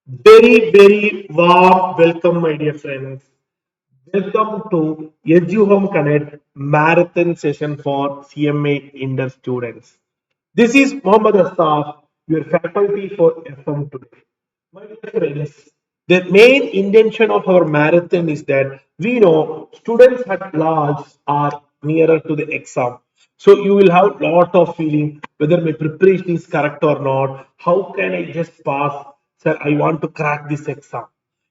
Very warm welcome, my dear friends. Welcome to EduHome Connect marathon session for CMA Inter students. This is Mohd Asthaf, your faculty for FM today. My dear friends, the main intention of our marathon is that we know students at large are nearer to the exam. So you will have lot of feeling whether my preparation is correct or not. How can I just pass? Sir, I want to crack this exam.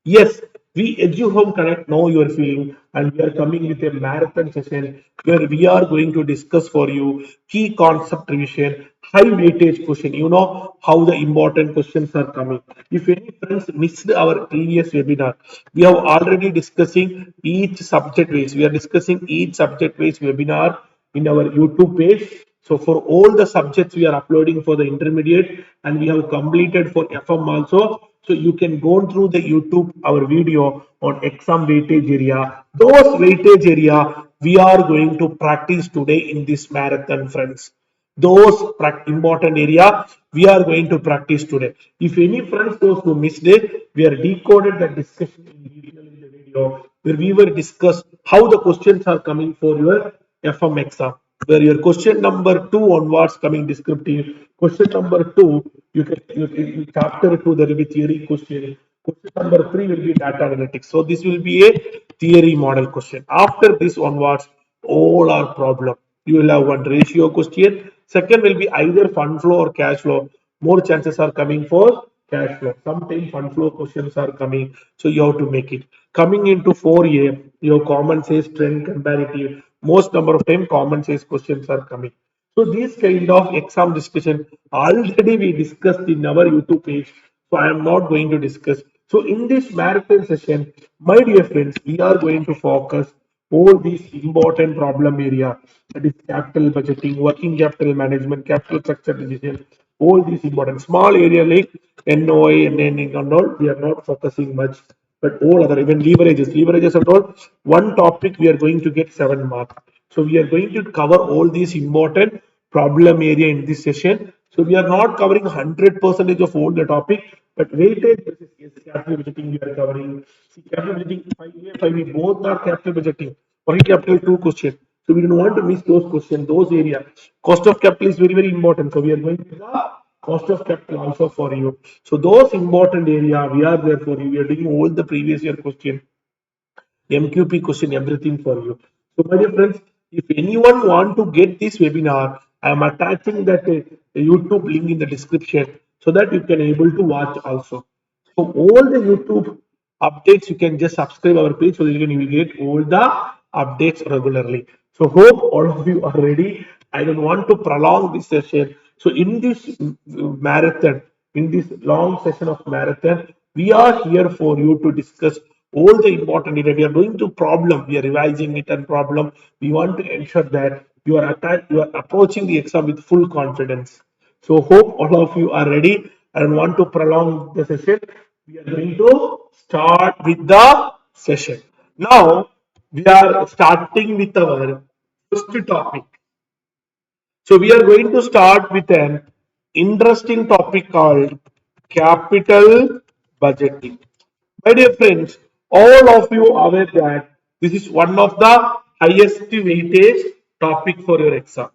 Yes, we EduHome Connect know your feeling, and we are coming with a marathon session where we are going to discuss for you key concept revision, high weightage question. You know how the important questions are coming. If any friends missed our previous webinar, we have already discussing each subject wise. We are discussing each subject wise webinar in our YouTube page. So for all the subjects we are uploading for the intermediate and we have completed for FM also. So you can go through the YouTube, our video on exam weightage area. Those weightage area we are going to practice today in this marathon, friends. Those important area we are going to practice today. If any friends those who missed it, we are decoded the discussion in detail in the video where we will discuss how the questions are coming for your FM exam. Where your question number 2 onwards coming descriptive. Question number 2, chapter 2 there will be theory question. Question number 3 will be data analytics. So this will be a theory model question. After this onwards, all are problem. You will have one ratio question. Second will be either fund flow or cash flow. More chances are coming for cash flow. Sometimes fund flow questions are coming, so you have to make it. Coming into 4A, your common sense trend comparative. Most number of time common sense questions are coming. So this kind of exam discussion already we discussed in our YouTube page. So I am not going to discuss. So in this marathon session, my dear friends, we are going to focus all these important problem area, that is capital budgeting, working capital management, capital structure decision, all these important small area like NOI and NN and all, we are not focusing much, but all other even leverages and all, one topic we are going to get 7 marks. So we are going to cover all these important problem area in this session. So we are not covering 100% of all the topic, but weightage basis is capital budgeting we are covering. See, capital budgeting 5A, 5B, both are capital budgeting. Only capital 2 question. So we don't want to miss those questions, those area. Cost of capital is very important. So we are going to the cost of capital also for you. So those important area we are there for you. We are doing all the previous year question, MQP question, everything for you. So, my dear friends, if anyone want to get this webinar, I am attaching that YouTube link in the description so that you can able to watch also. So, all the YouTube updates you can just subscribe our page so that you will get all the updates regularly. So, hope all of you are ready. I don't want to prolong this session. So, in this marathon, in this long session of marathon, we are here for you to discuss all the important data. We are going to problem, we are revising it and problem. We want to ensure that you are approaching the exam with full confidence. So hope all of you are ready and want to prolong the session. We are going to start with the session. Now we are starting with our first topic. So we are going to start with an interesting topic called capital budgeting. My dear friends, all of you are aware that this is one of the highest weightage topic for your exam.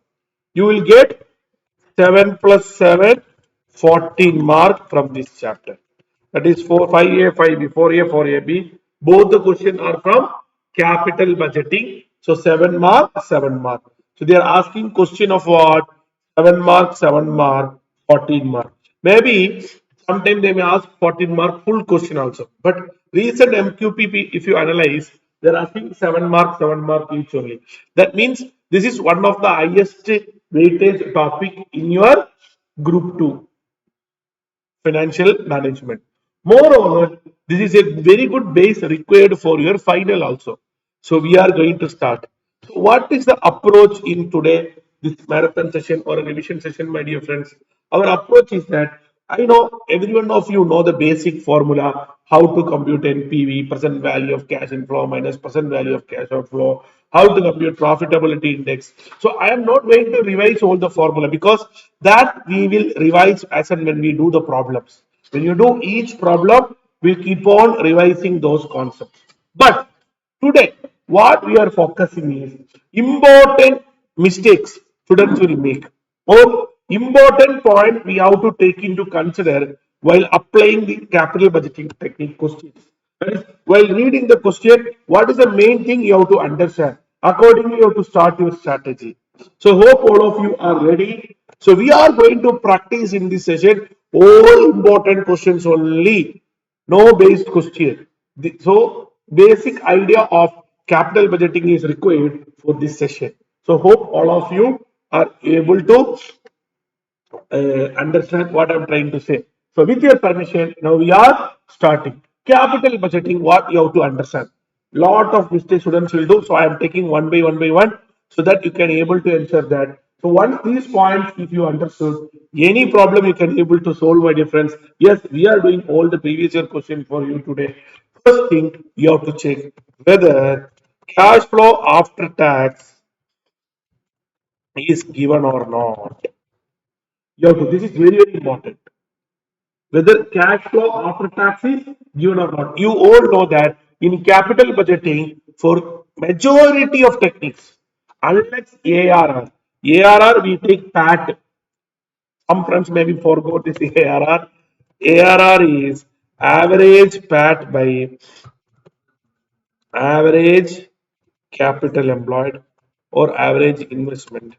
You will get 7 plus 7, 14 mark from this chapter. That is 4, 5A, 5B, 4A, 4AB. Both the questions are from capital budgeting. So 7 mark, 7 mark. So they are asking question of what? 7 mark, 7 mark, 14 mark. Maybe sometimes they may ask 14 mark full question also. But recent MQPP, if you analyze, they're asking 7 mark each only. That means this is one of the highest weightage topic in your group 2 financial management. Moreover, this is a very good base required for your final also. So we are going to start. So what is the approach in today, this marathon session or a revision session, my dear friends? Our approach is that I know every one of you know the basic formula, how to compute NPV, present value of cash inflow minus present value of cash outflow, how to compute profitability index. So I am not going to revise all the formula because that we will revise as and when we do the problems. When you do each problem, we keep on revising those concepts. But today, what we are focusing is important mistakes students will make or important point we have to take into consider while applying the capital budgeting technique questions. That is, while reading the question, what is the main thing you have to understand? Accordingly, you have to start your strategy. So, hope all of you are ready. So, we are going to practice in this session all important questions only, no based question. So, basic idea of capital budgeting is required for this session. So, hope all of you are able to understand what I'm trying to say. So, with your permission, now we are starting. Capital budgeting, what you have to understand. Lot of mistakes students will do. So, I am taking one by one, so that you can able to answer that. So, once these points, if you understood, any problem you can able to solve, my dear friends. Yes, we are doing all the previous year question for you today. First thing, you have to check whether cash flow after tax is given or not. You have to, this is very, very important. Whether cash flow after tax is given or not. You all know that in capital budgeting for majority of techniques, unless ARR, ARR we take PAT. Some friends maybe forgot this ARR. ARR is average PAT by average capital employed or average investment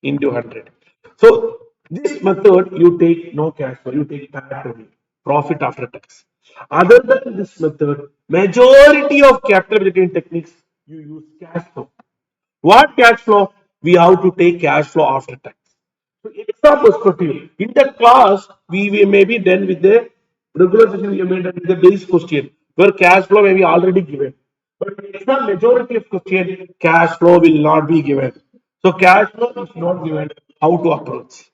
into 100. So this method you take no cash flow, you take PAT only, profit after tax. Other than this method, majority of capital budgeting techniques you use cash flow. What cash flow? We have to take cash flow after tax. So exam perspective, in the class we may be done with the regular session, we may done with the base question where cash flow may be already given. But in exam majority of question, cash flow will not be given. So cash flow is not given. How to approach?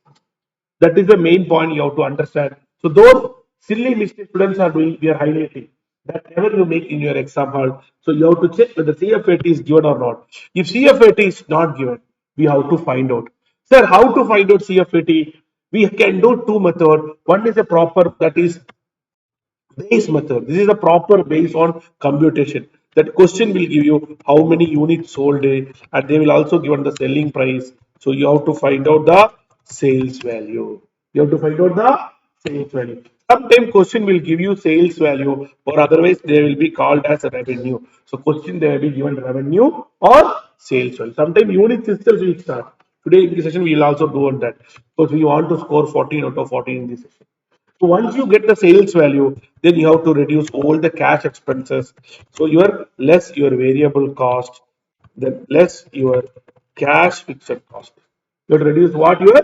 That is the main point you have to understand. So those silly mistakes students are doing, we are highlighting. That never you make in your exam hall. So you have to check whether CFAT is given or not. If CFAT is not given, we have to find out. Sir, how to find out CFAT? We can do two methods. One is a proper, that is base method. This is a proper base on computation. That question will give you how many units sold, and they will also given the selling price. So you have to find out the sales value. You have to find out the sales value. Sometimes question will give you sales value, or otherwise they will be called as a revenue. So question they will be given revenue or sales value. Sometimes units itself will start. Today in this session we will also do on that because we want to score 14 out of 14 in this session. So once you get the sales value, then you have to reduce all the cash expenses. So your less your variable cost, then less your cash fixed cost. You have to reduce what your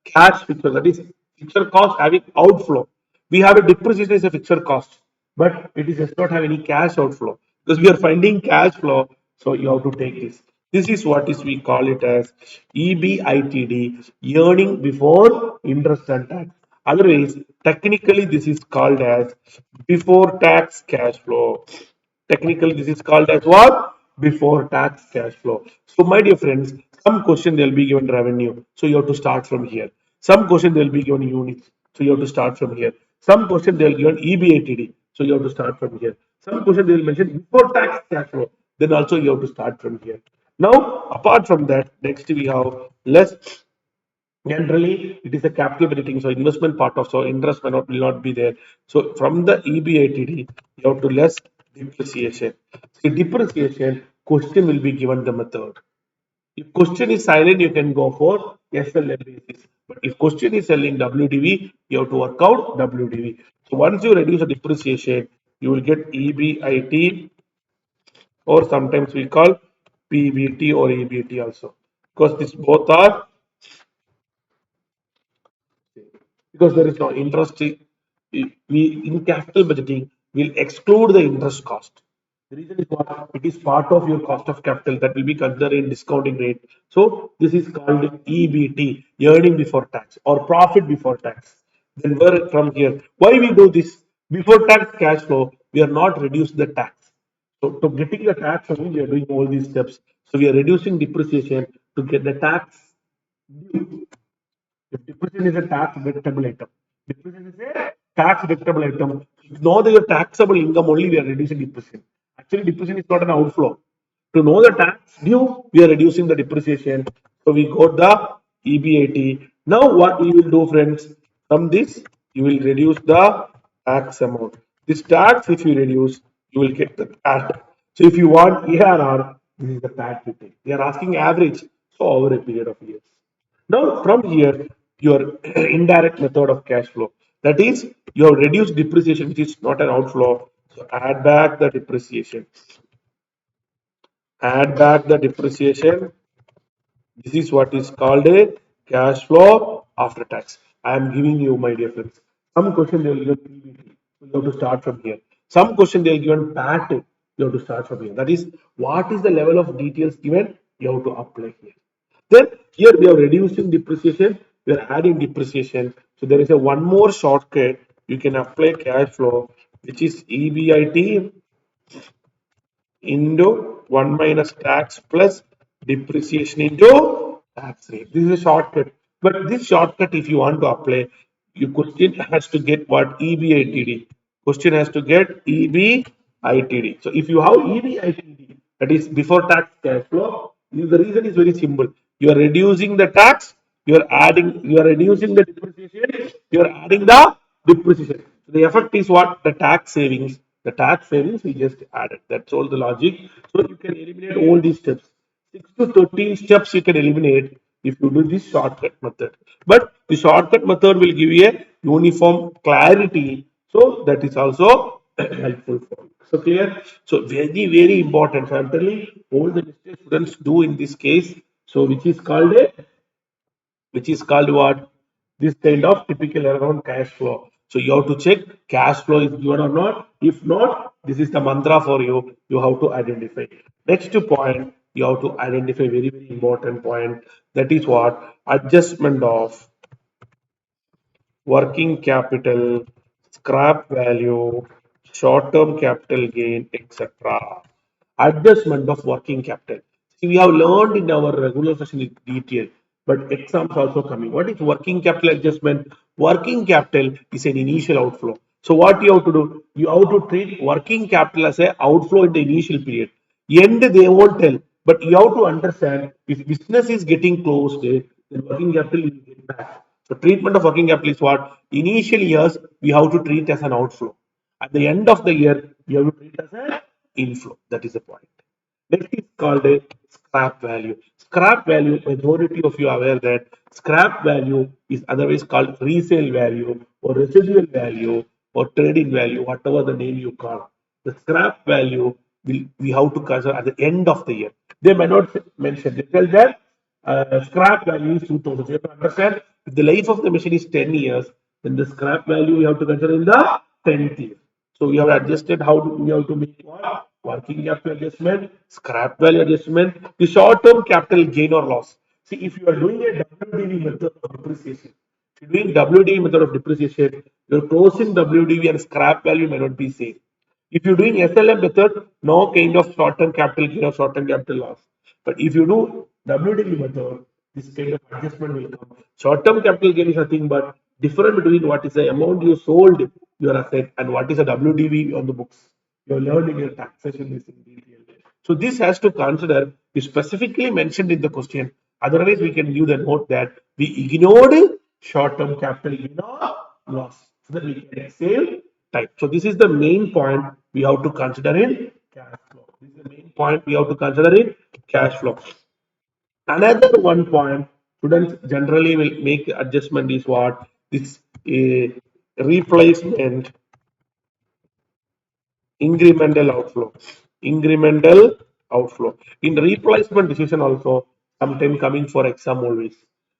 cash fixed, that is fixed cost having outflow. We have a depreciation as a fixed cost, but it does not have any cash outflow because we are finding cash flow. So you have to take this. This is what is we call it as EBITD, earning before interest and tax. Otherwise, technically this is called as before tax cash flow. Technically, this is called as what? Before tax cash flow. So, my dear friends, some question they'll be given revenue. So you have to start from here. Some question they'll be given units. So you have to start from here. Some question they'll given EBATD. So you have to start from here. Some question they'll mention before tax cash flow. Then also you have to start from here. Now, apart from that, next we have less. Generally, it is a capital budgeting, so investment part of so interest will not be there. So from the EBATD, you have to less depreciation. See, depreciation question will be given the method. If question is silent, you can go for SLM basis. But if question is selling WDV, you have to work out WDV. So once you reduce the depreciation, you will get EBIT, or sometimes we call PBT or EBT also. Because these both are, because there is no interest, we in capital budgeting will exclude the interest cost. The reason is what? It is part of your cost of capital that will be considered in discounting rate. So this is called EBT, earning before tax or profit before tax. Then where from here, why we do this? Before tax cash flow, we are not reducing the tax. So to getting the tax only, we are doing all these steps. So we are reducing depreciation to get the tax due. If depreciation is a tax deductible item, depreciation is a tax deductible item. To know the taxable income only, we are reducing depreciation. Actually, depreciation is not an outflow. To know the tax due, we are reducing the depreciation. So we got the EBIT. Now what we will do, friends? From this, you will reduce the tax amount. This tax, if you reduce, you will get the PAT. So if you want ARR, this is the PAT we take. They are asking average, so over a period of years. Now, from here, your indirect method of cash flow. That is, you have reduced depreciation, which is not an outflow. So add back the depreciation. Add back the depreciation. This is what is called a cash flow after tax. I am giving you, my dear friends. Some question they will give PBT. So you have to start from here. Some question they will give PAT. You have to start from here. That is, what is the level of details given? You have to apply here. Then here we are reducing depreciation, we are adding depreciation. So there is a one more shortcut. You can apply cash flow, which is EBIT into 1 minus tax plus depreciation into tax rate. This is a shortcut. But this shortcut, if you want to apply, your question has to get what EBITD. Question has to get EBITD. So if you have EBITD, that is before tax cash flow, the reason is very simple. You are reducing the tax, you are reducing the depreciation, you are adding the depreciation. So the effect is what? The tax savings. The tax savings we just added. That's all the logic. So you can eliminate all these steps. 6 to 13 steps you can eliminate if you do this shortcut method. But the shortcut method will give you a uniform clarity. So that is also helpful for you. So clear? So very, very important. So I'm telling all the mistakes students do in this case. So which is called what? This kind of typical around cash flow. So you have to check cash flow is given or not. If not, this is the mantra for you. You have to identify. Next point, you have to identify very, very important point. That is what? Adjustment of working capital, scrap value, short-term capital gain, etc. Adjustment of working capital. See, we have learned in our regular session in detail, but exams also coming. What is working capital adjustment? Working capital is an initial outflow. So what you have to do? You have to treat working capital as an outflow in the initial period. End they won't tell, but you have to understand if business is getting closed, then working capital will get back. So treatment of working capital is what? Initial years we have to treat as an outflow. At the end of the year, we have to treat as an inflow. That is the point. Next is called a scrap value. Scrap value, majority of you are aware that scrap value is otherwise called resale value or residual value or trading value, whatever the name you call. The scrap value will we have to consider at the end of the year. They may not mention. They tell that scrap value is 2000. So you have to understand if the life of the machine is 10 years, then the scrap value we have to consider in the 10th year. So we have adjusted how we have to make what? Working capital adjustment, scrap value adjustment, the short-term capital gain or loss. See, if you are doing a WDV method of depreciation, if you're doing WDV method of depreciation, your closing WDV and scrap value may not be same. If you're doing SLM method, no kind of short-term capital gain or short-term capital loss. But if you do WDV method, this kind of adjustment will come. Short-term capital gain is nothing but difference between what is the amount you sold your asset and what is a WDV on the books. You learned in your taxation this in detail. So this has to consider is specifically mentioned in the question. Otherwise, we can give the note that we ignored short-term capital gain or loss so that we can save time. So this is the main point we have to consider in cash flow. This is the main point we have to consider in cash flow. Another one point students generally will make adjustment is what this replacement incremental outflow. Incremental outflow. In replacement decision also, sometime coming for exam always.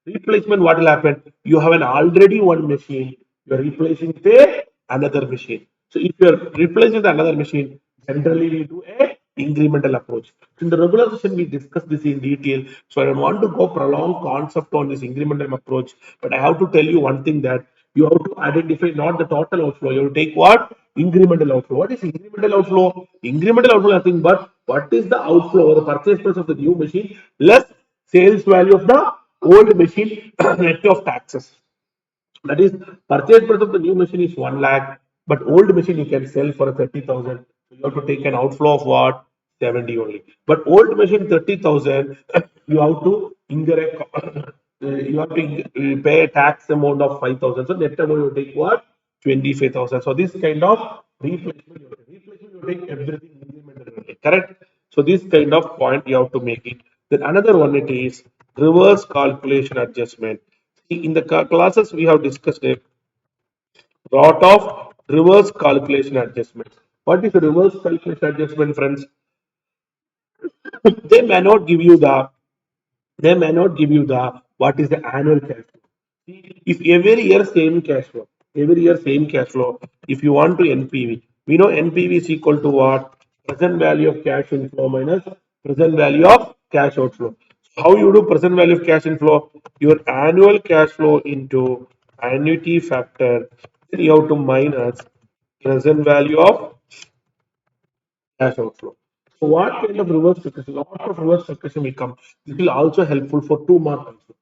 Replacement, what will happen? You have an already one machine, you're replacing with another machine. So if you're replacing with another machine, generally we do a incremental approach. So in the regular session, we discussed this in detail. So I don't want to go prolonged concept on this incremental approach, but I have to tell you one thing that you have to identify not the total outflow. You have to take what? Incremental outflow. What is incremental outflow? Incremental outflow is nothing but what is the outflow or the purchase price of the new machine less sales value of the old machine net of taxes. That is, purchase price of the new machine is 1 lakh, but old machine you can sell for 30,000. So you have to take an outflow of what? 70 only. But old machine 30,000, you have to indirect, you have to pay a tax amount of 5,000. So net amount you take what? 25,000. So this kind of replacement you take everything incremental, correct? So this kind of point you have to make it. Then another one it is reverse calculation adjustment. See, in the classes we have discussed a lot of reverse calculation adjustment. What is a reverse calculation adjustment, friends? They may not give you the what is the annual cash flow. See, if every year same cash flow, every year same cash flow, if you want to NPV, we know NPV is equal to what? Present value of cash inflow minus present value of cash outflow. So how you do present value of cash inflow? Your annual cash flow into annuity factor, then you have to minus present value of cash outflow. So what kind of reverse calculation? Lot of reverse calculation will come. This will also helpful for 2 mark also.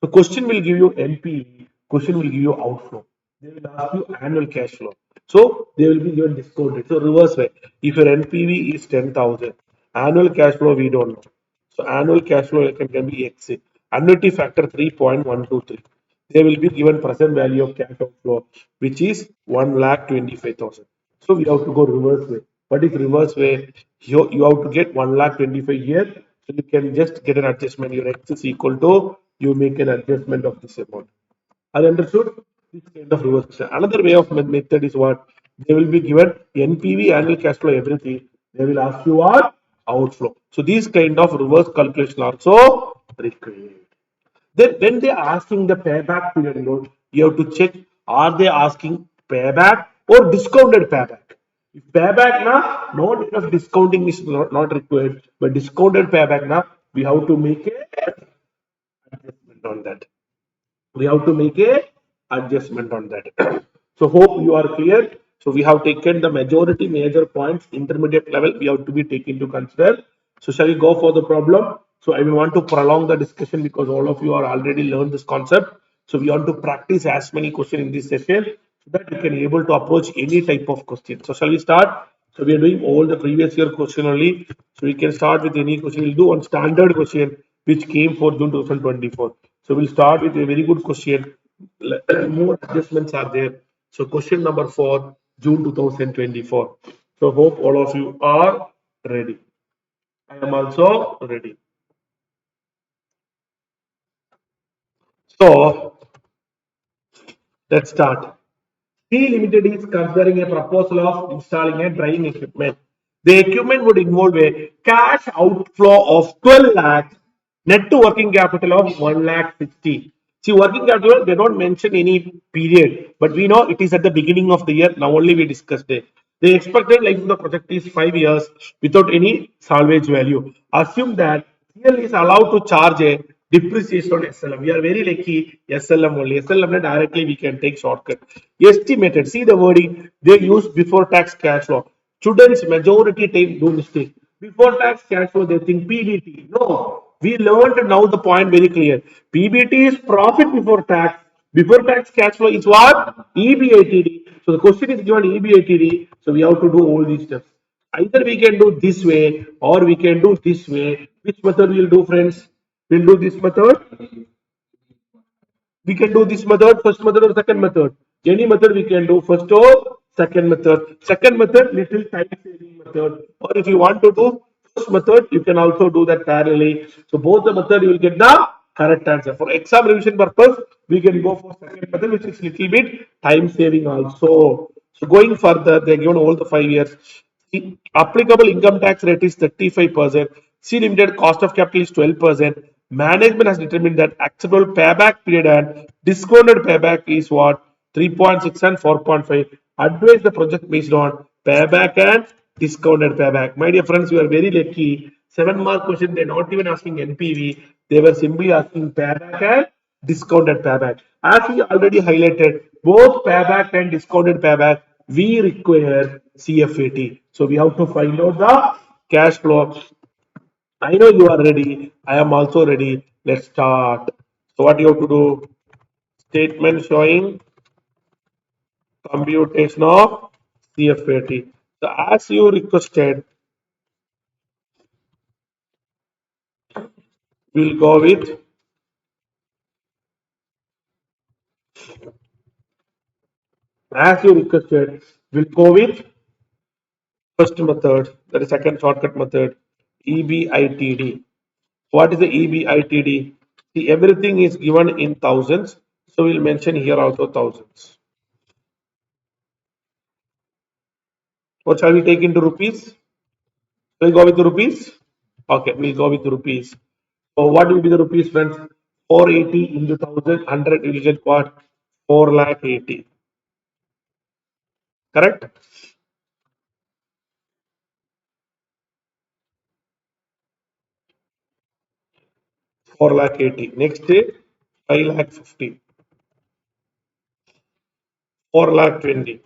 So question will give you NPV, question will give you outflow. They will ask you annual cash flow. So they will be given discounted. So reverse way. If your NPV is 10,000, annual cash flow we don't know. So annual cash flow can be X. Annuity factor 3.123. They will be given present value of cash outflow, which is 1,25,000. So we have to go reverse way. What is reverse way? You have to get 1,25,000 here. So you can just get an adjustment. Your X is equal to, you make an adjustment of this amount. Are you understood? This kind of reverse question. Another way of method is what? They will be given NPV, annual cash flow, everything. They will ask you what? Outflow. So these kind of reverse calculation also required. Then when they are asking the payback period, you have to check, are they asking payback or discounted payback? If payback na, no need of discounting is not required, but discounted payback na, we have to make a adjustment on that. We have to make a adjustment on that. So hope you are clear. So we have taken the majority major points, intermediate level we have to be taken to consider. So shall we go for the problem? So I will want to prolong the discussion because all of you are already learned this concept. So we want to practice as many questions in this session so that you can able to approach any type of question. So shall we start? So we are doing all the previous year question only. So we can start with any question. We'll do one standard question which came for June 2024. So we'll start with a very good question. More adjustments are there. So question number 4, June 2024. So hope all of you are ready. I am also ready. So let's start. T Limited is considering a proposal of installing a drying equipment. The equipment would involve a cash outflow of 12 lakhs, net to working capital of 1 lakh 60. See, working capital, they don't mention any period, but we know it is at the beginning of the year. Now only we discussed it. The expected life of the project is 5 years without any salvage value. Assume that CL is allowed to charge a depreciation on SLM. We are very lucky SLM only. SLM directly we can take shortcut. Estimated. See the wording they use before tax cash flow. Students majority time do mistake. Before tax cash flow they think PBT. No, we learned now the point very clear. PBT is profit before tax. Before tax cash flow is what? EBATD. So the question is given EBATD. So we have to do all these steps. Either we can do this way or we can do this way. Which method we'll do, friends? We'll do this method. We can do this method, first method or second method. Any method we can do, first or second method. Second method, little time saving method. Or if you want to do first method, you can also do that parallelly. So both the method you will get the correct answer. For exam revision purpose, we can go for second method, which is little bit time saving also. So going further, they given all the 5 years. The applicable income tax rate is 35%. C limited cost of capital is 12%. Management has determined that acceptable payback period and discounted payback is what? 3.6 and 4.5. Advise the project based on payback and discounted payback. My dear friends, you are very lucky. 7 mark question, they're not even asking NPV. They were simply asking payback and discounted payback. As we already highlighted, both payback and discounted payback, we require CFAT. So we have to find out the cash flow. I know you are ready. I am also ready. Let's start. So what you have to do? Statement showing computation of CFAT. So as you requested, we'll go with as you requested, we'll go with first method, that is second shortcut method, EBITD. What is the EBITD? See, everything is given in thousands, so we'll mention here also thousands. What shall we take into rupees? We'll go with the rupees. Okay, we'll go with the rupees. So what will be the rupees, friends? 480 into 1000, will get what? 4 lakh 80. Correct? 4 lakh 80. Next day, 5 lakh 50. 4 lakh 20.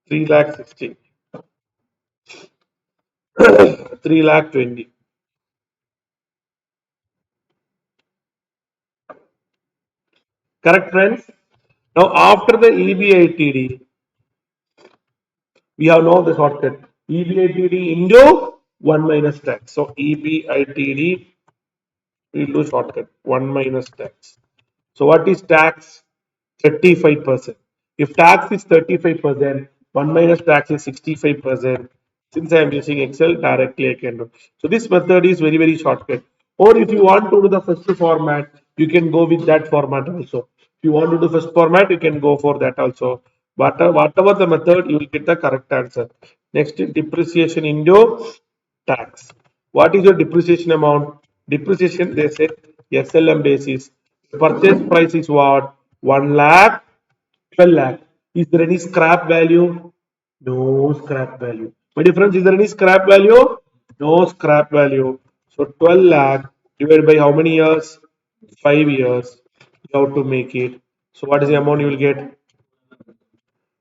3 lakh 60. 3 lakh 20. Correct, friends? Now, after the EBITD, we have now the shortcut. EBITD into 1 minus tax. So, EBITD, we do shortcut 1 minus tax. So, what is tax? 35%. If tax is 35%, 1 minus tax is 65%. Since I am using Excel, directly I can do. So this method is very, very shortcut. Or if you want to do the first format, you can go with that format also. If you want to do first format, you can go for that also. But whatever the method, you will get the correct answer. Next, depreciation into tax. What is your depreciation amount? Depreciation, they said SLM basis. Purchase price is what? 1 lakh, 12 lakh. Is there any scrap value? No scrap value. My difference, is there any scrap value? No scrap value. So 12 lakh divided by how many years? 5 years. You have to make it. So what is the amount you will get?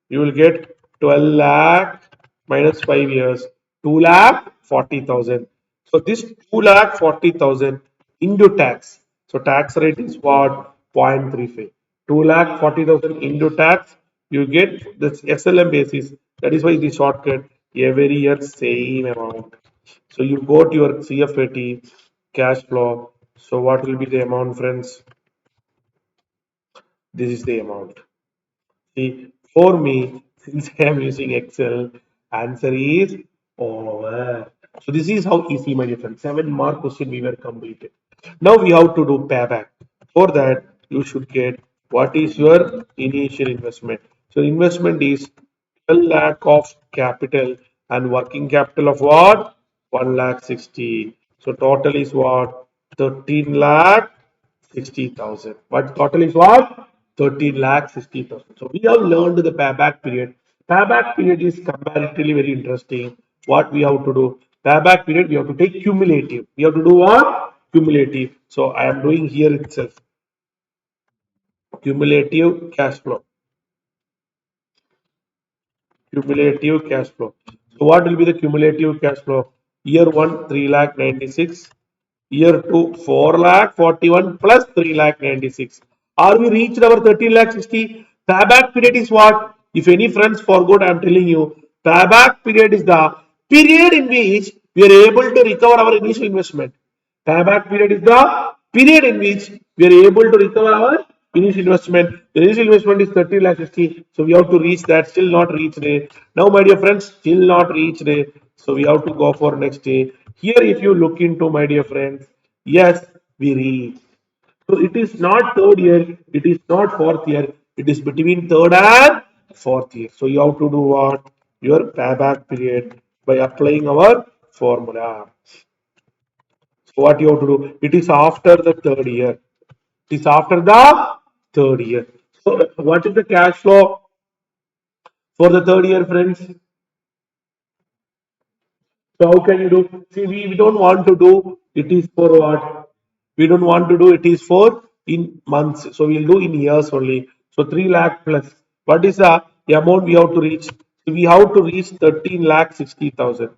You will get 12 lakh minus 5 years, 2 lakh 40,000. So this 2 lakh 40,000 into tax. So tax rate is what? 0.35. 2 lakh 40,000 into tax, you get this SLM basis. That is why the shortcut every year same amount. So you go to your CFAT cash flow. So what will be the amount, friends? This is the amount. See, for me, since I am using Excel, answer is over. So this is how easy, my dear friend. 7 mark question we were completed. Now we have to do payback. For that, you should get what is your initial investment. So investment is 12 lakh of capital and working capital of what? 1 lakh 60. So total is what? 13 lakh 60,000. But total is what? 13 lakh 60,000. So we have learned the payback period. Payback period is comparatively very interesting. What we have to do? Payback period, we have to take cumulative. We have to do what? Cumulative. So I am doing here itself. Cumulative cash flow. Cumulative cash flow. So what will be the cumulative cash flow? Year 1, 3 lakh 96. Year 2, 4 lakh 41 plus 3 lakh 96. Are we reached our 13 lakh 60? Payback period is what? If any friends forgot, I am telling you, payback period is the period in which we are able to recover our initial investment. Payback period is the period in which we are able to recover our initial investment. The initial investment is 30 lakh 60. So we have to reach that. Still not reached it. Now, my dear friends, still not reached it. So we have to go for next day. Here, if you look into, my dear friends, yes, we reach. So it is not third year, it is not fourth year, it is between third and fourth year. So you have to do what? Your payback period by applying our formula. So what you have to do? It is after the third year. It is after the third year. So what is the cash flow for the third year, friends? So how can you do? See, we don't want to do it is for what? We don't want to do it is for in months. So we'll do in years only. So 3 lakh plus. What is the amount we have to reach? So we have to reach 13 lakh 60,000.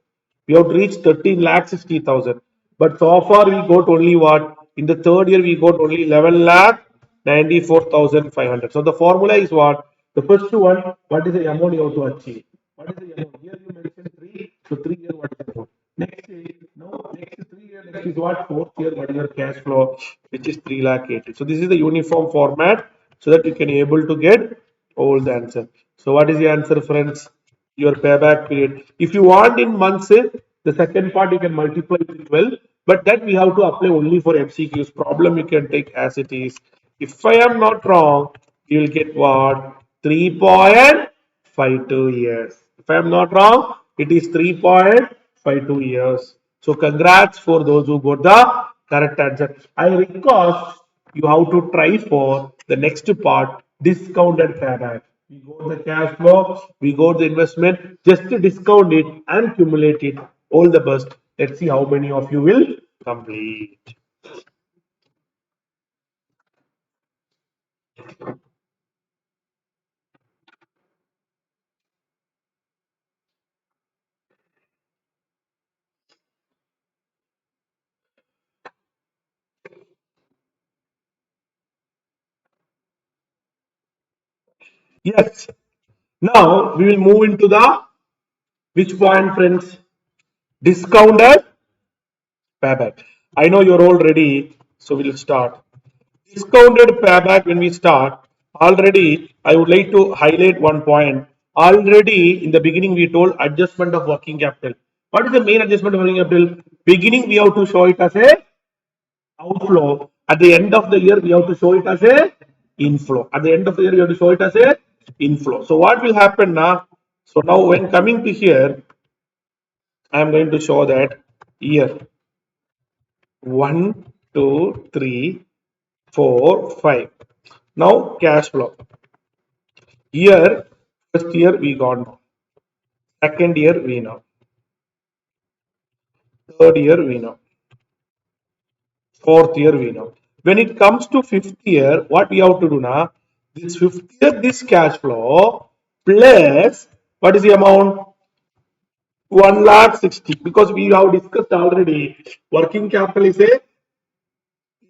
We have to reach 13 lakh 60,000. But so far we got only what? In the third year, we got only 11 lakh 94,500. So the formula is what? The first one, what is the amount you have to achieve? What is the amount? Here you mentioned 3. So 3 year, what is the amount? Next is, no, next 3 year, next is what? Fourth year, what is your cash flow? Which is 3 lakh 80. So this is the uniform format so that you can able to get all the answer. So what is the answer, friends? Your payback period. If you want in months, the second part you can multiply with 12, but that we have to apply only for MCQs. Problem you can take as it is. If I am not wrong, you will get what? 3.52 years. If I am not wrong, it is 3.52 years. So congrats for those who got the correct answer. I request you have to try for the next part, discounted payback. We got the cash flow, we got the investment, just to discount it and accumulate it. All the best. Let's see how many of you will complete. Yes. Now we will move into the which point, friends? Discounted payback. I know you're all ready, so we'll start. Discounted payback when we start. Already, I would like to highlight one point. Already in the beginning, we told adjustment of working capital. What is the main adjustment of working capital? Beginning, we have to show it as a outflow. At the end of the year, we have to show it as a inflow. At the end of the year, we have to show it as a inflow. So what will happen now? So now when coming to here, I am going to show that year 1, 2, 3, 4, 5. Now cash flow. Year, first year we got now. Second year we know. Third year we know. Fourth year we know. When it comes to fifth year, what we have to do now? This fifth year, this cash flow plus what is the amount? 1 lakh 60, because we have discussed already. Working capital is a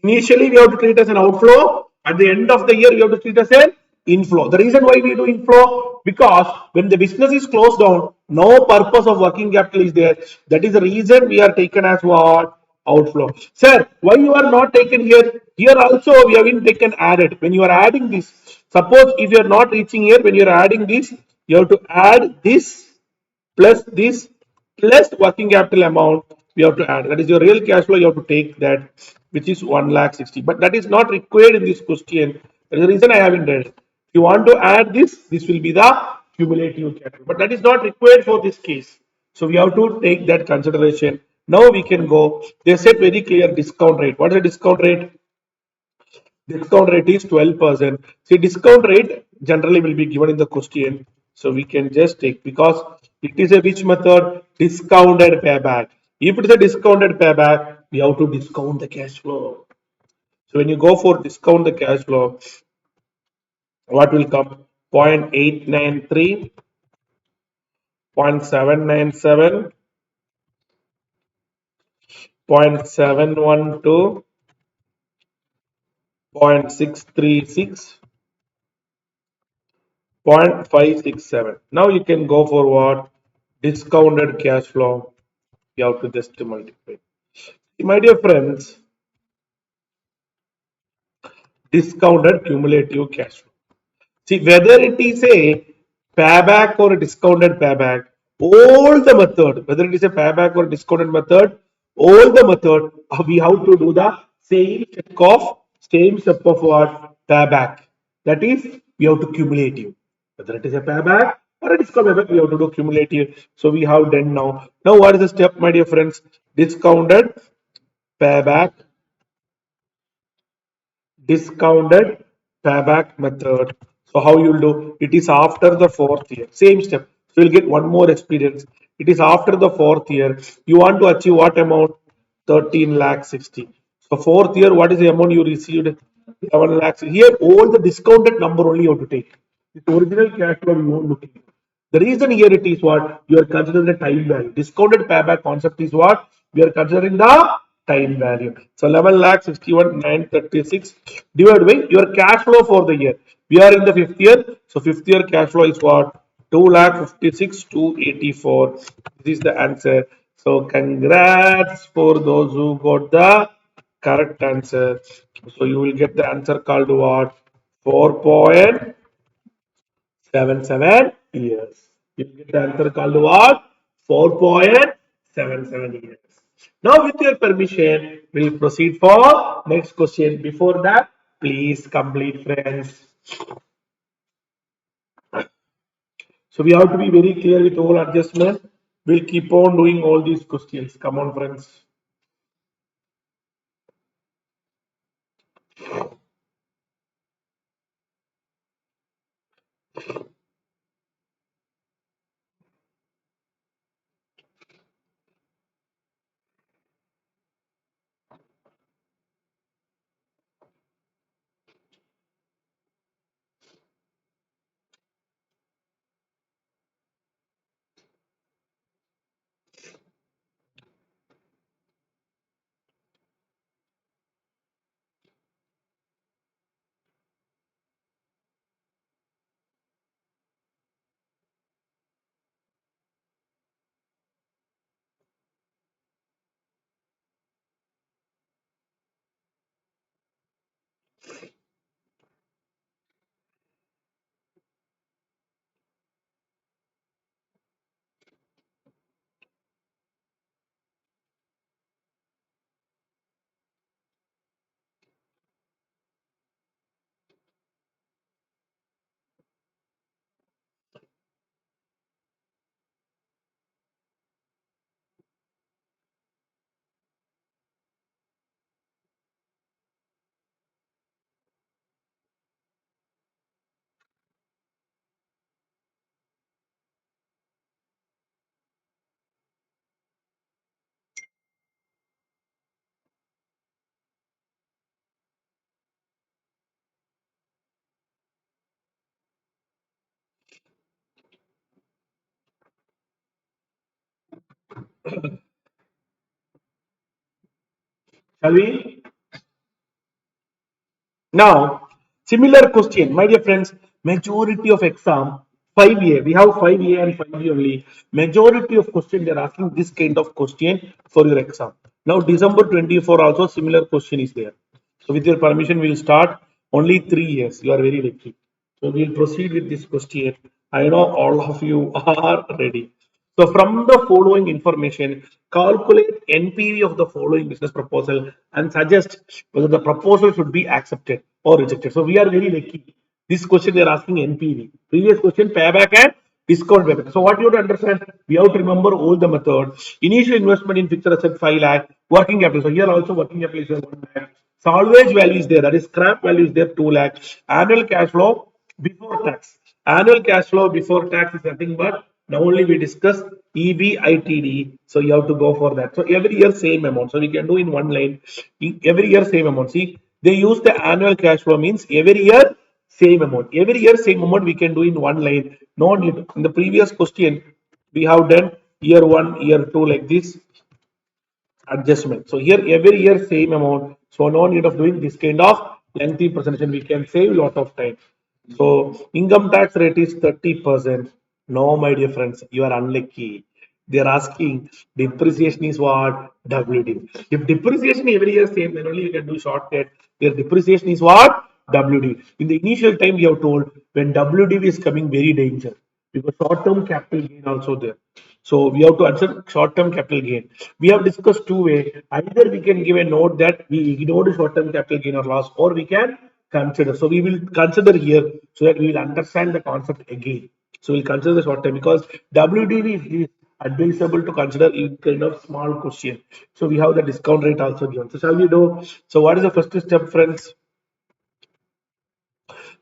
initially we have to treat as an outflow. At the end of the year, we have to treat as an inflow. The reason why we do inflow, because when the business is closed down, no purpose of working capital is there. That is the reason we are taken as what? Outflow. Sir, why you are not taken here? Here also we have been taken added. When you are adding this, suppose if you are not reaching here, when you are adding this, you have to add this plus this plus working capital amount we have to add. That is your real cash flow. You have to take that, which is 1 lakh 60. But that is not required in this question. That is the reason I haven't done it. If you want to add this, this will be the cumulative capital. But that is not required for this case. So we have to take that consideration. Now we can go. They said very clear discount rate. What is the discount rate? Discount rate is 12%. See, discount rate generally will be given in the question. So we can just take, because it is a which method? Discounted payback. If it is a discounted payback, we have to discount the cash flow. So when you go for discount the cash flow, what will come? 0.893, 0.797, 0.712, 0.636, 0.567. Now you can go for what? Discounted cash flow. You have to just multiply. My dear friends, discounted cumulative cash flow. See, whether it is a payback or a discounted payback, all the method, whether it is a payback or discounted method, all the method, we have to do the same step of what? Payback. That is, we have to cumulative. Whether it is a payback or a discount payback, we have to do cumulative. So we have done now. Now, what is the step, my dear friends? Discounted payback, discounted payback method. So how you'll do? It is after the fourth year. Same step. So you'll get one more experience. It is after the fourth year. You want to achieve what amount? 13 lakh 60. So fourth year, what is the amount you received? 11 lakhs. Here, all the discounted number only you have to take. The original cash flow you won't look at. The reason here it is what? You are considering the time value. Discounted payback concept is what? We are considering the time value. So 11 lakh 61,936 divided by your cash flow for the year. We are in the fifth year. So fifth year cash flow is what? 2,56,284. This is the answer. So congrats for those who got the correct answer. So you will get the answer called what? 4.77 years. You will get the answer called what? 4.77 years. Now, with your permission, we'll proceed for next question. Before that, please complete, friends. So we have to be very clear with all adjustment. We'll keep on doing all these questions. Come on, friends. Shall we? Now, similar question, my dear friends, majority of exam 5A, we have 5A and 5B only. Majority of question they are asking this kind of question for your exam. Now, December 24 also similar question is there. So, with your permission, we will start only 3 years. You are very lucky. So, we will proceed with this question. I know all of you are ready. So from the following information, calculate NPV of the following business proposal and suggest whether the proposal should be accepted or rejected. So we are very lucky. This question they are asking NPV. Previous question payback and discount payback. So what you have to understand, we have to remember all the method. Initial investment in fixed asset 5 lakh, working capital. So here also working capital is 1 lakh. Salvage value is there, that is scrap value is there 2 lakh. Annual cash flow before tax. Annual cash flow before tax is nothing but now only we discuss EBITD. So you have to go for that. So every year same amount. So we can do in one line. Every year same amount. See, they use the annual cash flow means every year same amount. Every year same amount we can do in one line. No need. In the previous question we have done year one, year two like this adjustment. So here every year same amount. So no need of doing this kind of lengthy presentation. We can save a lot of time. So income tax rate is 30%. No, my dear friends, you are unlucky. They are asking depreciation is what? WD. If depreciation every year same, then only you can do shortcut. Your depreciation is what? WD. In the initial time, we have told when WD is coming, very danger because short-term capital gain also there. So we have to answer short-term capital gain. We have discussed two ways. Either we can give a note that we ignored short-term capital gain or loss, or we can consider. So we will consider here so that we will understand the concept again. So we'll consider the short term because WDV is advisable to consider in kind of small question. So we have the discount rate also given. So shall we do? So what is the first step, friends?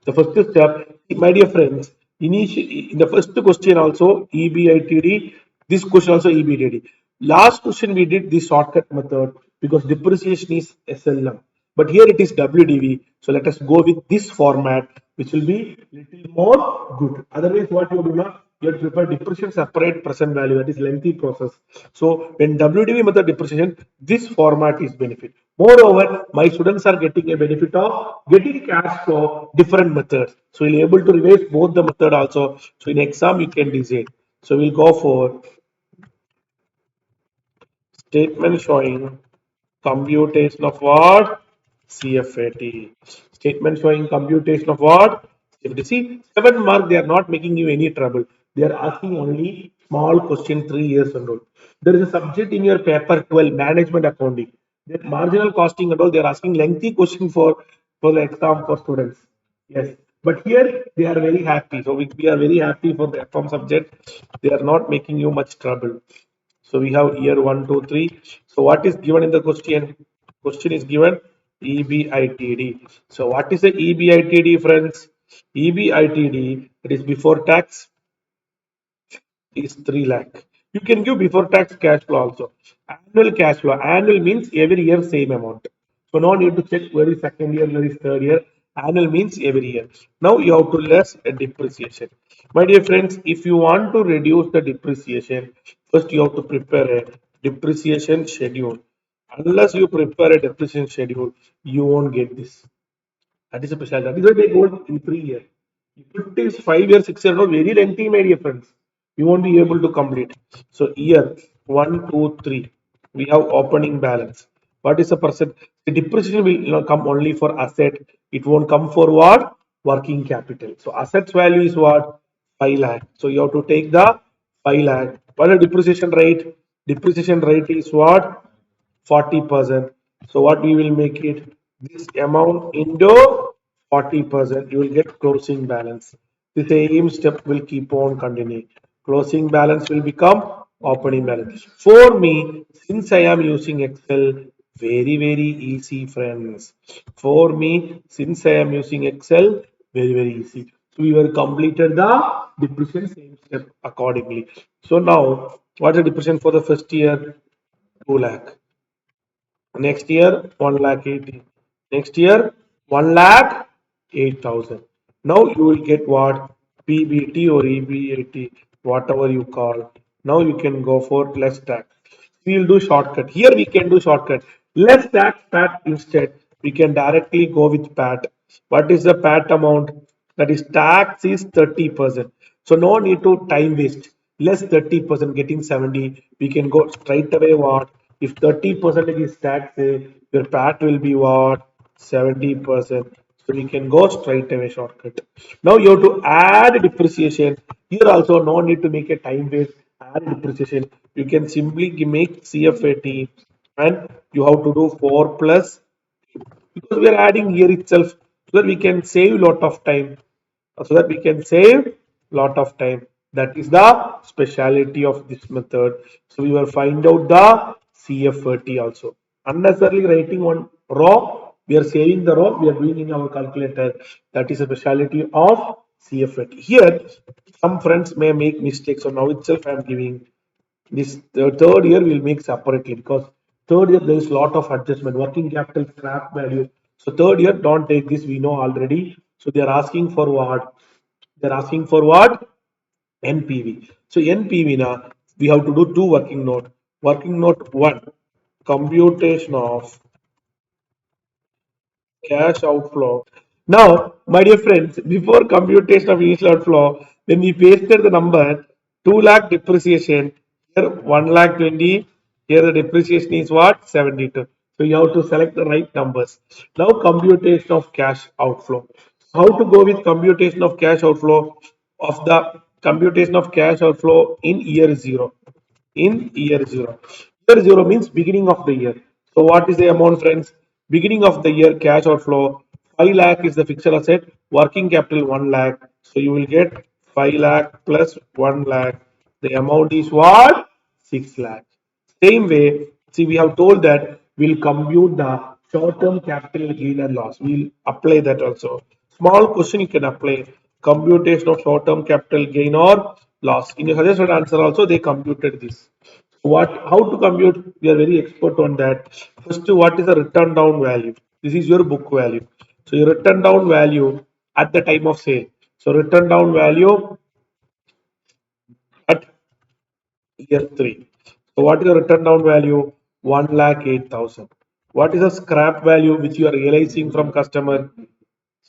The first step, my dear friends, initially in the first question also EBITD, this question also EBITD. Last question we did this shortcut method because depreciation is SLM, but here it is WDV. So let us go with this format, which will be little more good. Otherwise, what you do not you have to prepare depreciation separate present value. That is lengthy process. So when WDV method depreciation, this format is benefit. Moreover, my students are getting a benefit of getting cash flow different methods. So you'll be able to revise both the method also. So in exam you can decide. So we'll go for statement showing computation of what? CFAT. Statement showing computation of what? CFAT. See, 7 mark, they are not making you any trouble. They are asking only small question 3 years and all. There is a subject in your paper 12, management accounting. The marginal costing and all, they are asking lengthy question for the exam for students. Yes. But here they are very happy. So we are very happy for the FOM subject. They are not making you much trouble. So we have here 1, 2, 3. So what is given in the question? Question is given EBITD. So what is the EBITD, friends? EBITD, it is before tax, is 3 lakh. You can give before tax cash flow also. Annual cash flow. Annual means every year same amount. So no need to check where is second year, where is third year. Annual means every year. Now you have to less a depreciation. My dear friends, if you want to reduce the depreciation, first you have to prepare a depreciation schedule. Unless you prepare a depreciation schedule, you won't get this. That is a specialty. That is why they go in 3 years. If it is 5 years, 6 years, no, very lengthy, my dear friends. You won't be able to complete. So here, 1, 2, 3, we have opening balance. What is the percent? The depreciation will come only for asset. It won't come for what? Working capital. So assets value is what? 5 lakh. So you have to take the 5 lakh. What is the depreciation rate? Depreciation rate is what? 40%. So what we will make it? This amount into 40%. You will get closing balance. The same step will keep on continuing. Closing balance will become opening balance. For me, since I am using Excel, very easy, friends. For me, since I am using Excel, very easy. So we were completed the depreciation same step accordingly. So now, what is the depreciation for the first year? 2 lakh. Next year, 1 lakh 80. Next year, 1 lakh 8,000. Now you will get what? PBT or EBAT, whatever you call. Now you can go for less tax. We will do shortcut. Here we can do shortcut. Less tax, PAT instead. We can directly go with PAT. What is the PAT amount? That is tax is 30%. So no need to time waste. Less 30% getting 70. We can go straight away what? If 30% is tax, your PAT will be what? 70%. So we can go straight away shortcut. Now you have to add depreciation. Here also no need to make a time waste. Add depreciation. You can simply make CFAT and you have to do 4 plus because we are adding here itself so that we can save lot of time lot of time. That is the speciality of this method. So we will find out the CFT also. Unnecessarily writing one raw, we are saving the raw, we are doing in our calculator. That is a speciality of CFT. Here some friends may make mistakes, so now itself I am giving this. The third year we'll make separately because third year there is lot of adjustment, working capital, scrap value. So third year don't take this, we know already. So they are asking for what? They're asking for what? NPV. So NPV now we have to do two working note. Working note one, computation of cash outflow. Now, my dear friends, before computation of initial outflow, when we pasted the number 2 lakh depreciation, here 1 lakh 20, here the depreciation is what? 72. So you have to select the right numbers. Now, computation of cash outflow. How to go with computation of cash outflow of the computation of cash outflow in year 0? In year 0. Year 0 means beginning of the year. So what is the amount, friends? Beginning of the year cash outflow 5 lakh is the fixed asset, working capital 1 lakh. So you will get 5 lakh plus 1 lakh. The amount is what? 6 lakh. Same way, see, we have told that we'll compute the short-term capital gain and loss. We'll apply that also. Small question you can apply. Computation of short-term capital gain or loss. In your suggested answer also, they computed this. What? How to compute? We are very expert on that. First, what is the written down value? This is your book value. So your written down value at the time of sale. So written down value year 3. So what is the written down value? 1,08,000. What is the scrap value which you are realizing from customer?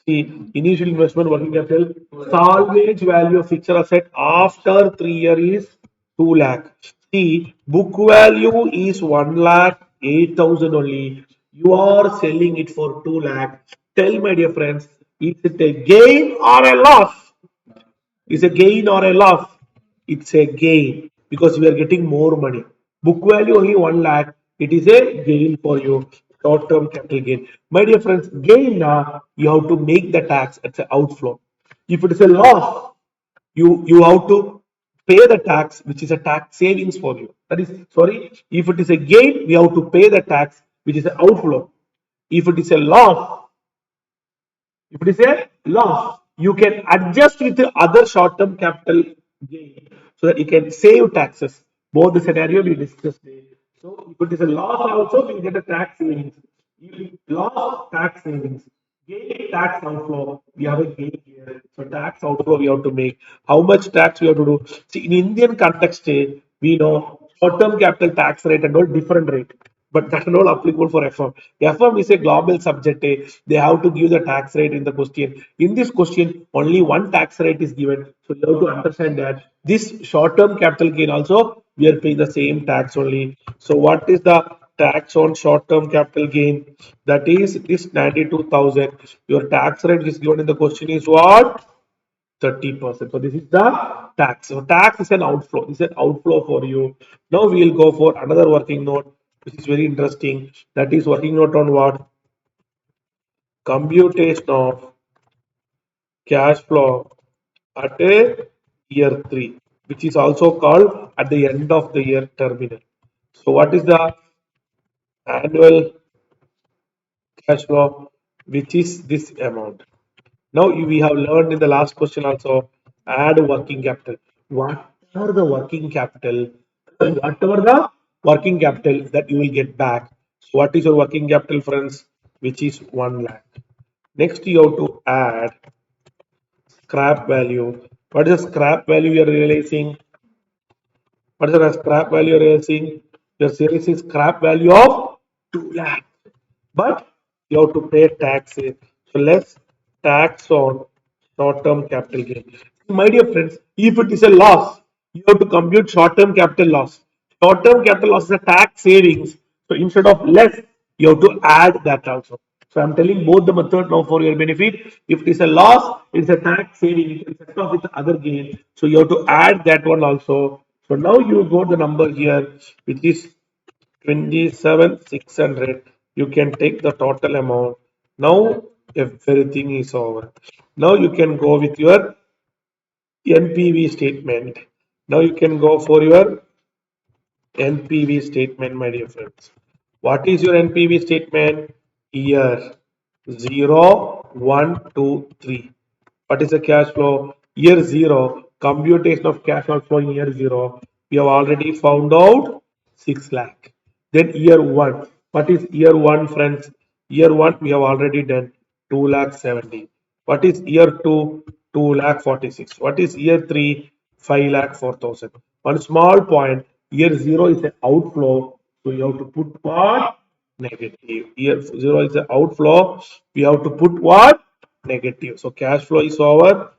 See, initial investment working capital, salvage value of fixed asset after 3 years is 2 lakh. See, book value is 1,08,000 only. You are selling it for 2 lakh. Tell my dear friends, is it a gain or a loss? Is a gain or a loss? It's a gain because we are getting more money. Book value only 1 lakh. It is a gain for you. Short term capital gain. My dear friends, gain you have to make the tax. It's an outflow. If it is a loss, you have to pay the tax, which is a tax savings for you. That is sorry. If it is a gain, we have to pay the tax, which is an outflow. If it is a loss, if it is a loss, you can adjust with the other short-term capital gain so that you can save taxes. Both the scenario we discussed. So if it is a loss also, we get a tax savings. If loss, tax savings. Gain, tax outflow. We have a gain here. So tax outflow we have to make. How much tax we have to do? See, in Indian context, we know short-term capital tax rate and all different rate, but that's not applicable for FM. FM is a global subject. They have to give the tax rate in the question. In this question, only one tax rate is given. So you have to understand that this short-term capital gain also, we are paying the same tax only. So what is the tax on short-term capital gain? That is this 92,000. Your tax rate is given in the question is what? 30%. So this is the tax. So tax is an outflow. This is an outflow for you. Now we will go for another working note, which is very interesting. That is working note on what? Computation of cash flow at a year 3, which is also called at the end of the year terminal. So what is the annual cash flow, which is this amount? Now we have learned in the last question also, add working capital. Whatever the working capital, whatever the working capital that you will get back. So what is your working capital, friends? Which is 1 lakh. Next you have to add scrap value. What is the scrap value you are realizing? What is the scrap value you are realizing? Your series is scrap value of 2 lakh. But you have to pay tax. So less tax on short-term capital gain. My dear friends, if it is a loss, you have to compute short-term capital loss. Short-term capital loss is a tax savings. So instead of less, you have to add that also. So I'm telling both the method now for your benefit. If it is a loss, it's a tax saving. You can set off with other gain. So you have to add that one also. So now you got the number here, which is 27,600. You can take the total amount. Now everything is over. Now you can go with your NPV statement. Now you can go for your NPV statement, my dear friends. What is your NPV statement? Year 0, 1, 2, 3. What is the cash flow? Year 0. Computation of cash outflow in year 0. We have already found out 6 lakh. Then year 1. What is year 1, friends? Year 1 we have already done 2 lakh 70. What is year 2? 2 lakh 46. What is year 3? 5 lakh 4,000. One small point, year 0 is an outflow. So you have to put what? Negative. Year 0 is an outflow. We have to put what? Negative. So cash flow is over.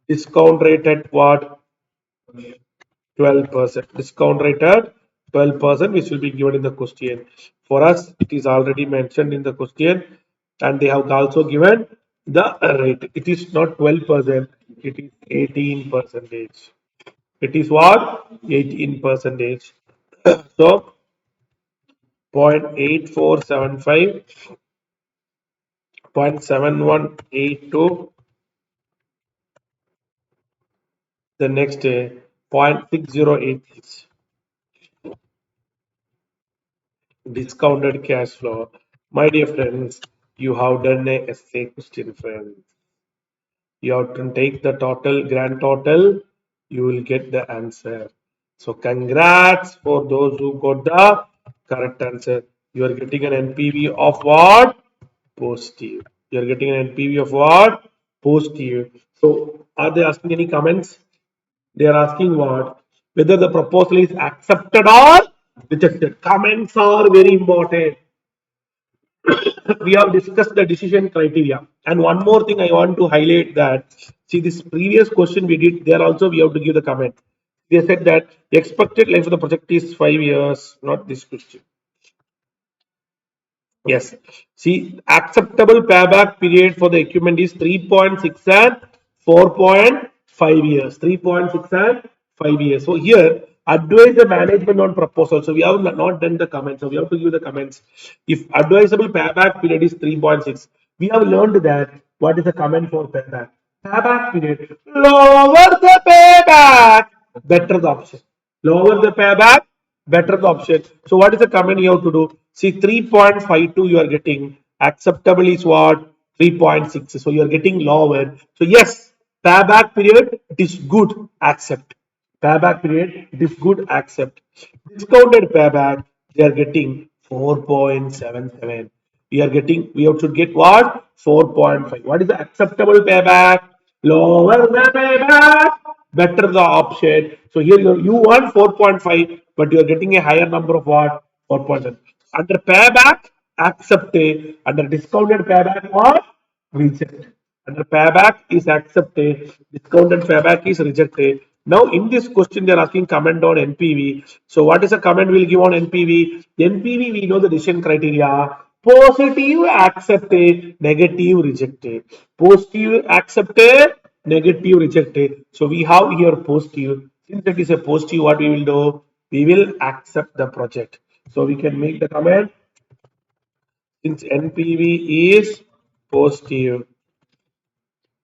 Discount rate at what? 12%. Discount rate at 12%, which will be given in the question. For us, it is already mentioned in the question, and they have also given the rate. It is not 12%, it is 18 percentage. It is what? 18 percentage. So 0.8475, 0.7182, the next day 0.6086. Discounted cash flow. My dear friends, you have done a essay question, friends. You have to take the total, grand total, you will get the answer. So congrats for those who got the correct answer. You are getting an NPV of what? Positive. You are getting an NPV of what? Positive. So are they asking any comments? They are asking what? whether the proposal is accepted or rejected. Comments are very important. We have discussed the decision criteria. And one more thing I want to highlight that, see this previous question we did, there also we have to give the comment. They said that the expected life of the project is 5 years, not this question. Yes. See, acceptable payback period for the equipment is 3.6 and 4.5 years. 3.6 and 5 years. So here, advise the management on proposal. So we have not done the comments. So we have to give the comments. If advisable payback period is 3.6, we have learned that what is the comment for payback? Payback period. Lower the payback, better the option. Lower the payback, better the option. So what is the comment you have to do? See 3.52 you are getting. Acceptable is what? 3.6. So you are getting lower. So yes, payback period it is good. Accept. Payback period it is good. Accept. Discounted payback they are getting 4.77. We are getting we have to get what? 4.5. What is the acceptable payback? Lower the payback, better the option. So here you want 4.5, but you are getting a higher number of what? 4.7. Under payback, accepted. Under discounted payback, what? Rejected. Under payback is accepted, discounted payback is rejected. Now in this question they are asking comment on NPV. So what is the comment we'll give on NPV? NPV we know the decision criteria. Positive accepted, negative rejected. Positive accepted, negative rejected. So we have here positive. Since it is a positive, what we will do? We will accept the project. So we can make the comment since NPV is positive,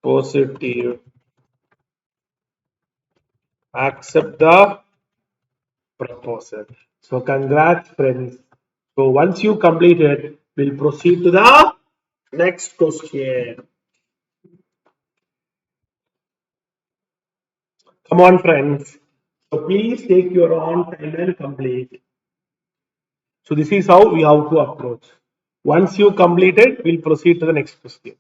positive, accept the proposal. So congrats friends. So once you complete it, we'll proceed to the next question. Come on friends. So please take your own time and complete. So this is how we have to approach. Once you complete it, we'll proceed to the next question.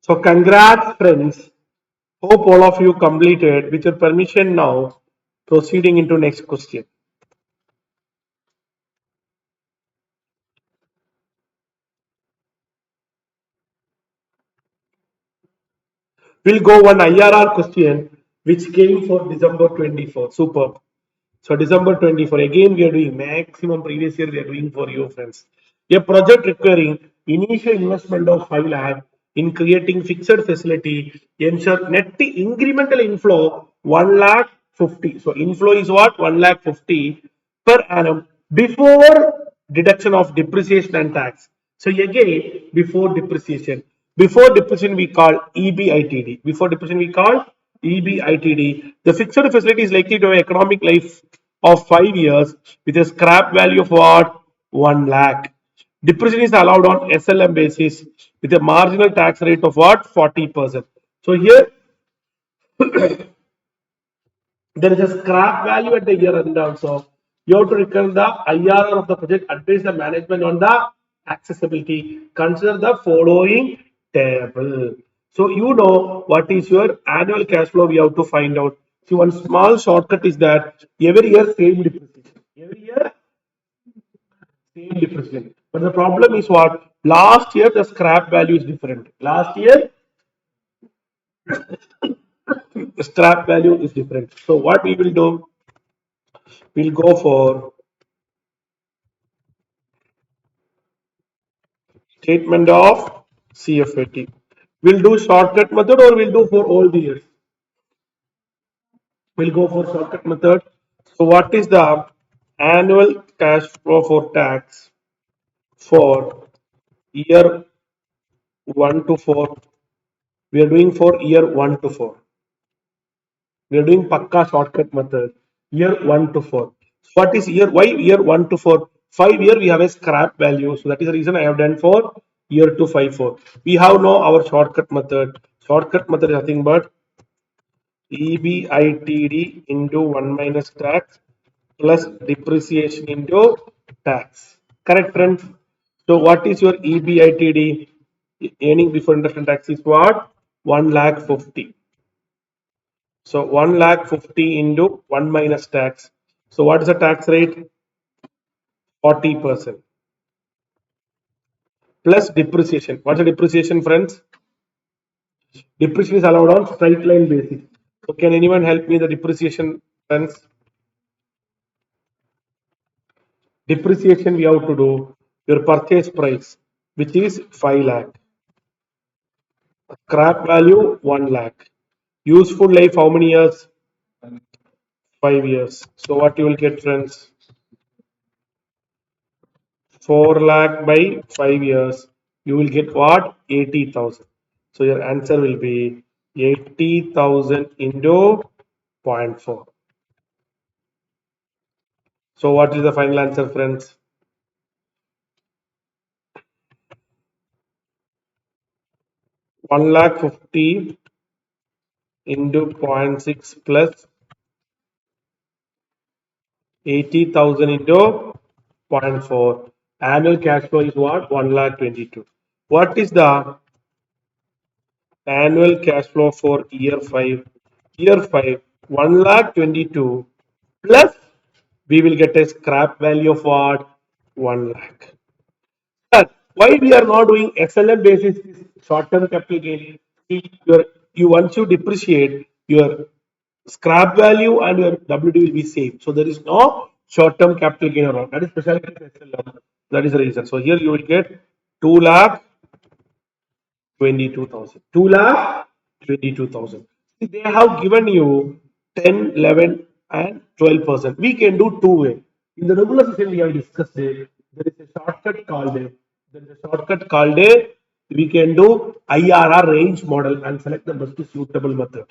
So congrats friends. Hope all of you completed. With your permission now, proceeding into next question. We'll go one IRR question which came for December 24. Superb. So December 24. Again, we are doing maximum previous year we are doing for you friends. A project requiring initial investment of 5 lakh in creating fixed facility ensure net incremental inflow 1 lakh 50. So inflow is what? 1 lakh 50 per annum before deduction of depreciation and tax. So again, before depreciation we call EBITD. Before depreciation we call EBITD. The fixed facility is likely to have economic life of 5 years with a scrap value of what? 1 lakh. Depreciation is allowed on SLM basis with a marginal tax rate of what? 40%. So here there is a scrap value at the year end also. You have to reckon the IRR of the project, advise the management on the accessibility. Consider the following table. So you know what is your annual cash flow we have to find out. See, one small shortcut is that every year same depreciation. Every year same depreciation. But the problem is what? Last year the scrap value is different. Last year the scrap value is different. So what we will do? We'll go for statement of CFAT. We'll do shortcut method or we'll do for all the years. We'll go for shortcut method. So what is the annual cash flow for tax for year 1 to 4? We are doing for year 1 to 4. We are doing pakka shortcut method. Year 1 to 4. What is year? Why year 1 to 4? 5 year we have a scrap value. So that is the reason I have done for year 2 5 4. We have now our shortcut method. Shortcut method is nothing but EBITD into 1 minus tax plus depreciation into tax. Correct, friends? So, what is your EBITD? Earning before interest and tax is what? 1 lakh 50. So, 1 lakh 50 into 1 minus tax. So, what is the tax rate? 40% plus depreciation. What's the depreciation, friends? Depreciation is allowed on straight line basis. So, can anyone help me the depreciation, friends? Depreciation we have to do your purchase price, which is 5 lakh. Scrap value 1 lakh. Useful life how many years? 5 years. So what you will get, friends? 4 lakh by 5 years. You will get what? 80,000. So your answer will be 80,000 into zero point 0.4. So what is the final answer, friends? 1 lakh 50 into 0.6 plus 80,000 into zero point 0.4. Annual cash flow is what? 1 lakh 22. What is the annual cash flow for year 5? Year 5, 1 lakh 22 plus we will get a scrap value of what? 1 lakh. But why we are not doing SLM basis short-term capital gain? You once you depreciate your scrap value and your WD will be same. So there is no short-term capital gain around. That is specialty of SLM. That is the reason. So here you will get 2 lakh 22,000. 2 lakh 22,000. They have given you 10, 11, and 12%. We can do two way. In the regular session, we have discussed it. There is a shortcut called it. There is a shortcut called it. We can do IRR range model and select the most suitable method.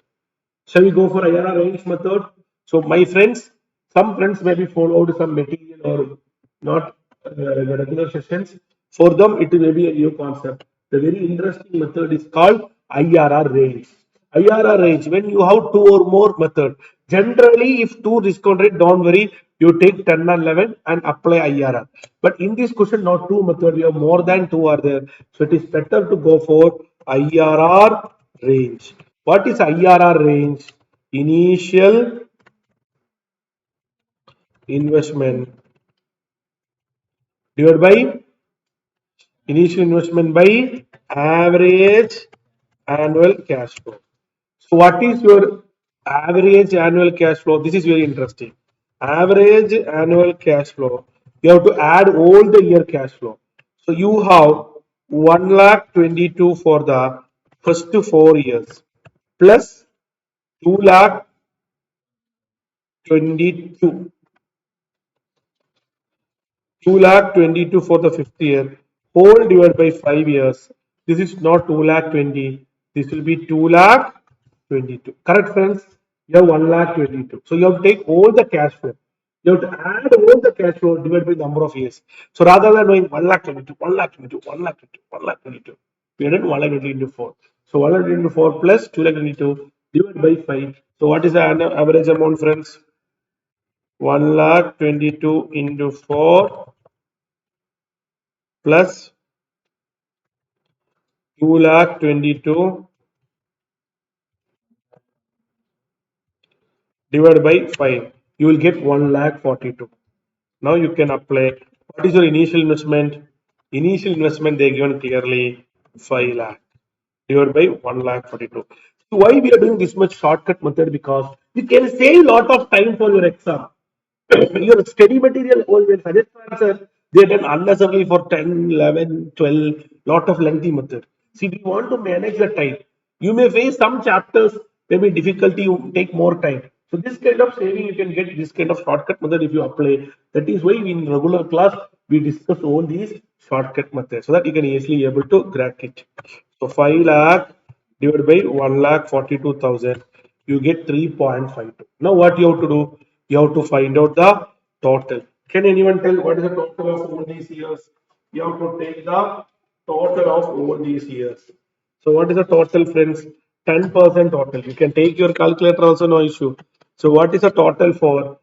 Shall we go for IRR range method? So, my friends, some friends maybe followed some material or not the regular sessions. For them, it may be a new concept. The very interesting method is called IRR range. IRR range, when you have two or more method, generally if two discount rate, don't worry, you take 10 or 11 and apply IRR. But in this question, not two method, we have more than two are there. So it is better to go for IRR range. What is IRR range? Initial investment divided by initial investment by average annual cash flow. So what is your average annual cash flow? This is very interesting. Average annual cash flow. You have to add all the year cash flow. So you have 1,22,000 for the first 4 years plus 2,22,000 2,22,000 for the fifth year, whole divided by 5 years. This is not 2,20,000. This will be 2,22,000. Correct, friends? You have 1,22,000. So you have to take all the cash flow. You have to add all the cash flow divided by number of years. So rather than knowing 1,22,000, 1,22,000, 1,22,000, 1,22,000, we are done 1,20,000 into 4. So 1,20,000 into 4 plus 2,22,000 divided by 5. So what is the average amount, friends? 1,22,000 into 4 plus 2,22,000 divided by 5. You will get 1,42,000. Now you can apply. What is your initial investment? Initial investment they given clearly 5 lakh divided by 1,42,000. So why we are doing this much shortcut method? Because you can save a lot of time for your exam. Your study material always suggest answer they done unnecessarily for 10, 11, 12, lot of lengthy method. See, if you want to manage the time, you may face some chapters, maybe difficulty, you take more time. So this kind of saving, you can get this kind of shortcut method if you apply. That is why in regular class, we discuss all these shortcut methods so that you can easily able to crack it. So 5 lakh divided by 1,42,000, you get 3.52. Now what you have to do? You have to find out the total. Can anyone tell what is the total of all these years? You have to take the total of all these years. So what is the total, friends? 10% total. You can take your calculator also, no issue. So what is the total for?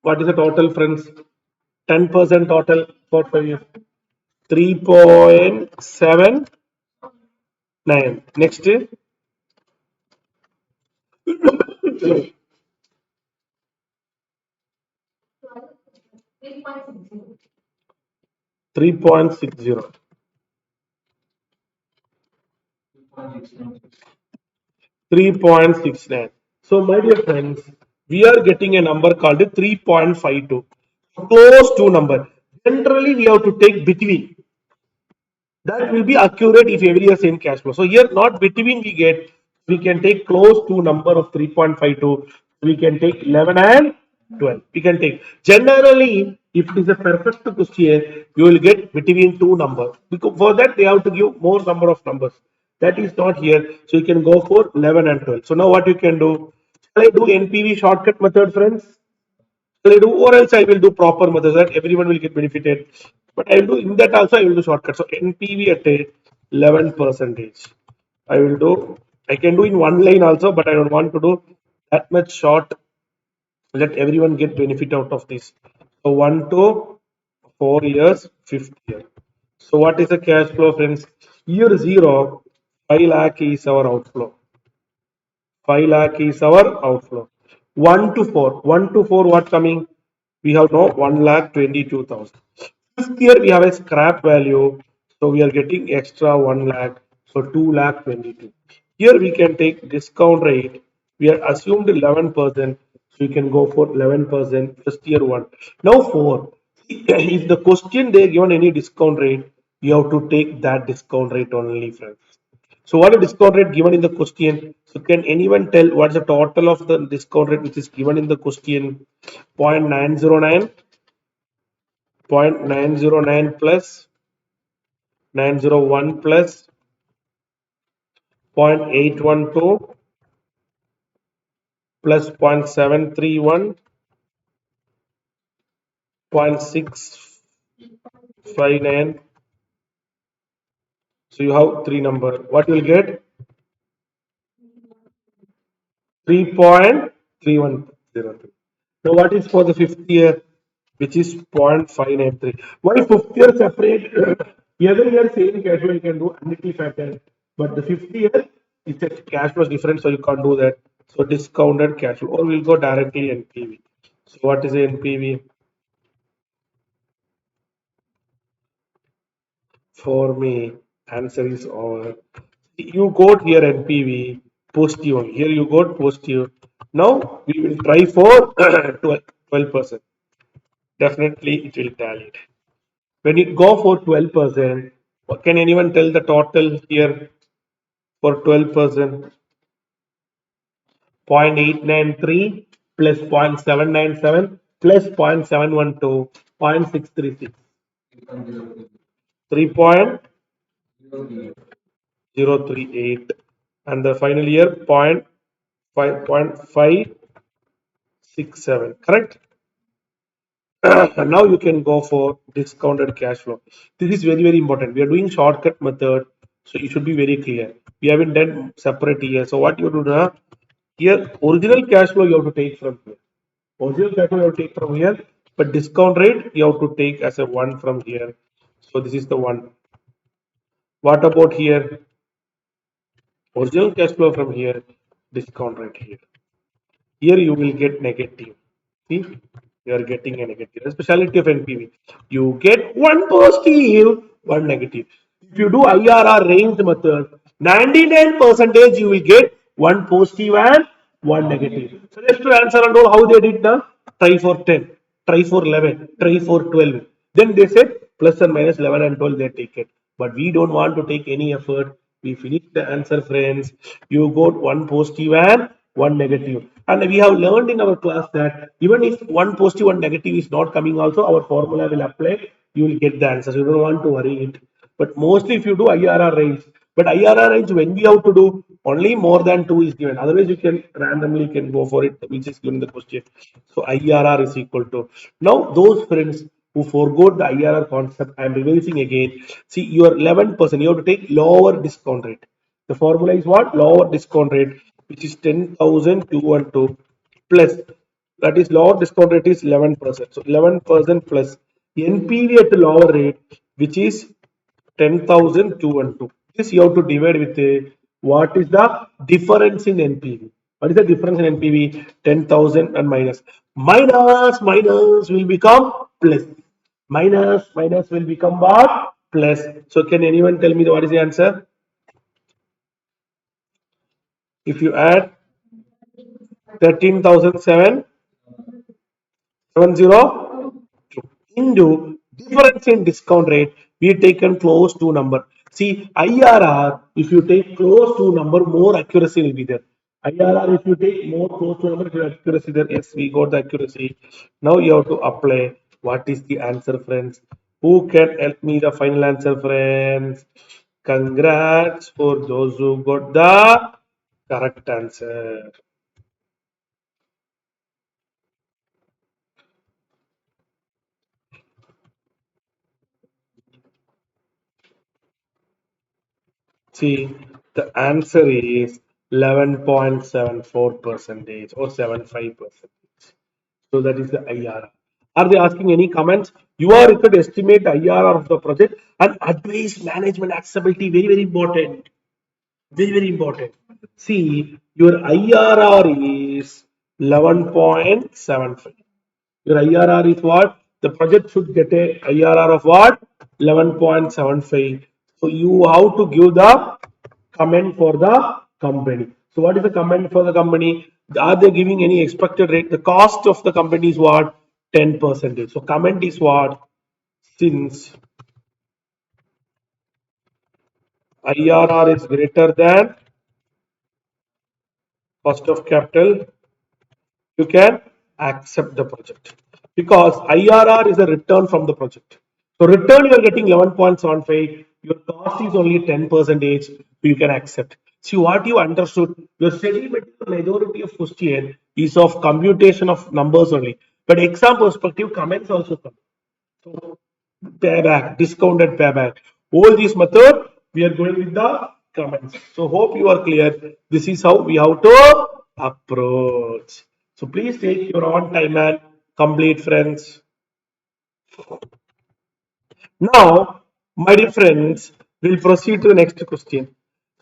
What is the total, friends? 10% total for 5 years. 3.79. Next. 3.60. 3.69. So, my dear friends, we are getting a number called 3.52. Close to number. Generally, we have to take between. That will be accurate if every year same cash flow. So here, not between we get, we can take close to number of 3.52. We can take 11 and 12. We can take. Generally, if it is a perfect question, you will get between two numbers. Because for that, they have to give more number of numbers. That is not here. So you can go for 11 and 12. So now what you can do? Shall I do NPV shortcut method, friends? Shall I do, or else I will do proper method that everyone will get benefited. But I will do in that also I will do shortcut. So NPV at a 11 percentage. I will do. I can do in one line also, but I don't want to do that much short. Let everyone get benefit out of this. So 1 to 4 years, fifth year. So what is the cash flow, friends? Year zero, 5 lakh is our outflow. 5 lakh is our outflow. 1 to 4. 1 to 4 what coming? We have now 1,22,000. Fifth year we have a scrap value. So we are getting extra 1 lakh. So 2,22,000. Here we can take discount rate. We are assumed 11%. So we can go for 11% first year one. Now 4. If the question they given any discount rate, you have to take that discount rate only, friends. So what is discount rate given in the question? So can anyone tell what is the total of the discount rate which is given in the question? 0.909, 0.909 plus 901 plus 0.812 plus 0.731, 0.659. So you have three number. What you will get? 3.3103. Now what is for the fifth year? Which is 0.593. Why fifth year separate? Every year same cash flow you can do annuity factor, but the 50th is a cash flow is different, so you can't do that. So discounted cash flow, or we'll go directly NPV. So what is the NPV? For me, answer is over. You got here NPV positive. Here you got positive. Now we will try for 12%. Definitely it will tally. When you go for 12%, can anyone tell the total here for 12%? 0.893 plus 0.797 plus 0.712, 0.636, 3.038, and the final year 0.567. Correct? And now you can go for discounted cash flow. This is very, very important. We are doing shortcut method, so you should be very clear. We haven't done separate here. So what you do now? Here, original cash flow you have to take from here. Original cash flow you have to take from here, but discount rate you have to take as a one from here. So this is the one. What about here? Original cash flow from here, discount rate here. Here you will get negative. See, you are getting a negative. The speciality of NPV. You get one positive, one negative. If you do IRR range method, 99% you will get one positive and one negative. So let's to answer and all how they did now. Try for 10, try for 11, try for 12. Then they said plus and minus 11 and 12 they take it. But we don't want to take any effort. We finished the answer, friends. You got one positive and one negative. And we have learned in our class that even if one positive, one negative is not coming also, our formula will apply. You will get the answer. So you don't want to worry it. But mostly if you do IRR range, but IRR range when we have to do only more than 2 is given. Otherwise you can randomly can go for it, which is given in the question. So IRR is equal to. Now those friends who forgot the IRR concept, I am revising again. See, your 11%, you have to take lower discount rate. The formula is what? Lower discount rate, which is 10,212 plus. That is lower discount rate is 11%. So 11% plus NPV at a lower rate, which is 10,212. This you have to divide with what is the difference in NPV. What is the difference in NPV? 10,000 and minus. Minus will become plus. Minus will become what? Plus. So can anyone tell me what is the answer? If you add 13,007 into difference in discount rate, we taken close to number. See, IRR, if you take close to number, more accuracy will be there. IRR, if you take more close to number, your accuracy there. Yes, we got the accuracy. Now you have to apply. What is the answer, friends? Who can help me the final answer, friends? Congrats for those who got the correct answer. See, the answer is 11.74 percentage or 75%. So that is the IRR. Are they asking any comments? You are required to estimate IRR of the project and advice management accessibility. Very, very important. Very, very important. See, your IRR is 11.75. Your IRR is what? The project should get a IRR of what? 11.75. So you have to give the comment for the company. So what is the comment for the company? Are they giving any expected rate? The cost of the company is what? 10%. So comment is what? Since IRR is greater than cost of capital, you can accept the project because IRR is a return from the project. So return you are getting 11.75, your cost is only 10 percentage, you can accept. See what you understood, your study material majority of question is of computation of numbers only, but exam perspective comments also come. So payback, discounted payback, all these method we are going with the comments. So hope you are clear. This is how we have to approach. So please take your own time and complete, friends. Now My dear friends, we'll proceed to the next question.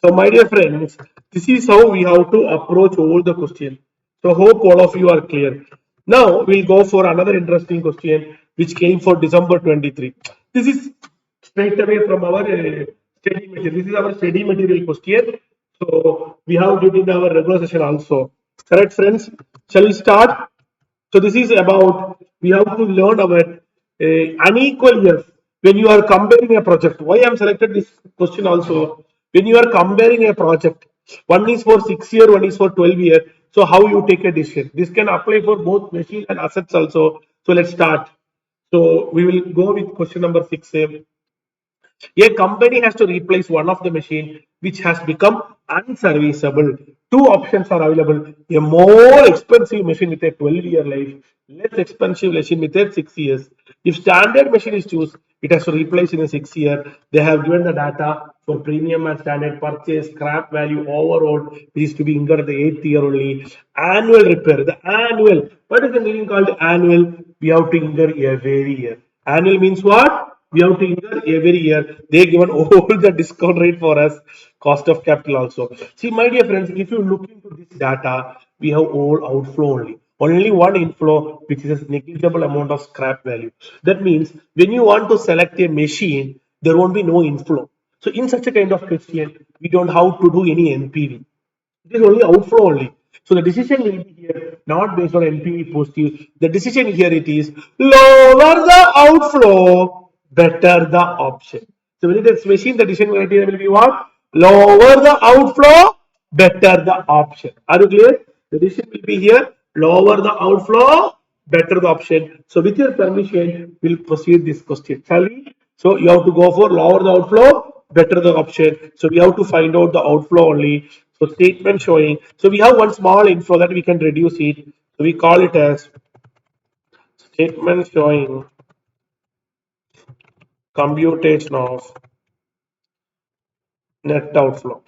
So, my dear friends, this is how we have to approach all the questions. So, hope all of you are clear. Now, we'll go for another interesting question which came for December 23. This is straight away from our study material. This is our study material question. So, we have it in our regular session also. Correct, friends? Shall we start? So this is about we have to learn about unequal years when you are comparing a project. Why I am selected this question also when you are comparing a project. One is for 6 year, one is for 12 year. So how you take a decision? This can apply for both machine and assets also. So let's start. So we will go with question number 6. A company has to replace one of the machine which has become unserviceable. Two options are available. A more expensive machine with a 12-year life, less expensive machine with a 6 years. If standard machine is chosen, it has to replace in a 6 year. They have given the data for premium and standard purchase, scrap value overall, which is to be incurred the 8th year only. Annual repair, the annual. What is the meaning called annual? We have to incur every year. Annual means what? We have to incur every year. They given all the discount rate for us, cost of capital also. See, my dear friends, if you look into this data, we have all outflow only. Only one inflow, which is a negligible amount of scrap value. That means when you want to select a machine, there won't be no inflow. So in such a kind of question, we don't have to do any NPV. It is only outflow only. So the decision will be here not based on NPV positive. The decision here it is lower the outflow, better the option. So when it is machine, the decision criteria will be what? Lower the outflow, better the option. Are you clear? The decision will be here lower the outflow, better the option. So with your permission, we'll proceed this question. Shall we? So you have to go for lower the outflow, better the option. So we have to find out the outflow only. So statement showing. So we have one small inflow that we can reduce it. So we call it as statement showing computation of net outflow.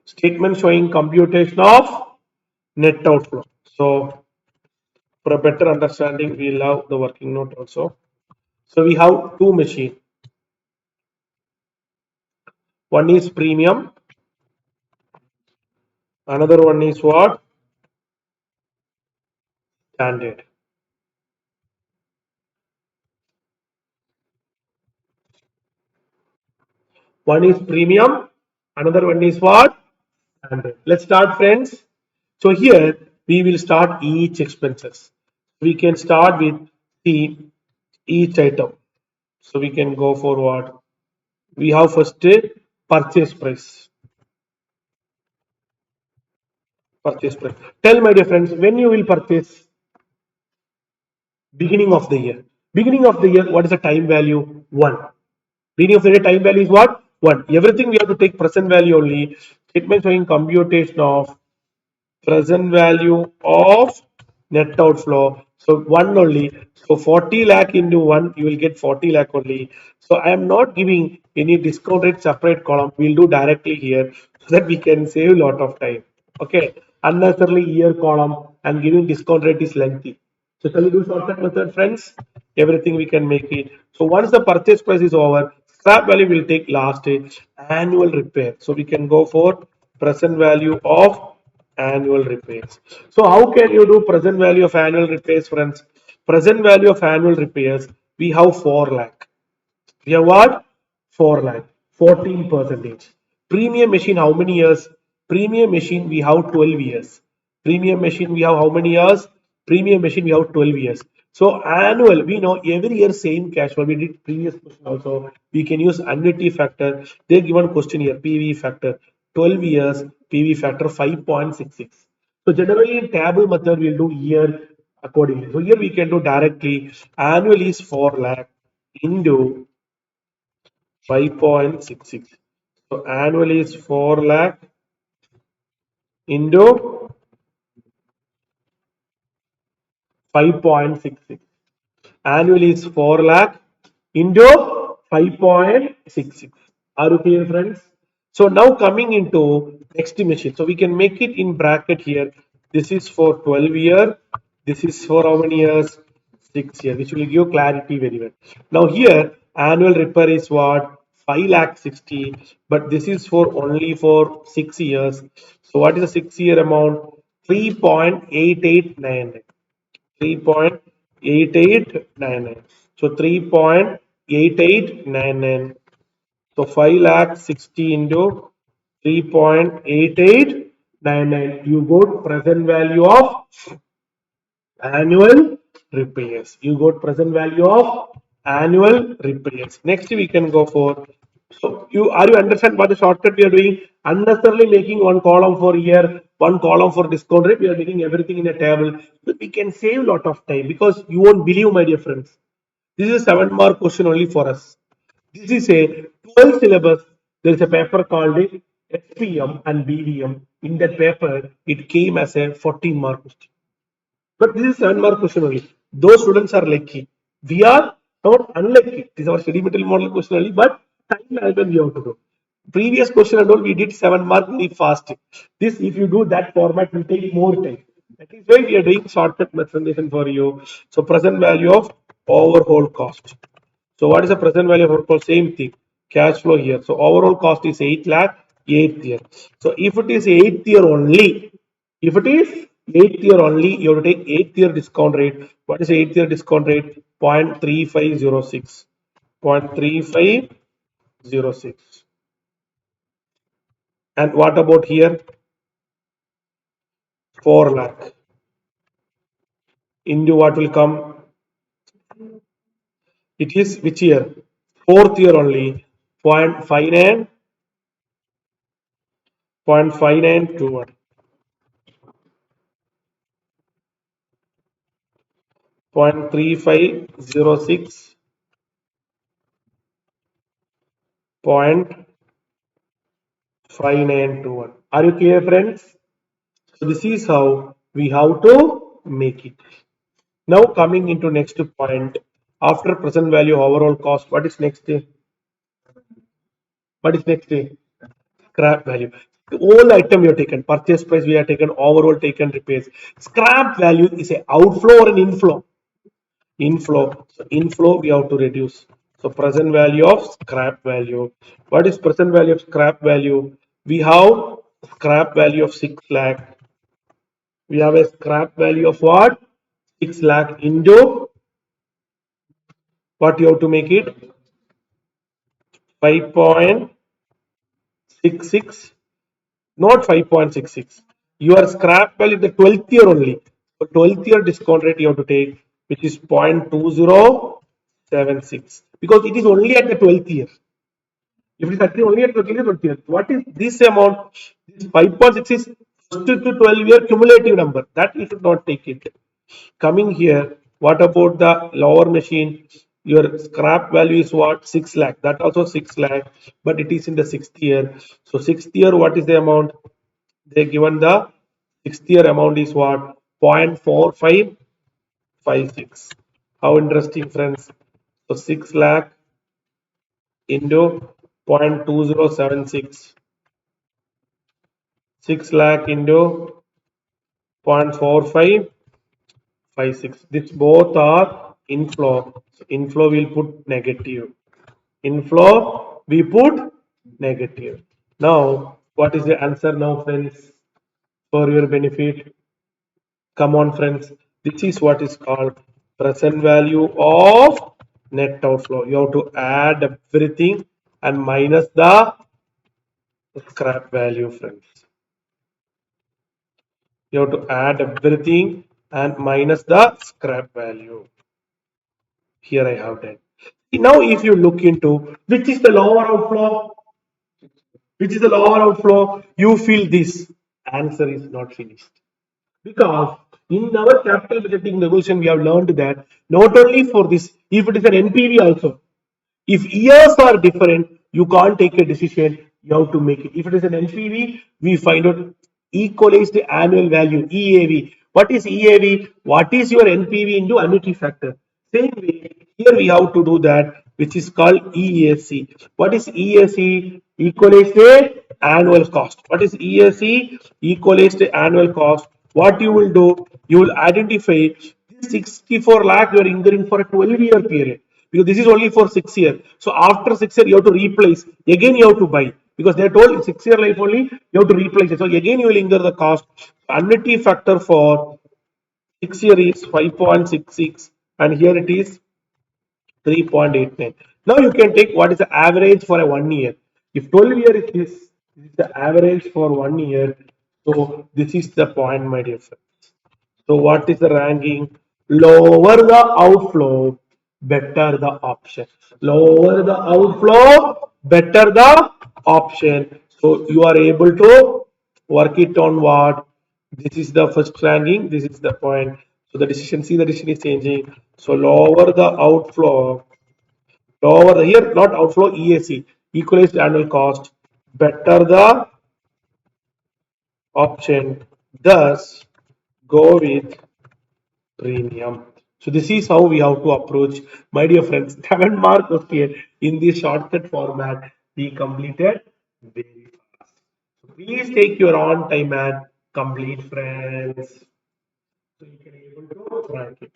Statement showing computation of net outflow. So for a better understanding, we'll have the working note also. So we have two machines. One is premium, another one is what? Standard. One is premium, another one is what? Standard. Let's start, friends. So here we will start each expenses. We can start with the each item. So we can go for what? We have first a purchase price. Purchase price. Tell my dear friends, when you will purchase beginning of the year. Beginning of the year, what is the time value? 1. Beginning of the year time value is what? 1. Everything we have to take present value only. Statement showing computation of present value of net outflow. So 1 only. So 40 lakh into 1, you will get 40 lakh only. So I am not giving any discount rate separate column. We'll do directly here so that we can save a lot of time. Okay. Unnecessarily year column and giving discount rate is lengthy. So shall we do shortcut method, friends? Everything we can make it. So once the purchase price is over, scrap value will take last annual repair. So we can go for present value of annual repairs. So how can you do present value of annual repairs, friends? Present value of annual repairs, we have 4 lakh. We have what? 4 lakh, 14 percentage. Premium machine, how many years? Premium machine, we have 12 years. Premium machine, we have how many years? Premium machine, we have 12 years. So annual, we know every year same cash flow. We did previous question also. We can use annuity factor. They given question here, PV factor. 12 years, PV factor 5.66. So generally in table method, we'll do year accordingly. So here we can do directly. Annual is 4 lakh into 5.66. So annual is 4 lakh into 5.66. Annual is 4 lakh into 5.66. Are you clear, friends? So now coming into next machine. So we can make it in bracket here. This is for 12 year. This is for how many years? 6 years, which will give clarity very well. Now here, annual repair is what? 5 lakh 60, but this is for only for 6 years. So what is the 6 year amount? 3.8899. 3.8899. So 3.8899. So 5 lakh 60 into 3.8899. You got present value of annual repairs. You got present value of annual repairs. Next we can go for, so you understand what the shortcut we are doing? Unnecessarily making one column for year, one column for discount rate. We are making everything in a table. But we can save a lot of time because you won't believe, my dear friends. This is a 7 mark question only for us. This is a 12 syllabus. There is a paper called SPM and BVM. In that paper, it came as a 14 mark question. But this is 7 mark question only. Those students are lucky. We are not unlucky. This is our study material model question only, but time management we have to do. Previous question and all we did 7 mark very fast. This, if you do that format, will take more time. That is why we are doing shortcut presentation for you. So present value of overall cost. So what is the present value of overall? Same thing. Cash flow here. So overall cost is 8 lakh, 8th year. So if it is 8th year only, if it is 8th year only, you have to take 8th year discount rate. What is 8th year discount rate? 0.3506. 0.3506. And what about here? 4 lakh. Into what will come? It is which year? 4th year only. 0.59, 0.5921. 0.3506, 0.5921. Are you clear, friends? So this is how we have to make it. Now coming into next point, after present value overall cost, what is next? What is next? Scrap value. All item you have taken, purchase price we have taken, overall taken, repairs. Scrap value is a outflow or an inflow? Inflow. So inflow we have to reduce. So present value of scrap value. What is present value of scrap value? We have scrap value of 6 lakh. We have a scrap value of what? 6 lakh into what you have to make it? 5.66. Not 5.66. Your scrap value the 12th year only. So 12th year discount rate you have to take, which is 0.2076, because it is only at the 12th year. If it is actually only at 12th year, what is this amount? This 5.6 is first to 12 year cumulative number. That you should not take it. Coming here, what about the lower machine? Your scrap value is what? 6 lakh. That also 6 lakh, but it is in the 6th year. So 6th year, what is the amount? They given the 6th year amount is what? 0.4556. How interesting, friends. So 6 lakh into 0.2076. 6 lakh into 0.4556. This both are inflow. So inflow will put negative. Inflow we put negative. Now, what is the answer now, friends? For your benefit. Come on, friends. This is what is called present value of net outflow. You have to add everything and minus the scrap value, friends. You have to add everything and minus the scrap value. Here I have done. Now, if you look into which is the lower outflow, which is the lower outflow, you feel this answer is not finished. Because in our capital budgeting revolution, we have learned that not only for this, if it is an NPV also, if years are different, you can't take a decision. You have to make it. If it is an NPV, we find out equalized annual value (EAV). What is EAV? What is your NPV into annuity factor? Same way, here we have to do that, which is called EAC. What is EAC? Equalized annual cost. What is EAC? Equalized annual cost. what you will do, you will identify this 64 lakh you are incurring for a 12-year period, because this is only for 6 years. So after 6 years, you have to replace. Again, you have to buy, because they told 6 year life only, you have to replace it. So again, you will incur the cost. Annuity factor for 6 year is 5.66, and here it is 3.89. Now you can take what is the average for a 1 year. If 12 year is this is the average for 1 year. So this is the point, my dear friend. So what is the ranking? Lower the outflow, better the option. Lower the outflow, better the option. So you are able to work it on what? This is the first ranking. This is the point. So the decision, see the decision is changing. So lower the outflow, lower the here not outflow EAC, equalized annual cost, better the option. Thus go with premium. So this is how we have to approach, my dear friends. 7 mark question in this shortcut format. We completed very fast. So please take your own time and complete, friends. So you can able to rank it.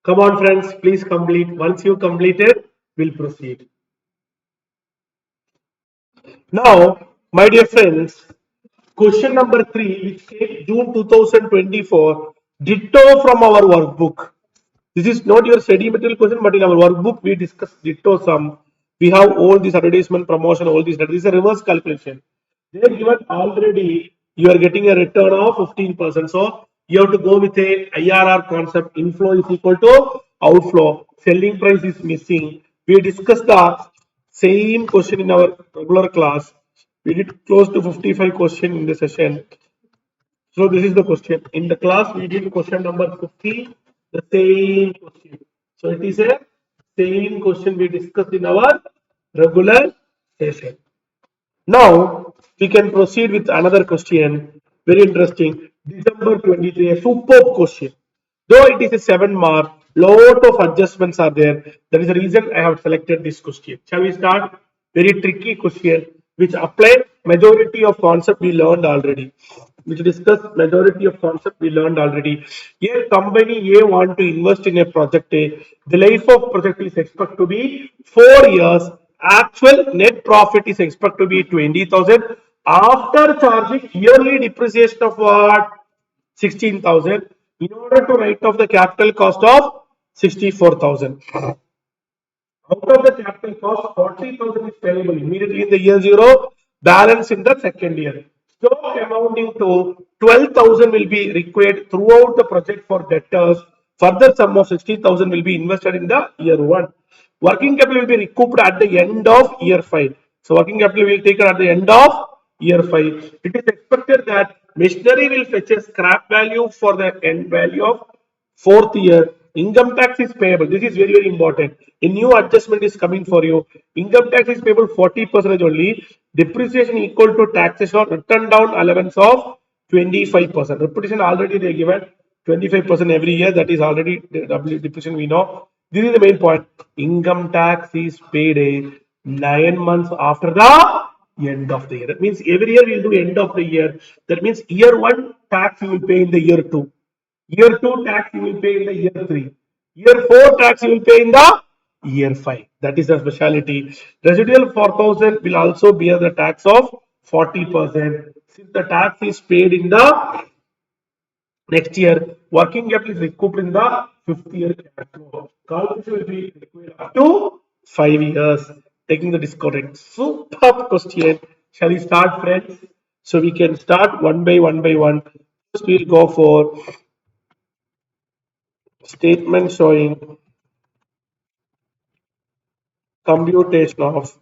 Come on, friends, please complete. Once you complete it, we'll proceed. Now, my dear friends, question number 3, which came June 2024, ditto from our workbook. This is not your study material question, but in our workbook we discuss ditto sum. We have all this advertisement, promotion, all this. That is a reverse calculation. They are given already. You are getting a return of 15%. So you have to go with a IRR concept. Inflow is equal to outflow. Selling price is missing. We discussed the same question in our regular class. We did close to 55 question in the session. So this is the question. In the class, we did question number 50, the same question. So it is a same question we discussed in our regular session. Now we can proceed with another question. Very interesting. December 23, a superb question. Though it is a 7 mark, lot of adjustments are there. That is the reason I have selected this question. Shall we start? Very tricky question, which apply majority of concept we learned already. Which discuss majority of concept we learned already. Here, company A want to invest in a project A. The life of project is expected to be 4 years. Actual net profit is expected to be 20,000 after charging yearly depreciation of what? 16,000 in order to write off the capital cost of 64,000. Out of the capital cost, 40,000 is payable immediately in the year 0, balance in the second year. Stock amounting to 12,000 will be required throughout the project for debtors. Further sum of 60,000 will be invested in the year 1. Working capital will be recouped at the end of year 5. So working capital will be taken at the end of year 5. It is expected that machinery will fetch a scrap value for the end value of 4th year. Income tax is payable. This is very, very important. A new adjustment is coming for you. Income tax is payable 40% only. Depreciation equal to taxation or return down allowance of 25%. Depreciation already they given 25% every year. That is already depreciation we know. This is the main point. Income tax is paid 9 months after the end of the year. That means every year we will do end of the year. That means year 1 tax you will pay in the year 2. Year 2 tax you will pay in the year 3. Year 4 tax you will pay in the year 5. That is the speciality. Residual 4,000 will also bear the tax of 40%. Since the tax is paid in the Next year, working capital is recouped in the fifth year cash flow. Calculation will be required up to 5 years, taking the discount rate. Superb question. Shall we start, friends? So we can start one by one by one. First, we'll go for statement showing computation of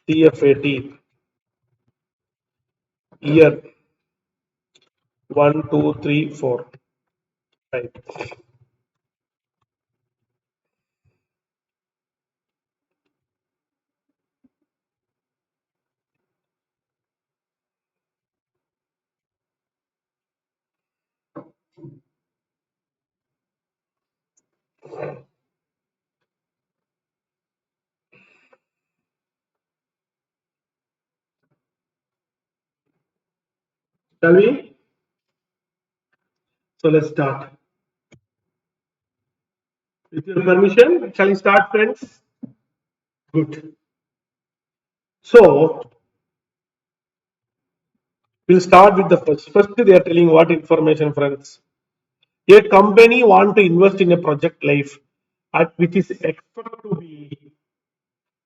CFAT year 1, 2, 3, 4. Right. Shall we? So let's start. With your permission, shall we start, friends? Good. So we'll start with the first. First, they are telling what information, friends. A company want to invest in a project life at which is expected to be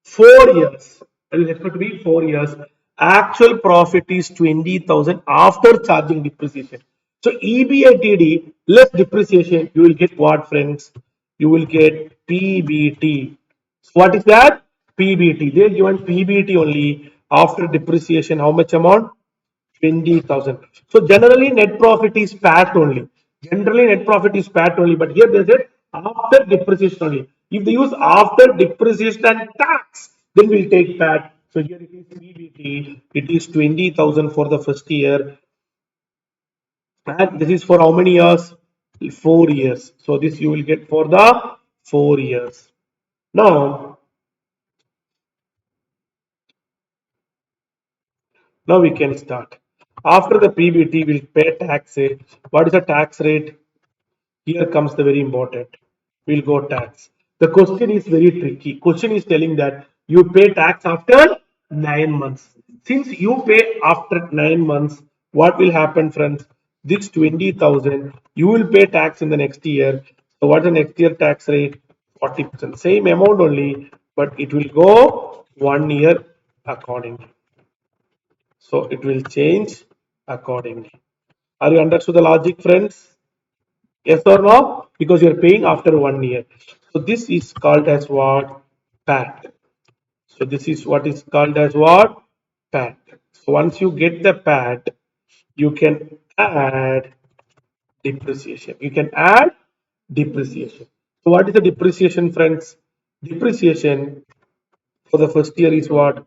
4 years. It is expected to be 4 years. Actual profit is 20,000 after charging depreciation. So EBITD less depreciation, you will get what, friends? You will get PBT. So what is that? PBT. They are given PBT only after depreciation. How much amount? 20,000. So generally net profit is PAT only. Generally net profit is PAT only, but here they said after depreciation only. If they use after depreciation and tax, then we'll take PAT. So here it is PBT. It is 20,000 for the first year. And this is for how many years? 4 years. So this you will get for the 4 years. Now we can start. After the PBT, we'll pay tax rate. What is the tax rate? Here comes the very important. We'll go tax. The question is very tricky. Question is telling that you pay tax after 9 months. Since you pay after 9 months, what will happen, friends? This 20,000, you will pay tax in the next year. So what's the next year tax rate? 40%. Same amount only, but it will go 1 year accordingly. So it will change accordingly. Are you understood the logic, friends? Yes or no? Because you're paying after 1 year. So this is called as what? PAT. So this is what is called as what? PAT. So once you get the PAT, you can add depreciation. You can add depreciation. So what is the depreciation, friends? Depreciation for the first year is what?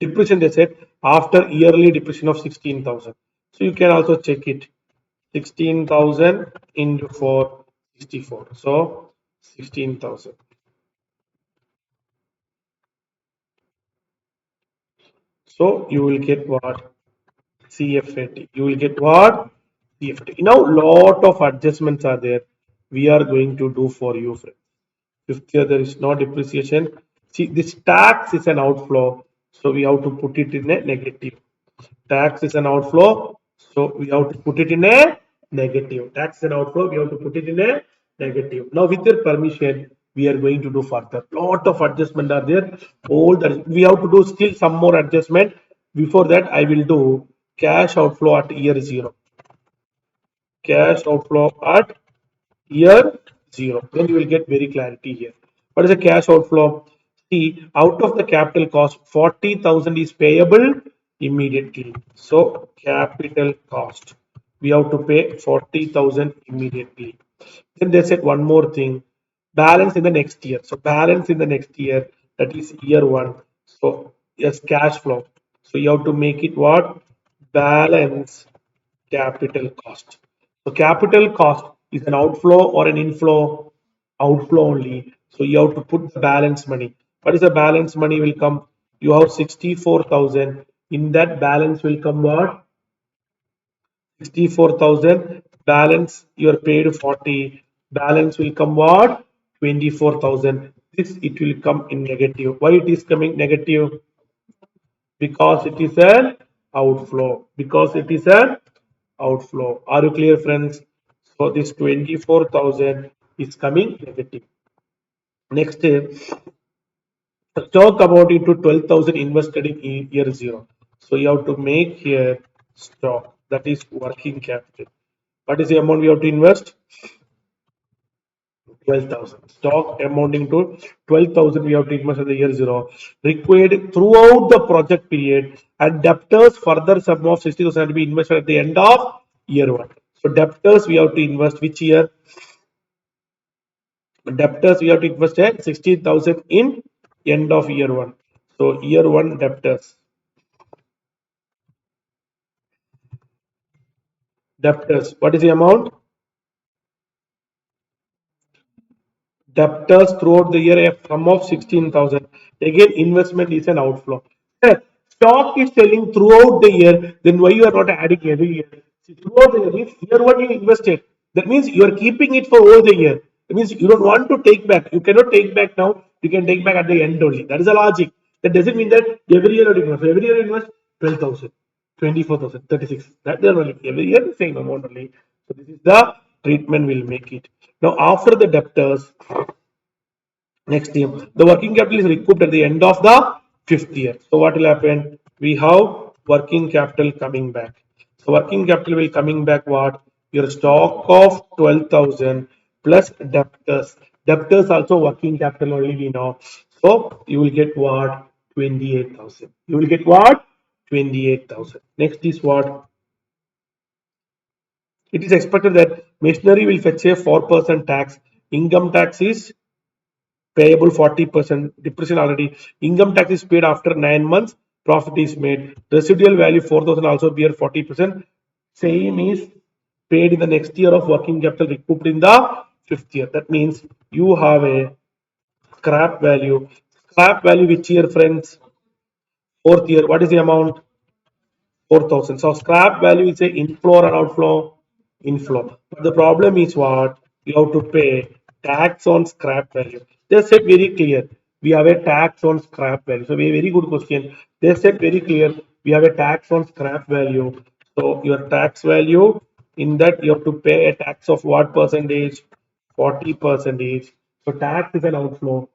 Depreciation, they said after yearly depreciation of 16,000. So you can also check it. 16,000 into 4, 64. So 16,000. So you will get what? CFAT. You will get what? CFAT. Now, lot of adjustments are there. We are going to do for you, friends. Fifth year, there is no depreciation. See, this tax is an outflow. So we have to put it in a negative. Tax is an outflow, so we have to put it in a negative. Tax is an outflow, we have to put it in a negative. Now with your permission, we are going to do further. Lot of adjustment are there. All that we have to do still some more adjustment. Before that, I will do cash outflow at year 0. Cash outflow at year 0. Then you will get very clarity here. What is a cash outflow? See, out of the capital cost, 40,000 is payable immediately. So, capital cost. We have to pay 40,000 immediately. Then they said one more thing. Balance in the next year. So, balance in the next year, that is year 1. So, yes, cash flow. So, you have to make it what? Balance capital cost. So capital cost is an outflow or an inflow? Outflow only. So you have to put the balance money. What is the balance money will come? You have 64,000. In that balance will come what? 64,000. Balance you are paid 40. Balance will come what? 24,000. This it will come in negative. Why it is coming negative? Because it is an outflow. Because it is an outflow. Are you clear, friends? So this 24,000 is coming negative. Next, stock amount into 12,000 invested in year zero. So you have to make here stock, that is working capital. What is the amount we have to invest? 12,000. Stock amounting to 12,000 we have to invest at the year zero. Required throughout the project period, and debtors further sum of 60,000 to be invested at the end of year one. So debtors we have to invest which year? Debtors we have to invest at 16,000 in end of year one. So year one debtors. Debtors. What is the amount? Debtors throughout the year a sum of 16,000. Again, investment is an outflow. Stock is selling throughout the year, then why you are not adding every year? See, throughout the year means year one you invested. That means you are keeping it for all the year. That means you don't want to take back. You cannot take back now. You can take back at the end only. That is the logic. That doesn't mean that every year you invest. Every year you invest 12,000, 24,000, 36. That is only every year the same amount only. So this is the treatment will make it. Now after the debtors, next year, the working capital is recouped at the end of the fifth year. So what will happen? We have working capital coming back. So working capital will coming back what? Your stock of 12,000 plus debtors. Debtors also working capital only we know. So you will get what? 28,000. You will get what? 28,000. Next is what? It is expected that machinery will fetch a 4% tax. Income tax is payable 40%, depreciation already. Income tax is paid after 9 months, profit is made. Residual value 4,000 also bear 40%. Same is paid in the next year of working capital recouped in the fifth year. That means you have a scrap value. Scrap value which year, friends? Fourth year. What is the amount? 4,000. So scrap value is a inflow or an outflow? Inflow. But the problem is what? You have to pay tax on scrap value. They said very clear. We have a tax on scrap value. So very good question. They said very clear. We have a tax on scrap value. So your tax value, in that you have to pay a tax of what percentage? 40 percentage. So tax is an outflow.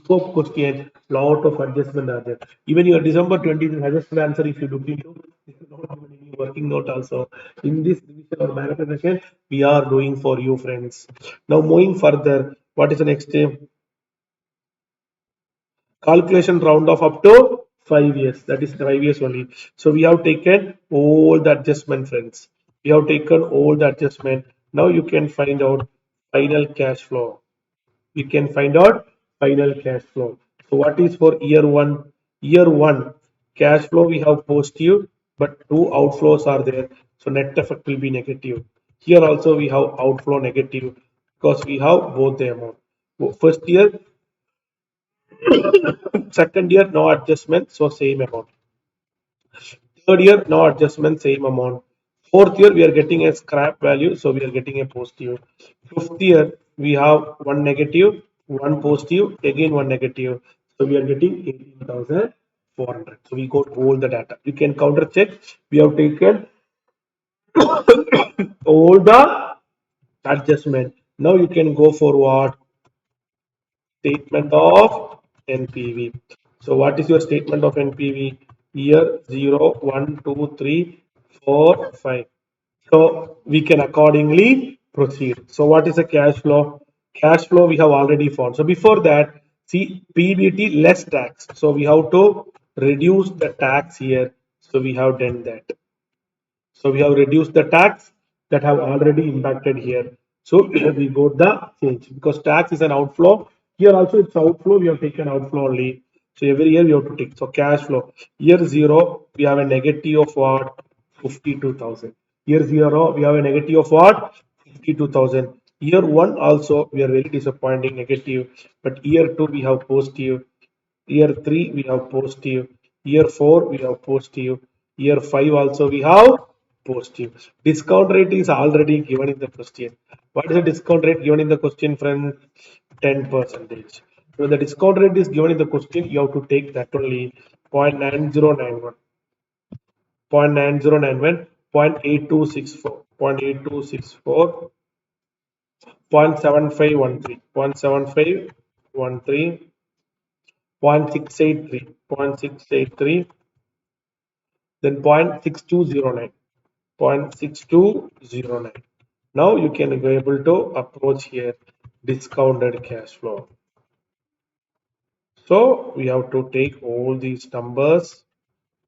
Scope question, lot of adjustment are there. Even your December 20th adjusted answer, if you look into, this is not given any working note also. In this division or marathon session, we are doing for you, friends. Now moving further, what is the next step? Calculation round off up to 5 years. That is 5 years only. So we have taken all the adjustment, friends. We have taken all the adjustment. Now you can find out final cash flow. We can find out final cash flow. So what is for year one? Year one cash flow we have positive, but two outflows are there. So net effect will be negative. Here also we have outflow negative because we have both the amount. First year, second year no adjustment, so same amount. Third year no adjustment, same amount. Fourth year we are getting a scrap value, so we are getting a positive. Fifth year we have one negative, one positive, again one negative, so we are getting 18,400. So we got all the data. You can counter check. We have taken all the adjustment. Now you can go forward. Statement of NPV. So what is your statement of NPV? Year 0, 1, 2, 3, 4, 5. So we can accordingly proceed. So what is the cash flow? Cash flow we have already found. So before that, see PBT less tax. So we have to reduce the tax here. So we have done that. So we have reduced the tax that have already impacted here. So we got the change because tax is an outflow. Here also it's outflow. We have taken outflow only. So every year we have to take. So cash flow. Year zero, we have a negative of what? 52,000. Year zero, we have a negative of what? 52,000. Year one also we are very disappointing negative. But year two we have positive. Year 3 we have positive. Year 4 we have positive. Year 5 also we have positive. Discount rate is already given in the question. What is the discount rate given in the question, friends? 10%. When the discount rate is given in the question, you have to take that only 0.9091. 0.9091 0.8264, 0.8264, 0.7513, 0.7513, 0.683, 0.683, then 0.6209, 0.6209. Now you can be able to approach here discounted cash flow. So we have to take all these numbers,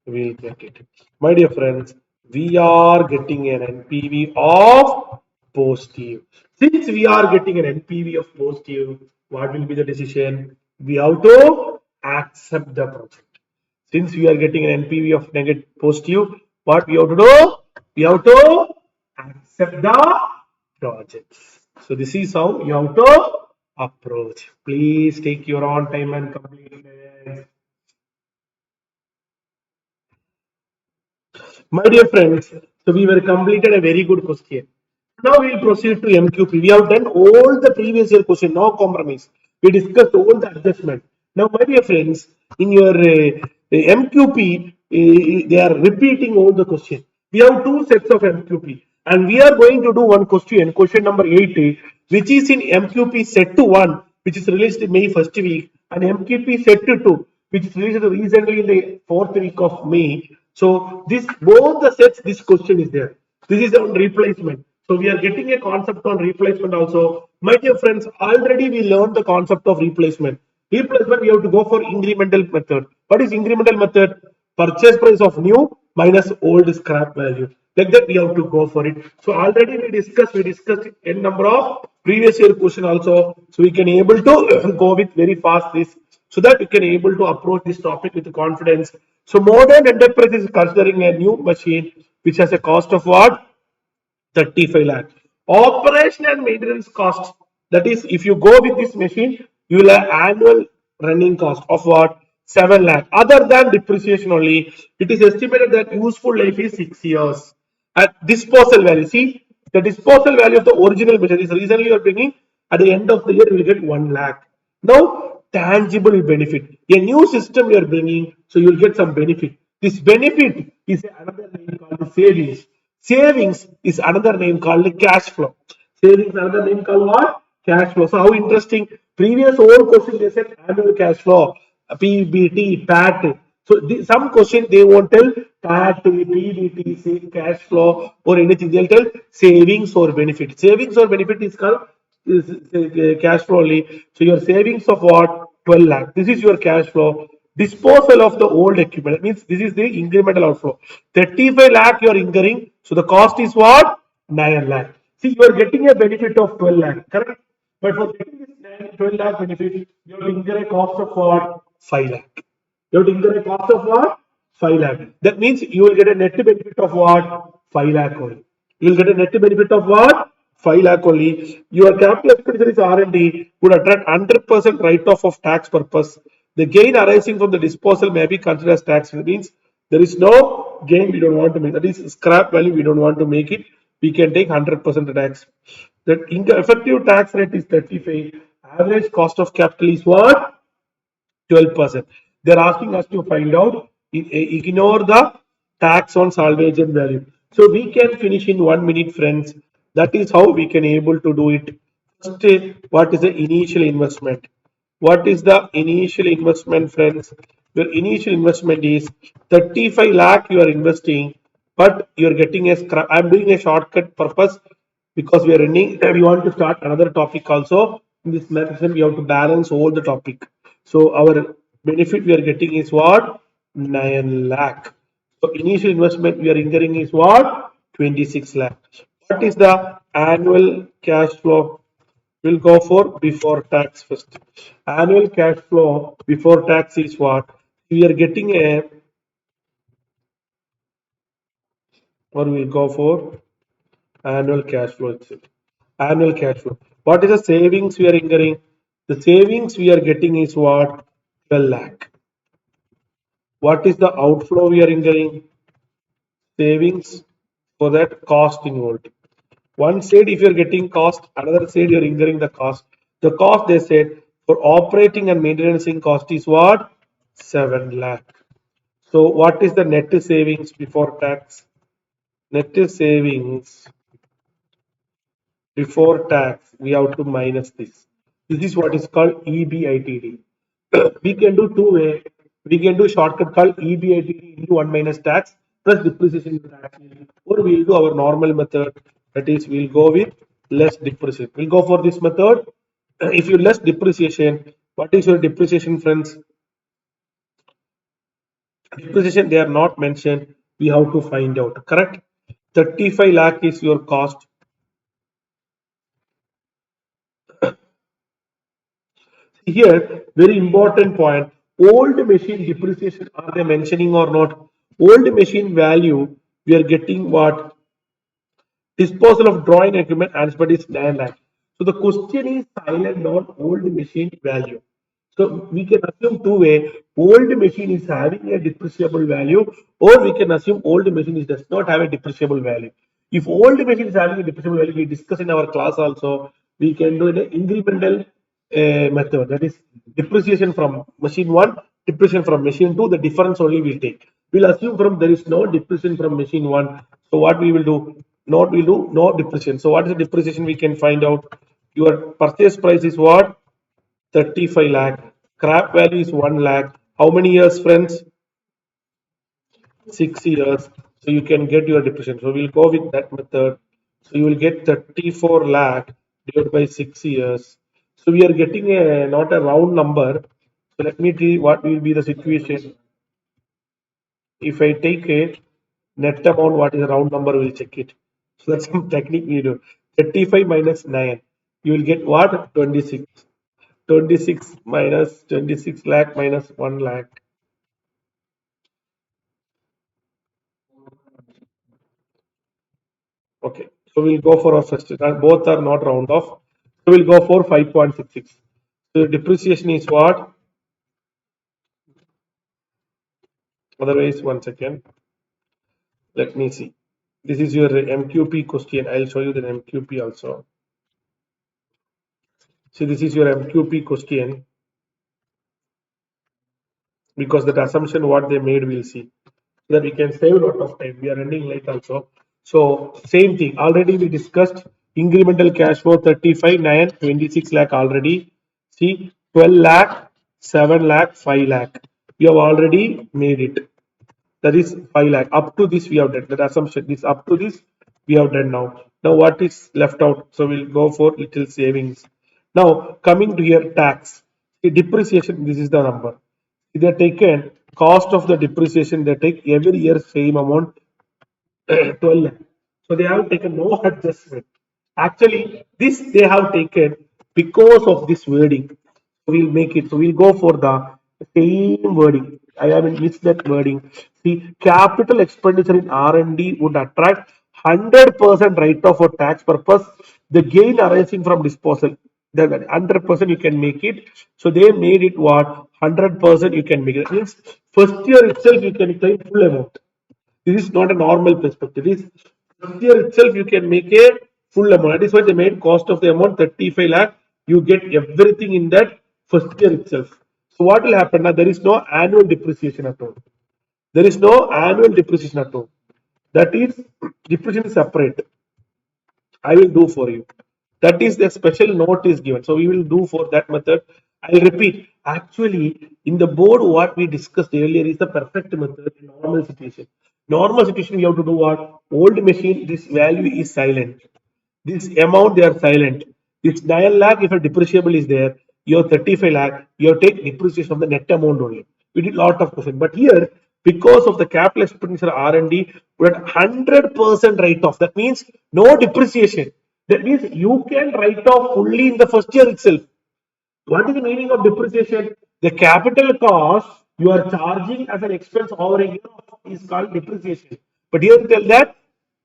we'll get it. My dear friends, we are getting an NPV of positive. Since we are getting an NPV of positive, what will be the decision? We have to accept the project. Since we are getting an NPV of negative positive, what we have to do? We have to accept the projects. So this is how you have to approach. Please take your own time and complete it. My dear friends, so we were completed a very good question. Now we will proceed to MQP. We have done all the previous year question, no compromise. We discussed all the adjustment. Now, my dear friends, in your MQP, they are repeating all the question. We have two sets of MQP, and we are going to do one question, question number 80, which is in MQP set to 1, which is released in May first week, and MQP set to 2, which is released recently in the fourth week of May. So this both the sets, this question is there. This is on replacement. So we are getting a concept on replacement also. My dear friends, already we learned the concept of replacement. Replacement, we have to go for incremental method. What is incremental method? Purchase price of new minus old scrap value. Like that, we have to go for it. So already we discussed a number of previous year question also. So we can able to go with very fast this, so that we can able to approach this topic with confidence. So modern enterprise is considering a new machine which has a cost of what? 35 lakh. Operation and maintenance cost. That is, if you go with this machine, you will have annual running cost of what? 7 lakh. Other than depreciation only, it is estimated that useful life is 6 years. At disposal value, see, the disposal value of the original machine is recently you are bringing, at the end of the year, you will get 1 lakh. Now, tangible benefit. A new system you are bringing, so you will get some benefit. This benefit is another name called savings. Savings is another name called cash flow. Savings another name called what? Cash flow. So how interesting. Previous old question they said annual cash flow, PBT, PAT. So some question they won't tell PAT, PBT, say cash flow or anything. They'll tell savings or benefit. Savings or benefit is called is cash flow only. So your savings of what? 12 lakh. This is your cash flow. Disposal of the old equipment. That means this is the incremental outflow. 35 lakh you are incurring. So the cost is what? 9 lakh. See, you are getting a benefit of 12 lakh, correct? But for getting this 12 lakh benefit, you have to incur a cost of what? 5 lakh. You have to incur a cost of what? 5 lakh. That means you will get a net benefit of what? 5 lakh only. You will get a net benefit of what? 5 lakh only. Your capital expenditure is R&D would attract 100% write-off of tax purpose. The gain arising from the disposal may be considered as tax. It means there is no gain we don't want to make. That is scrap value we don't want to make it. We can take 100% tax. The effective tax rate is 35. Average cost of capital is what? 12%. They're asking us to find out, ignore the tax on salvage and value. So we can finish in 1 minute, friends. That is how we can able to do it. First, what is the initial investment? What is the initial investment, friends? Your initial investment is 35 lakh you are investing, but you are getting a scrap. I'm doing a shortcut purpose because we are running. We want to start another topic also. In this method, we have to balance all the topic. So our benefit we are getting is what? 9 lakh. So initial investment we are incurring is what? 26 lakh. What is the annual cash flow? We'll go for before tax first. Annual cash flow before tax is what? We are getting a, or we'll go for annual cash flow itself. Annual cash flow. What is the savings we are incurring? The savings we are getting is what? 12 lakh. What is the outflow we are incurring? Savings for that cost involved. One side if you're getting cost, another side you're incurring the cost. The cost they said for operating and maintaining cost is what? 7 lakh. So what is the net savings before tax? net savings before tax, we have to minus this. This is what is called EBITD. We can do two-way. We can do shortcut called EBITD into 1 minus tax plus depreciation into tax. Or we'll do our normal method. That is, we'll go with less depreciation. We'll go for this method. If you less depreciation, what is your depreciation, friends? Depreciation, they are not mentioned. We have to find out. Correct? 35 lakh is your cost. Here, very important point, old machine depreciation, are they mentioning or not? Old machine value, we are getting what? Disposal of drawing equipment as per is 9 lakh. So the question is silent on old machine value. So we can assume two way, old machine is having a depreciable value, or we can assume old machine does not have a depreciable value. If old machine is having a depreciable value, we discuss in our class also, we can do an incremental method. That is depreciation from machine 1, depreciation from machine 2, the difference only we will take. We'll assume from there is no depreciation from machine 1. So what we will do? Not we do no depreciation. So what is the depreciation? We can find out. Your purchase price is what? 35 lakh. Scrap value is 1 lakh. How many years, friends? 6 years. So you can get your depreciation. So we'll go with that method. So you will get 34 lakh divided by 6 years. So we are getting a not a round number. So let me see what will be the situation. If I take a net amount, what is the round number? We'll check it. So that's some technique we do. 35 minus 9. You will get what? 26. 26 minus 26 lakh minus 1 lakh. Okay. So we'll go for our first. Both are not round off. So we'll go for 5.66. So depreciation is what? Otherwise, one second. Let me see. This is your MQP question. I'll show you the MQP also. So this is your MQP question because that assumption what they made we'll see. So that we can save a lot of time. We are running late also. So same thing. Already we discussed incremental cash flow 35, 9, 26 lakh already. See 12 lakh, 7 lakh, 5 lakh. We have already made it. That is 5 lakh. Up to this we have done. That assumption is up to this we have done now. Now what is left out? So we'll go for little savings. Now coming to here tax. The depreciation, this is the number. They taken cost of the depreciation, they take every year same amount 12 lakh. So they have taken no adjustment. Actually, this they have taken because of this wording. So we'll make it. So we'll go for the same wording. I haven't missed that wording. See, capital expenditure in R&D would attract 100% write-off for tax purpose. The gain arising from disposal, the 100% you can make it. So they made it what? 100% you can make it. That means first year itself you can claim full amount. This is not a normal perspective. This first year itself you can make a full amount. That is why they made cost of the amount 35 lakh. You get everything in that first year itself. So what will happen now? There is no annual depreciation at all. There is no annual depreciation at all. That is depreciation is separate. I will do for you. That is the special note is given. So we will do for that method. I'll repeat. Actually, in the board, what we discussed earlier is the perfect method in normal situation. Normal situation, we have to do what? Old machine, this value is silent. This amount they are silent. This 9 lakh, if a depreciable is there, you have 35 lakh, you have take depreciation of the net amount only. We did lot of question, but here because of the capital expenditure R&D, we had 100% write off. That means no depreciation. That means you can write off fully in the first year itself. What is the meaning of depreciation? The capital cost you are charging as an expense over a year is called depreciation. But here tell that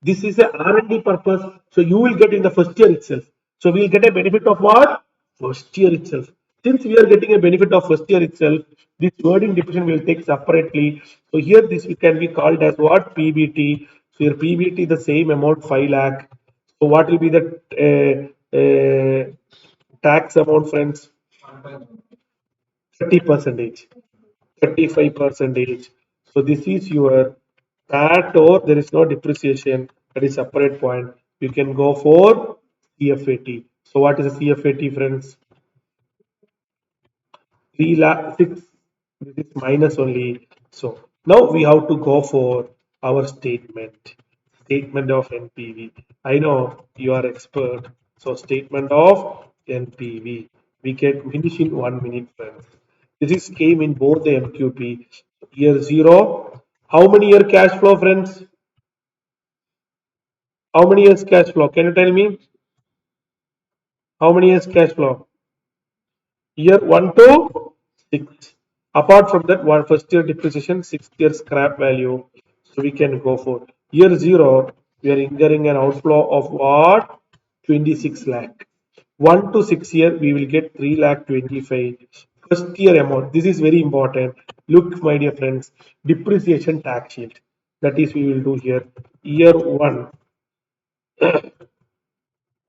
this is a R&D purpose, so you will get in the first year itself. So we will get a benefit of what? First year itself. Since we are getting a benefit of first year itself, this wording depreciation will take separately. So here this can be called as what? PBT. So your PBT the same amount 5 lakh. So what will be the tax amount, friends? 30 percentage, 35 percentage. So this is your That or there is no depreciation, that is separate point. You can go for CFAT. So what is a CFAT, friends? 3 lakh 6. This is minus only. So now we have to go for our statement. Statement of NPV. I know you are expert. So statement of NPV. We can finish in 1 minute, friends. This is came in both the MQP. Year zero. How many year cash flow, friends? How many years cash flow? Can you tell me? How many years cash flow? Year 1 to 6. Apart from that, one first year depreciation, 6th year scrap value. So we can go for year 0. We are incurring an outflow of what? 26 lakh. 1 to 6 year, we will get 3 lakh 25. First year amount. This is very important. Look, my dear friends, depreciation tax shield. That is, we will do here. Year 1,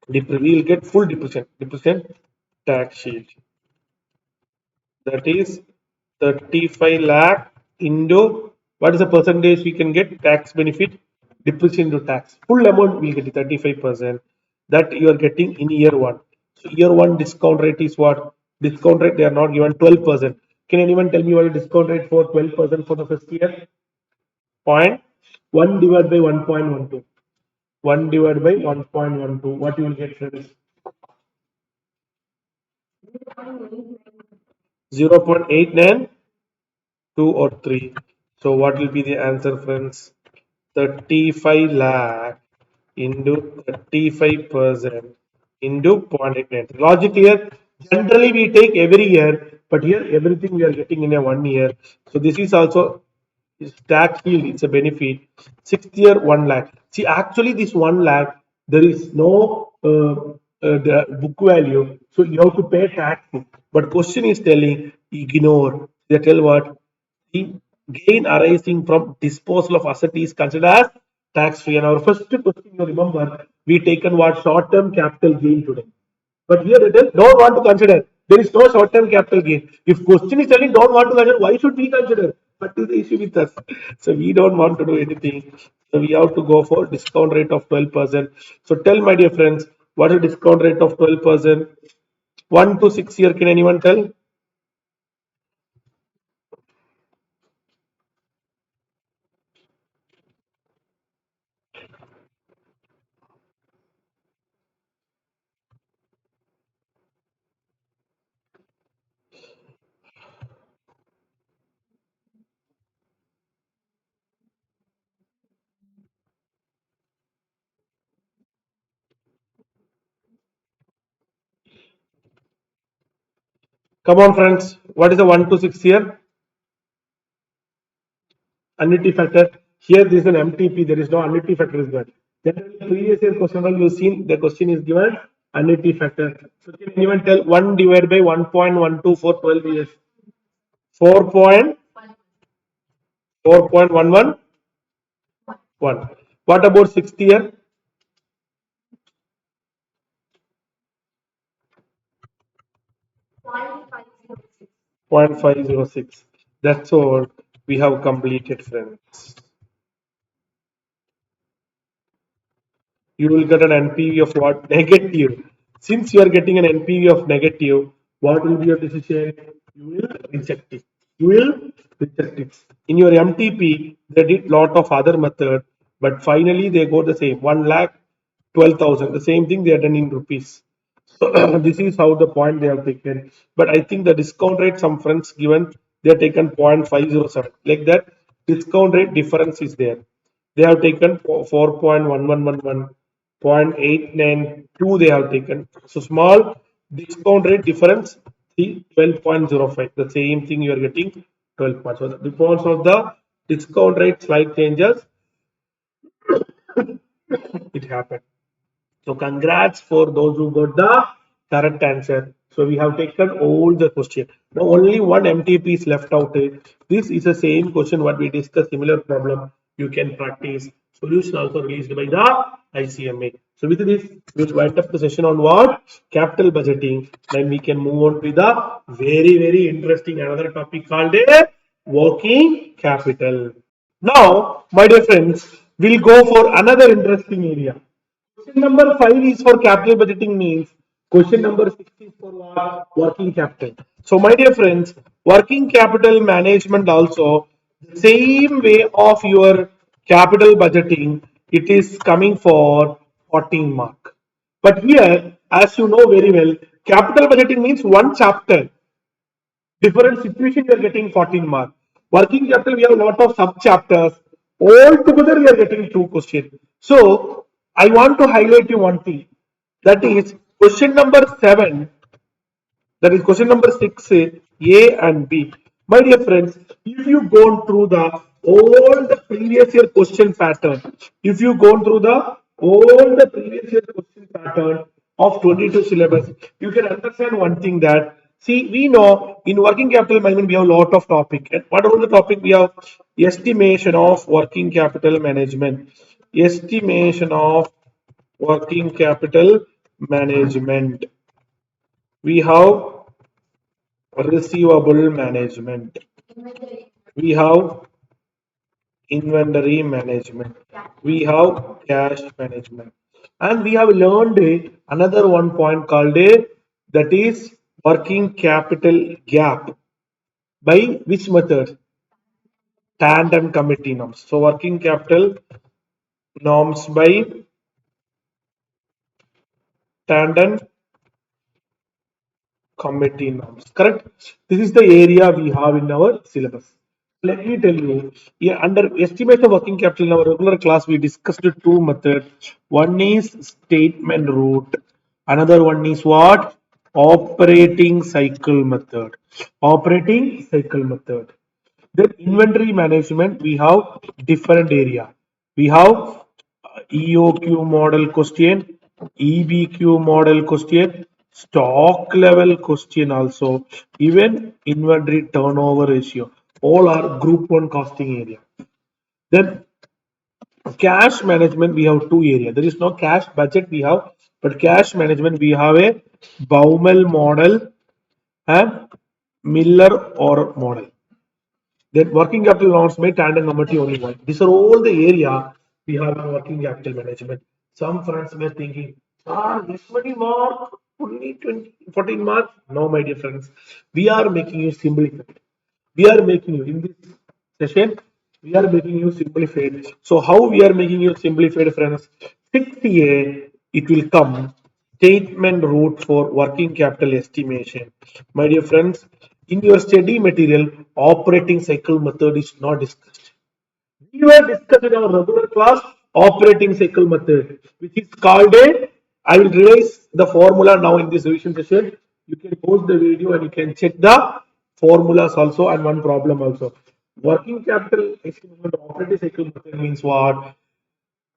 we will get full depreciation tax shield. That is 35 lakh into what is the percentage we can get tax benefit depreciation into tax. Full amount we will get 35% that you are getting in year 1. So year 1 discount rate is what? Discount rate they are not given 12%. Can anyone tell me what is discount rate for 12% for the first year? Point 1 divided by 1.12. 1 divided by 1.12. What you will get, friends? 0.892 or 3. So what will be the answer, friends? 35 lakh into 35% into 0.89. Logic here. Generally, we take every year, but here everything we are getting in a 1 year. So this is also tax shield. It's a benefit. 6th year 1 lakh. See, actually, this 1 lakh there is no the book value, so you have to pay tax. But question is telling ignore. They tell what? The gain arising from disposal of asset is considered as tax free. And our first question, you remember, we taken what short term capital gain today. But here it is don't want to consider. There is no short term capital gain. If question is telling don't want to consider, why should we consider? What is the issue with us? So we don't want to do anything. So we have to go for discount rate of 12%. So tell my dear friends, what is discount rate of 12%? 1 to 6 year, can anyone tell? Come on, friends. What is the 1 to 6 year? Annuity factor. Here there is an MTP, there is no annuity factor is there. Then previous year question you've seen the question is given annuity factor. So can anyone tell 1 divided by 1.12 for 12 years? 4.11. What about 6th year? 0.506. That's all we have completed, friends. You will get an NPV of what? Negative. Since you are getting an NPV of negative, what will be your decision? You will reject it. You will reject it. In your MTP, they did lot of other method, but finally they go the same 1 lakh 12,000. The same thing they are done in rupees. So this is how the point they have taken. But I think the discount rate some friends given they have taken 0.507. Like that, discount rate difference is there. They have taken 4.1111, 0.892 they have taken. So small discount rate difference, see 12.05. The same thing you are getting 12 points. So because of the discount rate slight changes, it happened. So congrats for those who got the correct answer. So we have taken all the question. Now only one MTP is left out. This is the same question what we discussed, similar problem. You can practice. Solution also released by the ICMA. So with this, we'll wind up the session on what? Capital budgeting. Then we can move on to the very, very interesting another topic called a working capital. Now, my dear friends, we'll go for another interesting area. Question number 5 is for capital budgeting means. Question number 6 is for what? Working capital. So, my dear friends, working capital management also the same way of your capital budgeting. It is coming for 14 mark. But here, as you know very well, capital budgeting means one chapter different situation, we are getting 14 marks. Working capital, we have a lot of sub chapters. All together, we are getting 2 questions. So, I want to highlight you one thing. That is question number 7, that is question number 6, A and B. My dear friends, if you go through the all the previous year question pattern, if you go through the all the previous year question pattern of 22 syllabus, you can understand one thing that see we know in working capital management we have a lot of topic. And what about the topic we have? Estimation of working capital management. Estimation of working capital management. We have receivable management, we have inventory management, we have cash management, and we have learned another one point called a that is working capital gap by which method? Tandem committee norms. So working capital norms by tandem committee norms. Correct? This is the area we have in our syllabus. Let me tell you, yeah, under estimate of working capital in our regular class, we discussed two methods. One is statement route. Another one is what? Operating cycle method. Operating cycle method. Then inventory management, we have different area. We have EOQ model question, EBQ model question, stock level question also, even inventory turnover ratio. All are group 1 costing area. Then cash management, we have two areas. There is no cash budget we have, but cash management we have a Baumel model and Miller or model. Then working capital norms may tandem committee only one. These are all the area we have in working capital management. Some friends may thinking, this many mark, only 20, 14 marks. No, my dear friends, we are making you simplified. We are making you in this session, we are making you simplified. So how we are making you simplified, friends? 6A, it will come statement route for working capital estimation. My dear friends, in your study material, operating cycle method is not discussed. We were discussing our regular class operating cycle method, which is called a. I will release the formula now in this revision session. You can pause the video and you can check the formulas also and one problem also. Working capital estimation operating cycle method means what?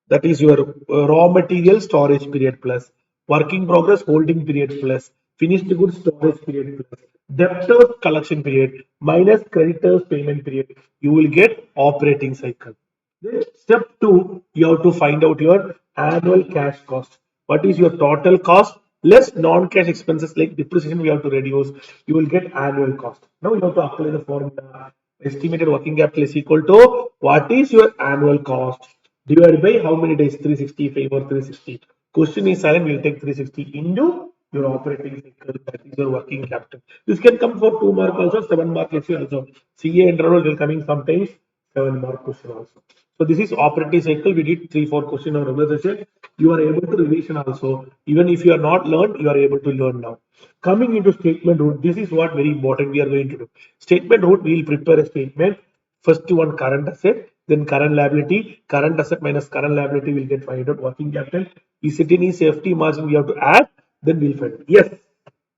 That is your raw material storage period plus working progress holding period plus finished goods storage period plus debtors collection period minus creditors payment period. You will get operating cycle. Then step 2, you have to find out your annual cash cost. What is your total cost less non-cash expenses like depreciation we have to reduce. You will get annual cost. Now you have to apply the formula. Estimated working capital is equal to what is your annual cost divided by how many days? 365 or 360. Question is silent, we'll take 360 into your operating cycle, that is your working capital. This can come for 2 mark also, 7 mark also. CA interval will coming sometimes 7 mark question also. So this is operating cycle. We did 3-4 question on regular session. You are able to revision also. Even if you are not learned, you are able to learn now. Coming into statement route, this is what very important we are going to do. Statement route, we will prepare a statement. First one current asset, then current liability. Current asset minus current liability will get find out working capital. Is it any safety margin we have to add? Then we'll find it. Yes,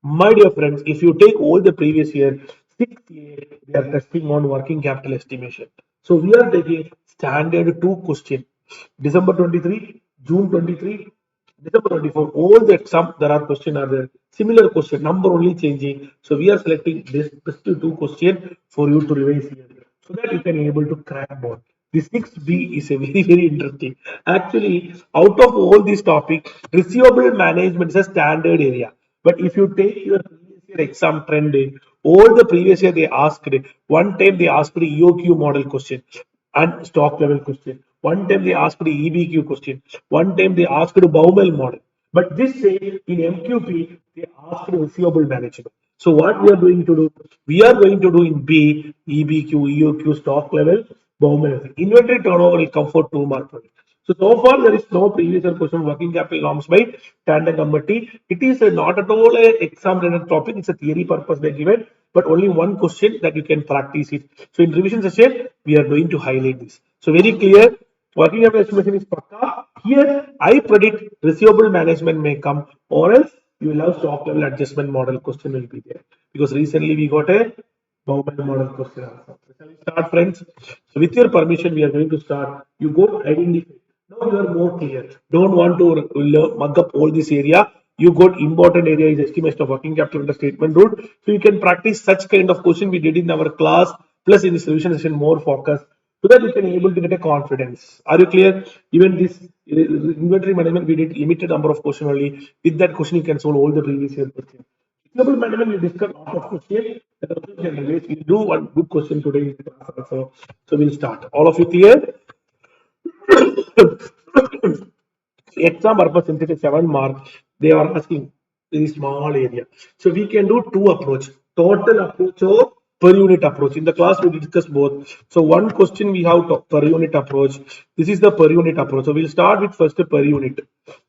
my dear friends, if you take all the previous year, 6A, we are testing on working capital estimation. So we are taking standard 2 question. December 23, June 23, December 24. All the exam there are question are there. Similar question, number only changing. So we are selecting this best 2 question for you to revise here, so that you can able to crack more. The 6B is a very interesting. Actually, out of all these topics, receivable management is a standard area. But if you take your previous year exam trend, all the previous year they asked, one time they asked the EOQ model question. and stock level question. One time they asked the EBQ question. One time they asked the Baumel model. But this say in MQP they asked receivable management. So what we are going to do? We are going to do in B, EBQ, EOQ, stock level, Baumel. Inventory turnover will come for 2 mark. So far there is no previous year question working capital norms by Tandem Committee. It is not at all a exam related topic. It's a theory purpose they given, but only one question that you can practice it. So in revision session, we are going to highlight this. So very clear. Working capital estimation is pakka. Here I predict receivable management may come, or else you will have stock level adjustment model question will be there, because recently we got a Bowman model question answer. So shall we start, friends? So with your permission, we are going to start. You go identify. Now you are more clear. Don't want to mug up all this area. You got important area is estimation of working capital under statement rule. So you can practice such kind of question we did in our class, plus in the solution session more focus, so that you can able to get a confidence. Are you clear? Even this inventory management, we did limited number of question only. With that question, you can solve all the previous year questions. Reasonable management, we discuss lot of questions. We'll do one good question today in class also. So we'll start. All of you clear? Exam purpose since it is 7 mark, they are asking in small area. So we can do two approach, total approach or per unit approach. In the class we discuss both. So one question we have per unit approach. This is the per unit approach. So we'll start with first per unit.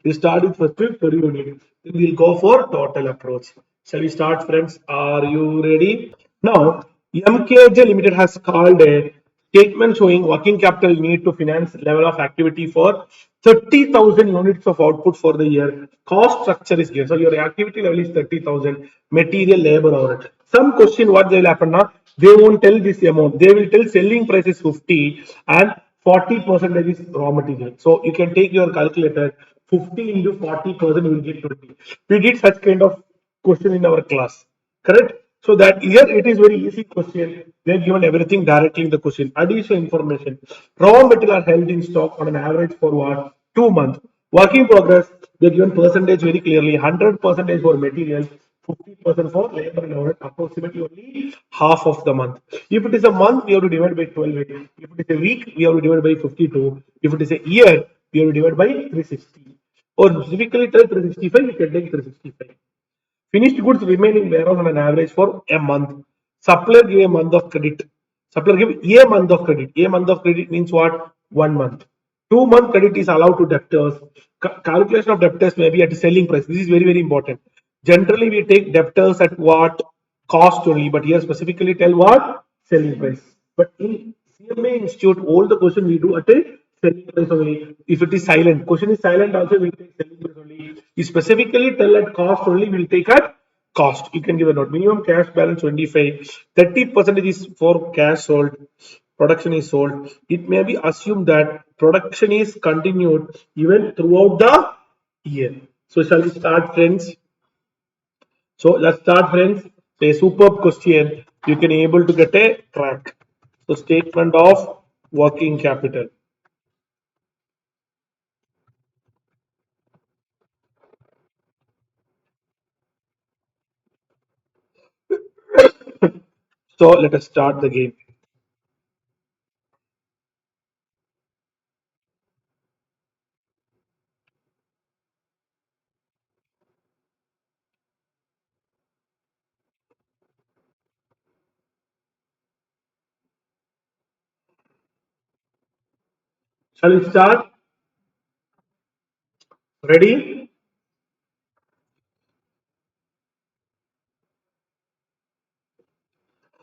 We'll start with first per unit. Then we'll go for total approach. Shall we start, friends? Are you ready? Now, MKJ Limited has called a statement showing working capital need to finance level of activity for 30,000 units of output for the year. Cost structure is given. So your activity level is 30,000, material, labor, overhead. Some question what they will happen now, they won't tell this amount. They will tell selling price is 50 and 40% is raw material. So you can take your calculator, 50 into 40%, you will get 20. We did such kind of question in our class, correct? So that here it is very easy question. They are given everything directly in the question. Additional information. Raw material are held in stock on an average for what? 2 months. Work in progress. They are given percentage very clearly. 100% for material, 50% for labor and overhead, approximately only half of the month. If it is a month, we have to divide by 12. If it is a week, we have to divide by 52. If it is a year, we have to divide by 360. Or specifically 365, we can take 365. Finished goods remain in warehouse on an average for a month. Supplier give a month of credit. Supplier give a month of credit. A month of credit means what? 1 month. 2 month credit is allowed to debtors. Calculation of debtors may be at selling price. This is very, very important. Generally, we take debtors at what? Cost only, but here specifically tell what? Selling price. But in CMA Institute, all the question we do at a selling price only. If it is silent, question is silent also, we take selling price only. You specifically tell at cost only, we'll take at cost. You can give a note. Minimum cash balance 25, 30% is for cash sold, production is sold. It may be assumed that production is continued even throughout the year. So shall we start, friends? So let's start, friends. A superb question. You can able to get a crack. So statement of working capital. So let us start the game. Shall we start? Ready?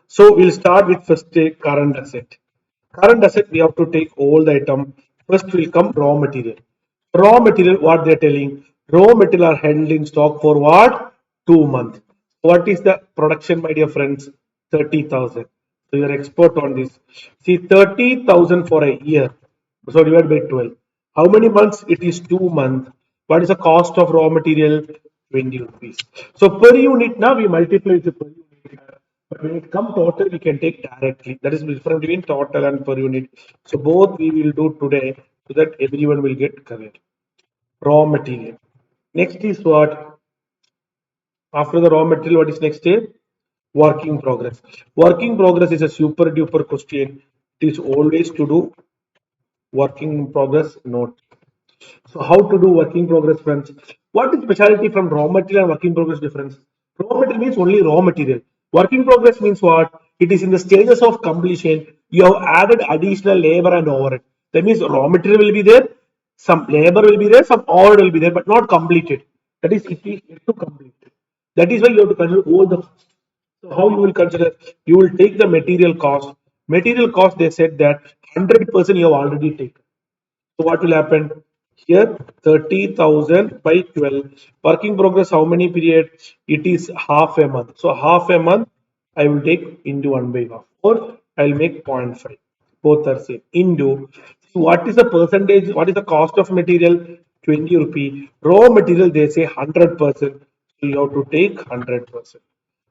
So we'll start with first a current asset. Current asset, we have to take all the item. First will come raw material. Raw material, what they're telling? Raw material are held in stock for what? 2 months. What is the production, my dear friends? 30,000. So you're expert on this. See, 30,000 for a year. So divided by 12. How many months? It is 2 months. What is the cost of raw material? 20 rupees. So per unit, now we multiply with the per unit. But when it comes total, we can take directly. That is different between total and per unit. So both we will do today so that everyone will get correct. Raw material. Next is what? After the raw material, what is next step? Work in progress. Work in progress is a super duper question. It is always to do working in progress note. So how to do work in progress, friends? What is specialty from raw material and work in progress difference? Raw material means only raw material. Work in progress means what? It is in the stages of completion. You have added additional labor and overhead. That means raw material will be there, some labor will be there, some overhead will be there, but not completed. That is, it is yet to complete. That is why you have to consider all the costs. So how you will consider? You will take the material cost. Material cost, they said that 100% you have already taken. So what will happen? Here 30,000 by 12. Working progress, how many period? It is half a month. So half a month I will take into 1 by half. Or I will make 0.5. Both are same. Into. What is the percentage? What is the cost of material? 20 rupee. Raw material they say 100%. So you have to take 100%.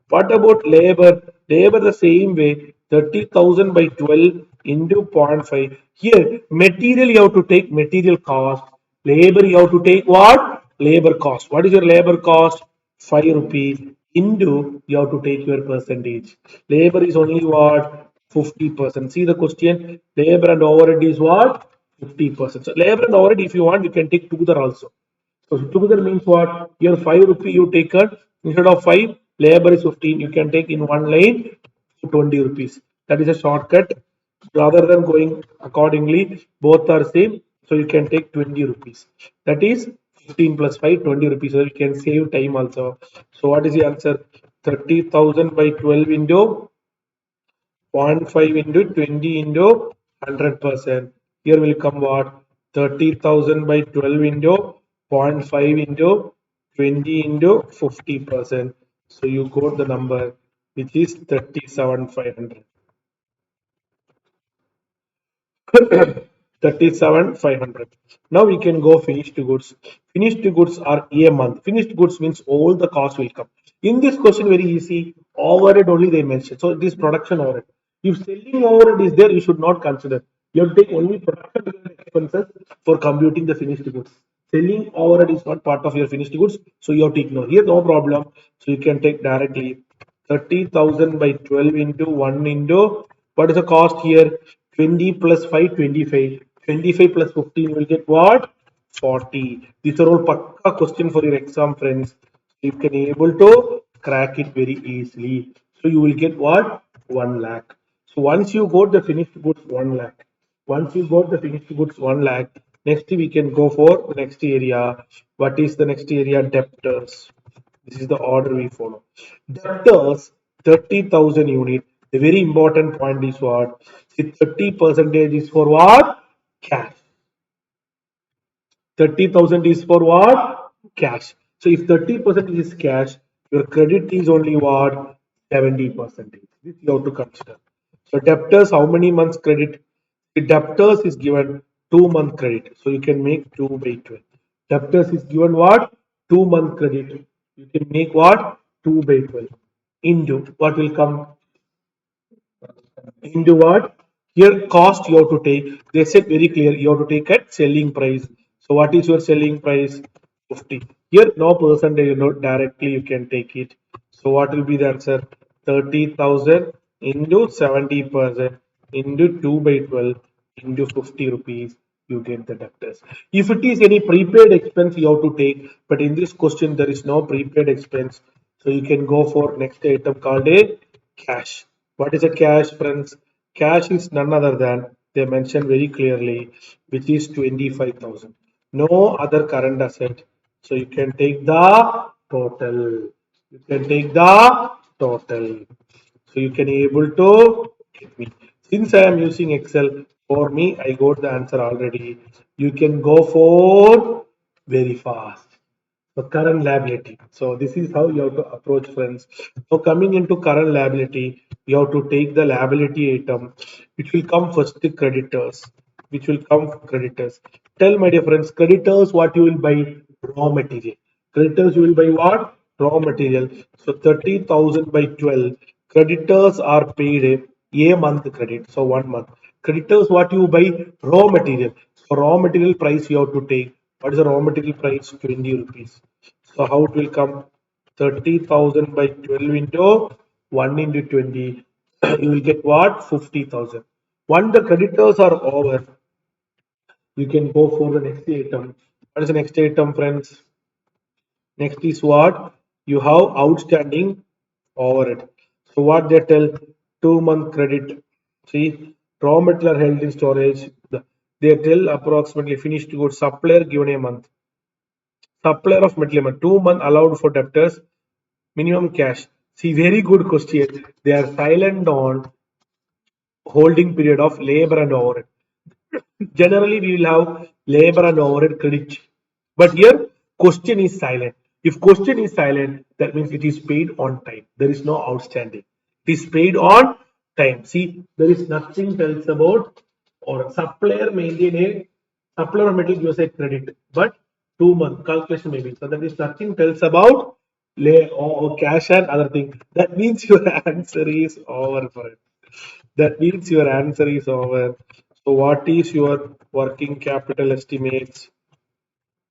What about labor? Labor the same way, 30,000 by 12 into 0.5. Here, material you have to take material cost. Labor you have to take what? Labor cost. What is your labor cost? 5 rupee into you have to take your percentage. Labor is only what? 50%. See the question? Labor and overhead is what? 50%. So labor and overhead, if you want, you can take together also. So together means what? Your 5 rupee you taken instead of 5, labor is 15. You can take in one line 20 rupees. That is a shortcut. Rather than going accordingly, both are same. So you can take 20 rupees. That is 15 plus 5, 20 rupees. So you can save time also. So what is the answer? 30,000 by 12 into 0.5 into 20 into 100%. Here will come what? 30,000 by 12 into 0.5 into 20 into 50%. So you got the number which is 37,500. 37,500. Now we can go finished goods. Finished goods are a month. Finished goods means all the cost will come. In this question, very easy. Overhead only they mention. So it is production overhead. If selling overhead is there, you should not consider. You have to take only production expenses for computing the finished goods. Selling overhead is not part of your finished goods, so you have to ignore. Here, no problem. So you can take directly 30,000 by 12 into 1 into what is the cost here? 20 plus 5, 25. 25 plus 15 will get what? 40. These are all pakka question for your exam, friends. You can able to crack it very easily. So you will get what? 1 lakh. So once you got the finished goods, 1 lakh. Once you got the finished goods, 1 lakh. Next we can go for the next area. What is the next area? Debtors. This is the order we follow. Debtors 30,000 unit. The very important point is what? See, 30 percentage is for what? Cash. 30,000 is for what? Cash. So if 30% is cash, your credit is only what? 70%. This you have to consider. So debtors, how many months credit? The debtors is given 2 month credit. So you can make 2 by 12. Debtors is given what? 2 month credit. You can make what? 2 by 12. Into what will come? Into what? Here cost you have to take. They said very clear you have to take at selling price. So what is your selling price? 50. Here no percentage, you know, directly you can take it. So what will be the answer? 30,000 into 70% into 2 by 12 into 50 rupees. You get the debtors. If it is any prepaid expense you have to take, but in this question there is no prepaid expense. So you can go for next item called a cash. What is a cash, friends? Cash is none other than they mention very clearly, which is 25,000. No other current asset. So you can take the total. You can take the total. So you can able to get me. Since I am using Excel, for me, I got the answer already. You can go for very fast. So current liability. So this is how you have to approach, friends. So coming into current liability, you have to take the liability item, which will come first the creditors, which will come creditors. Tell my dear friends, creditors what you will buy? Raw material. Creditors you will buy what? Raw material. So 30,000 by 12. Creditors are paid a month credit. So 1 month. Creditors what you buy? Raw material. So raw material price you have to take. What is the raw material price? 20 rupees. So how it will come? 30,000 by 12 into 1 into 20. You will get what? 50,000. Once the creditors are over, you can go for the next item. What is the next item, friends? Next is what? You have outstanding overhead. So what they tell? 2 month credit. See, raw material held in storage. They tell approximately finished goods supplier given a month. Supplier of material 2 month allowed for debtors. Minimum cash. See, very good question. They are silent on holding period of labor and overhead. Generally, we will have labor and overhead credit. But here, question is silent. If question is silent, that means it is paid on time. There is no outstanding. It is paid on time. See, there is nothing else about or supplier maintain a supplier of material gives a credit, but 2 month calculation maybe. So that is nothing tells about lay or cash and other thing. That means your answer is over for it. That means your answer is over. So what is your working capital estimates?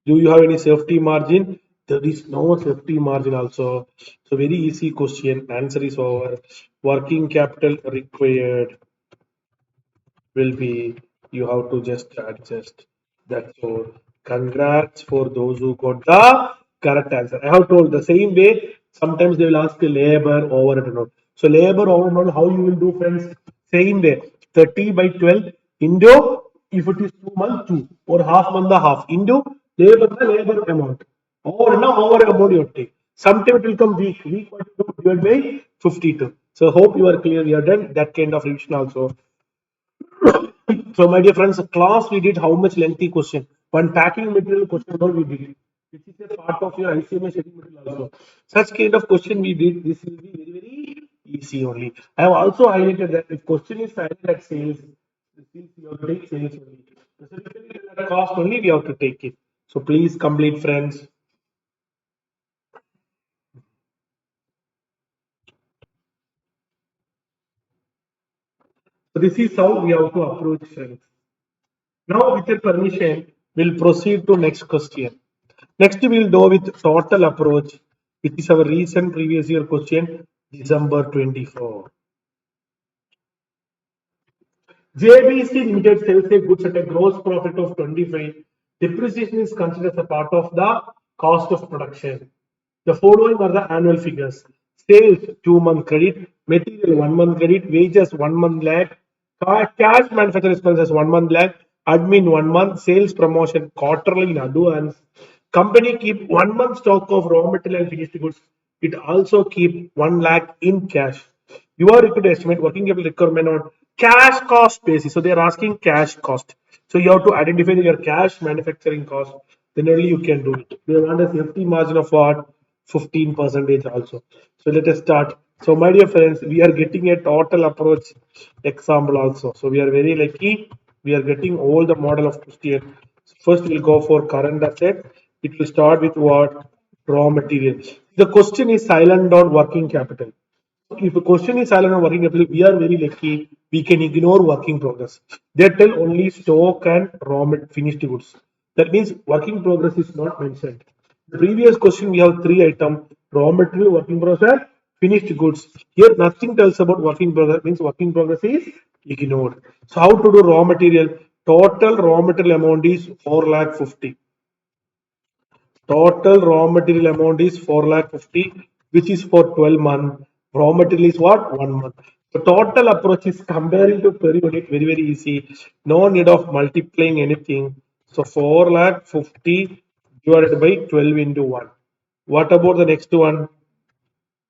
Do you have any safety margin? There is no safety margin also. So very easy question. Answer is over. Working capital required will be you have to just adjust. That's all. Congrats for those who got the correct answer. I have told the same way. Sometimes they will ask labor overhead and all. So labor overhead and all, how you will do, friends? Same way. 30 by 12 into if it is 2 months, 2 or half month, the half into labor amount. Over now over amount you take. Sometimes it will come week. Week what you do divided by 52. So hope you are clear. You have done that kind of revision also. So, my dear friends, class we did how much lengthy question? One packing material question all we did. This is a part of your ICMA schedule material also. Such kind of question we did. This will be very, very easy only. I have also highlighted that if question is silent at sales, since you have to take sales only. Specifically at cost only we have to take it. So please complete, friends. So this is how we have to approach, friends. Now, with your permission, we'll proceed to next question. Next, we'll do with total approach, which is our recent previous year question, December 24. JBC Limited sells a goods at a gross profit of 25. Depreciation is considered as a part of the cost of production. The following are the annual figures. Sales 2 month credit, material 1 month credit, wages 1 month lag, cash manufacturing expenses 1 month lag, admin 1 month, sales promotion quarterly in advance. Company keep 1 month stock of raw material and finished goods. It also keep 1 lakh in cash. You are required to estimate working capital requirement on cash cost basis. So they are asking cash cost. So you have to identify your cash manufacturing cost. Then only you can do it. They want a safety margin of what? 15% also. So let us start. So my dear friends, we are getting a total approach example also. So we are very lucky. We are getting all the model of question. First we'll go for current asset. It will start with what? Raw material. The question is silent on working capital. If a question is silent on working capital, we are very lucky. We can ignore working progress. They tell only stock and finished goods. That means working progress is not mentioned. The previous question we have three items: raw material, working progress, finished goods. Here nothing tells about working progress. Means working progress is ignored. So how to do raw material? Total raw material amount is 4,50,000. Total raw material amount is 4,50,000, which is for 12 months. Raw material is what? 1 month. The total approach is comparing to per unit, very, very easy. No need of multiplying anything. So 4,50,000 divided by 12 into 1. What about the next one?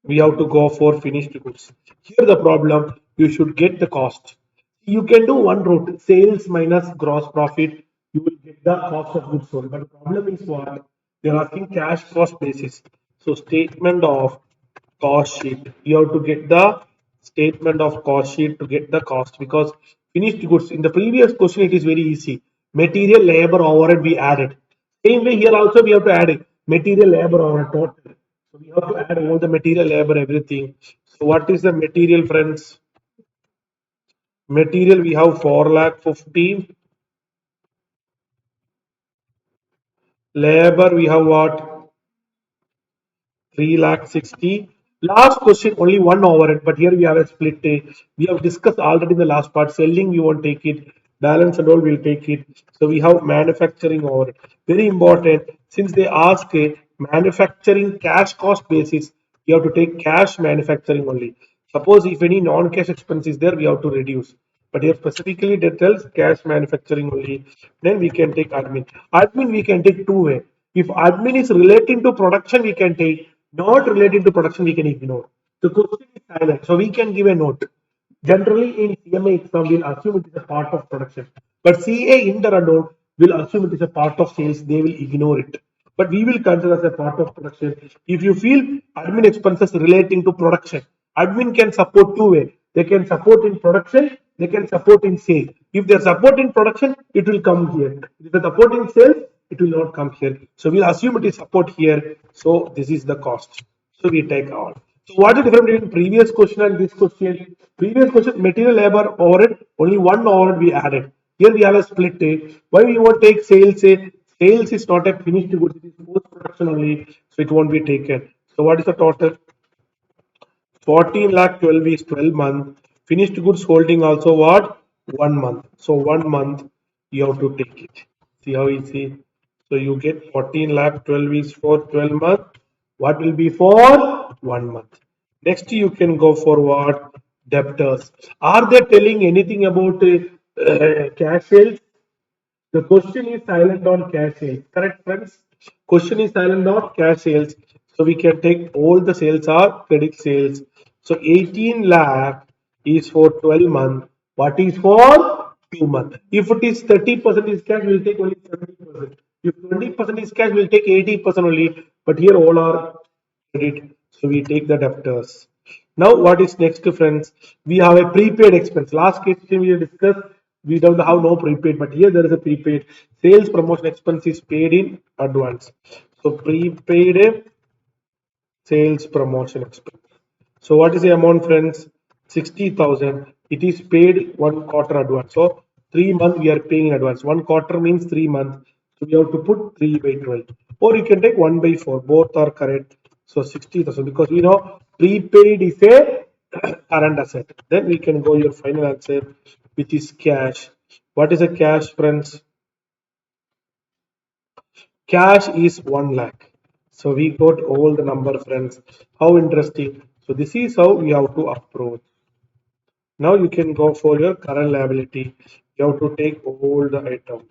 We have to go for finished goods. Here the problem, you should get the cost. You can do one route, sales minus gross profit, you will get the cost of goods sold. But the problem is what? They're asking cash cost basis. So statement of cost sheet. You have to get the statement of cost sheet to get the cost because finished goods in the previous question it is very easy. Material, labor, overhead we added. Same way here also we have to add it. Material, labor, overhead total. So we have to add all the material, labor, everything. So what is the material, friends? Material we have 4,50,000. Labor we have what? 3,60,000. Last question, only one overhead, but here we have a split. We have discussed already in the last part. Selling, we won't take it. Balance and all, we'll take it. So we have manufacturing overhead. Very important. Since they ask a manufacturing cash cost basis, you have to take cash manufacturing only. Suppose if any non-cash expense is there, we have to reduce. But here specifically it tells cash manufacturing only. Then we can take admin. Admin we can take two way. If admin is relating to production, we can take. Not relating to production, we can ignore. The question is silent, so we can give a note. Generally, in CMA exam, we'll assume it is a part of production. But CA inter and out will assume it is a part of sales. They will ignore it. But we will consider as a part of production. If you feel admin expenses relating to production, admin can support two way. They can support in production. They can support in sales. If they support in production, it will come here. If they support in sales, it will not come here. So we'll assume it is support here. So this is the cost. So we take all. So what is the difference between previous question and this question? Previous question, material labor overhead, only one overhead we added. Here we have a split. Why we won't take sales? Sales is not a finished good, it is post production only, so it won't be taken. So what is the total? 14 lakh 12 is 12 month. Finished goods holding also what? 1 month. So 1 month you have to take it. See how easy? So you get 14 lakh 12 is for 12 month. What will be for 1 month? Next you can go for what? Debtors. Are they telling anything about cash sales? The question is silent on cash sales. Correct, friends? Question is silent on cash sales. So we can take all the sales are credit sales. So 18 lakh is for 12 months. What is for 2 months? If it is 30% is cash, we'll take only 70%. If 20% is cash, we'll take 80% only. But here all are credit. So we take the debtors. Now what is next, friends? We have a prepaid expense. Last question we discussed, we don't have no prepaid, but here there is a prepaid. Sales promotion expense is paid in advance. So prepaid sales promotion expense. So what is the amount, friends? 60,000. It is paid 1 quarter advance. So 3 months we are paying in advance. 1 quarter means 3 months. So we have to put 3 by 12. Or you can take 1 by 4. Both are correct. So 60,000 because we know prepaid is a current asset. Then we can go your final answer, which is cash. What is a cash, friends? Cash is 1 lakh. So we got all the number, friends. How interesting. So this is how we have to approach. Now you can go for your current liability. You have to take all the items.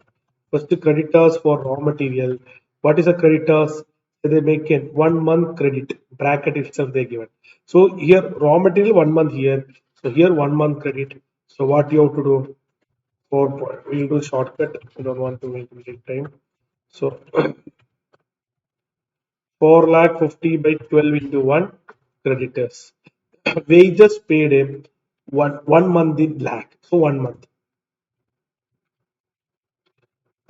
First, the creditors for raw material. What is a creditors? So they make a 1 month credit bracket itself they given. So here raw material 1 month here. So here 1 month credit. So what you have to do? We'll do shortcut. We don't want to take time. So 4 lakh 50 by 12 into 1 creditors. Wages paid him 1 month in lakh. So 1 month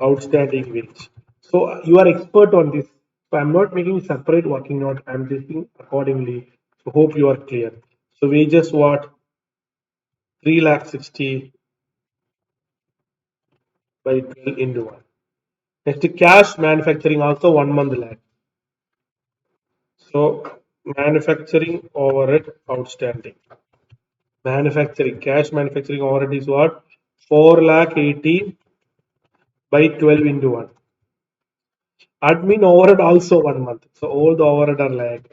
outstanding wage. So you are expert on this. So I'm not making separate working note. I'm taking accordingly. So hope you are clear. So wages what? 3 lakh 60 by 12 into 1. Next cash manufacturing also 1 month lag. So manufacturing overhead outstanding. Manufacturing cash manufacturing overhead is what? 4 lakh 80 by 12 into 1. Admin overhead also 1 month. So all the overhead are lagged.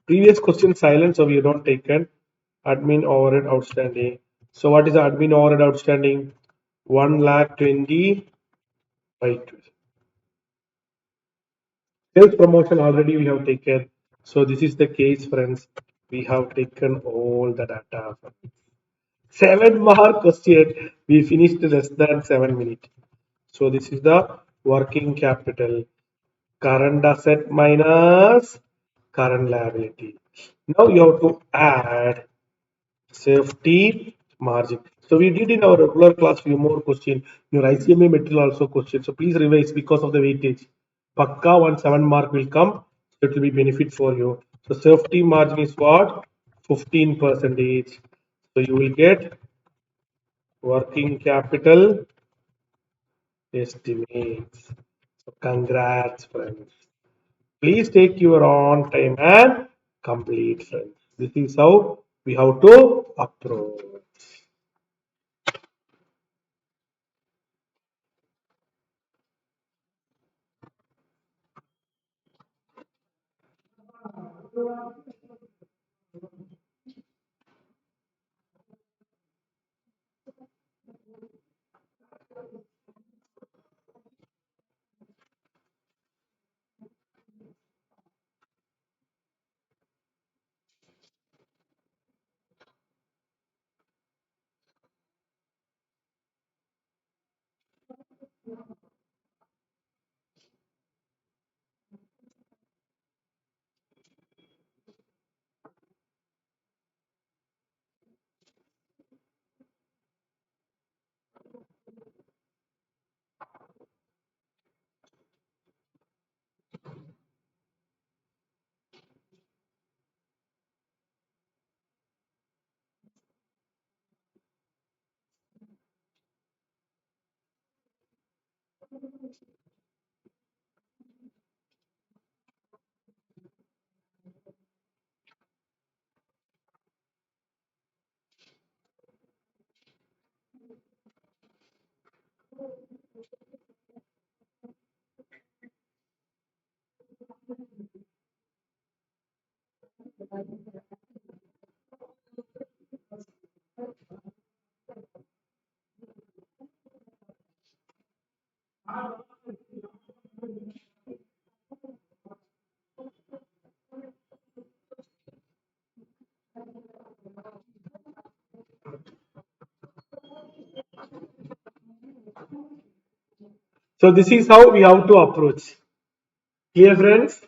Previous question silent, so we don't take it. Admin overhead outstanding. So what is the admin overhead outstanding? 1 lakh 20 by 12. Sales promotion already we have taken. So this is the case, friends. We have taken all the data. 7 mark question. We finished less than 7 minutes. So this is the working capital. Current asset minus current liability. Now you have to add safety margin. So we did in our regular class few more questions. Your ICMA material also question. So please revise because of the weightage. Pakka 1 7 mark will come. So it will be benefit for you. So safety margin is what? 15%. So you will get working capital estimates. So congrats, friends. Please take your own time and complete, friends. This is how we have to approach. So this is how we have to approach. Clear, friends?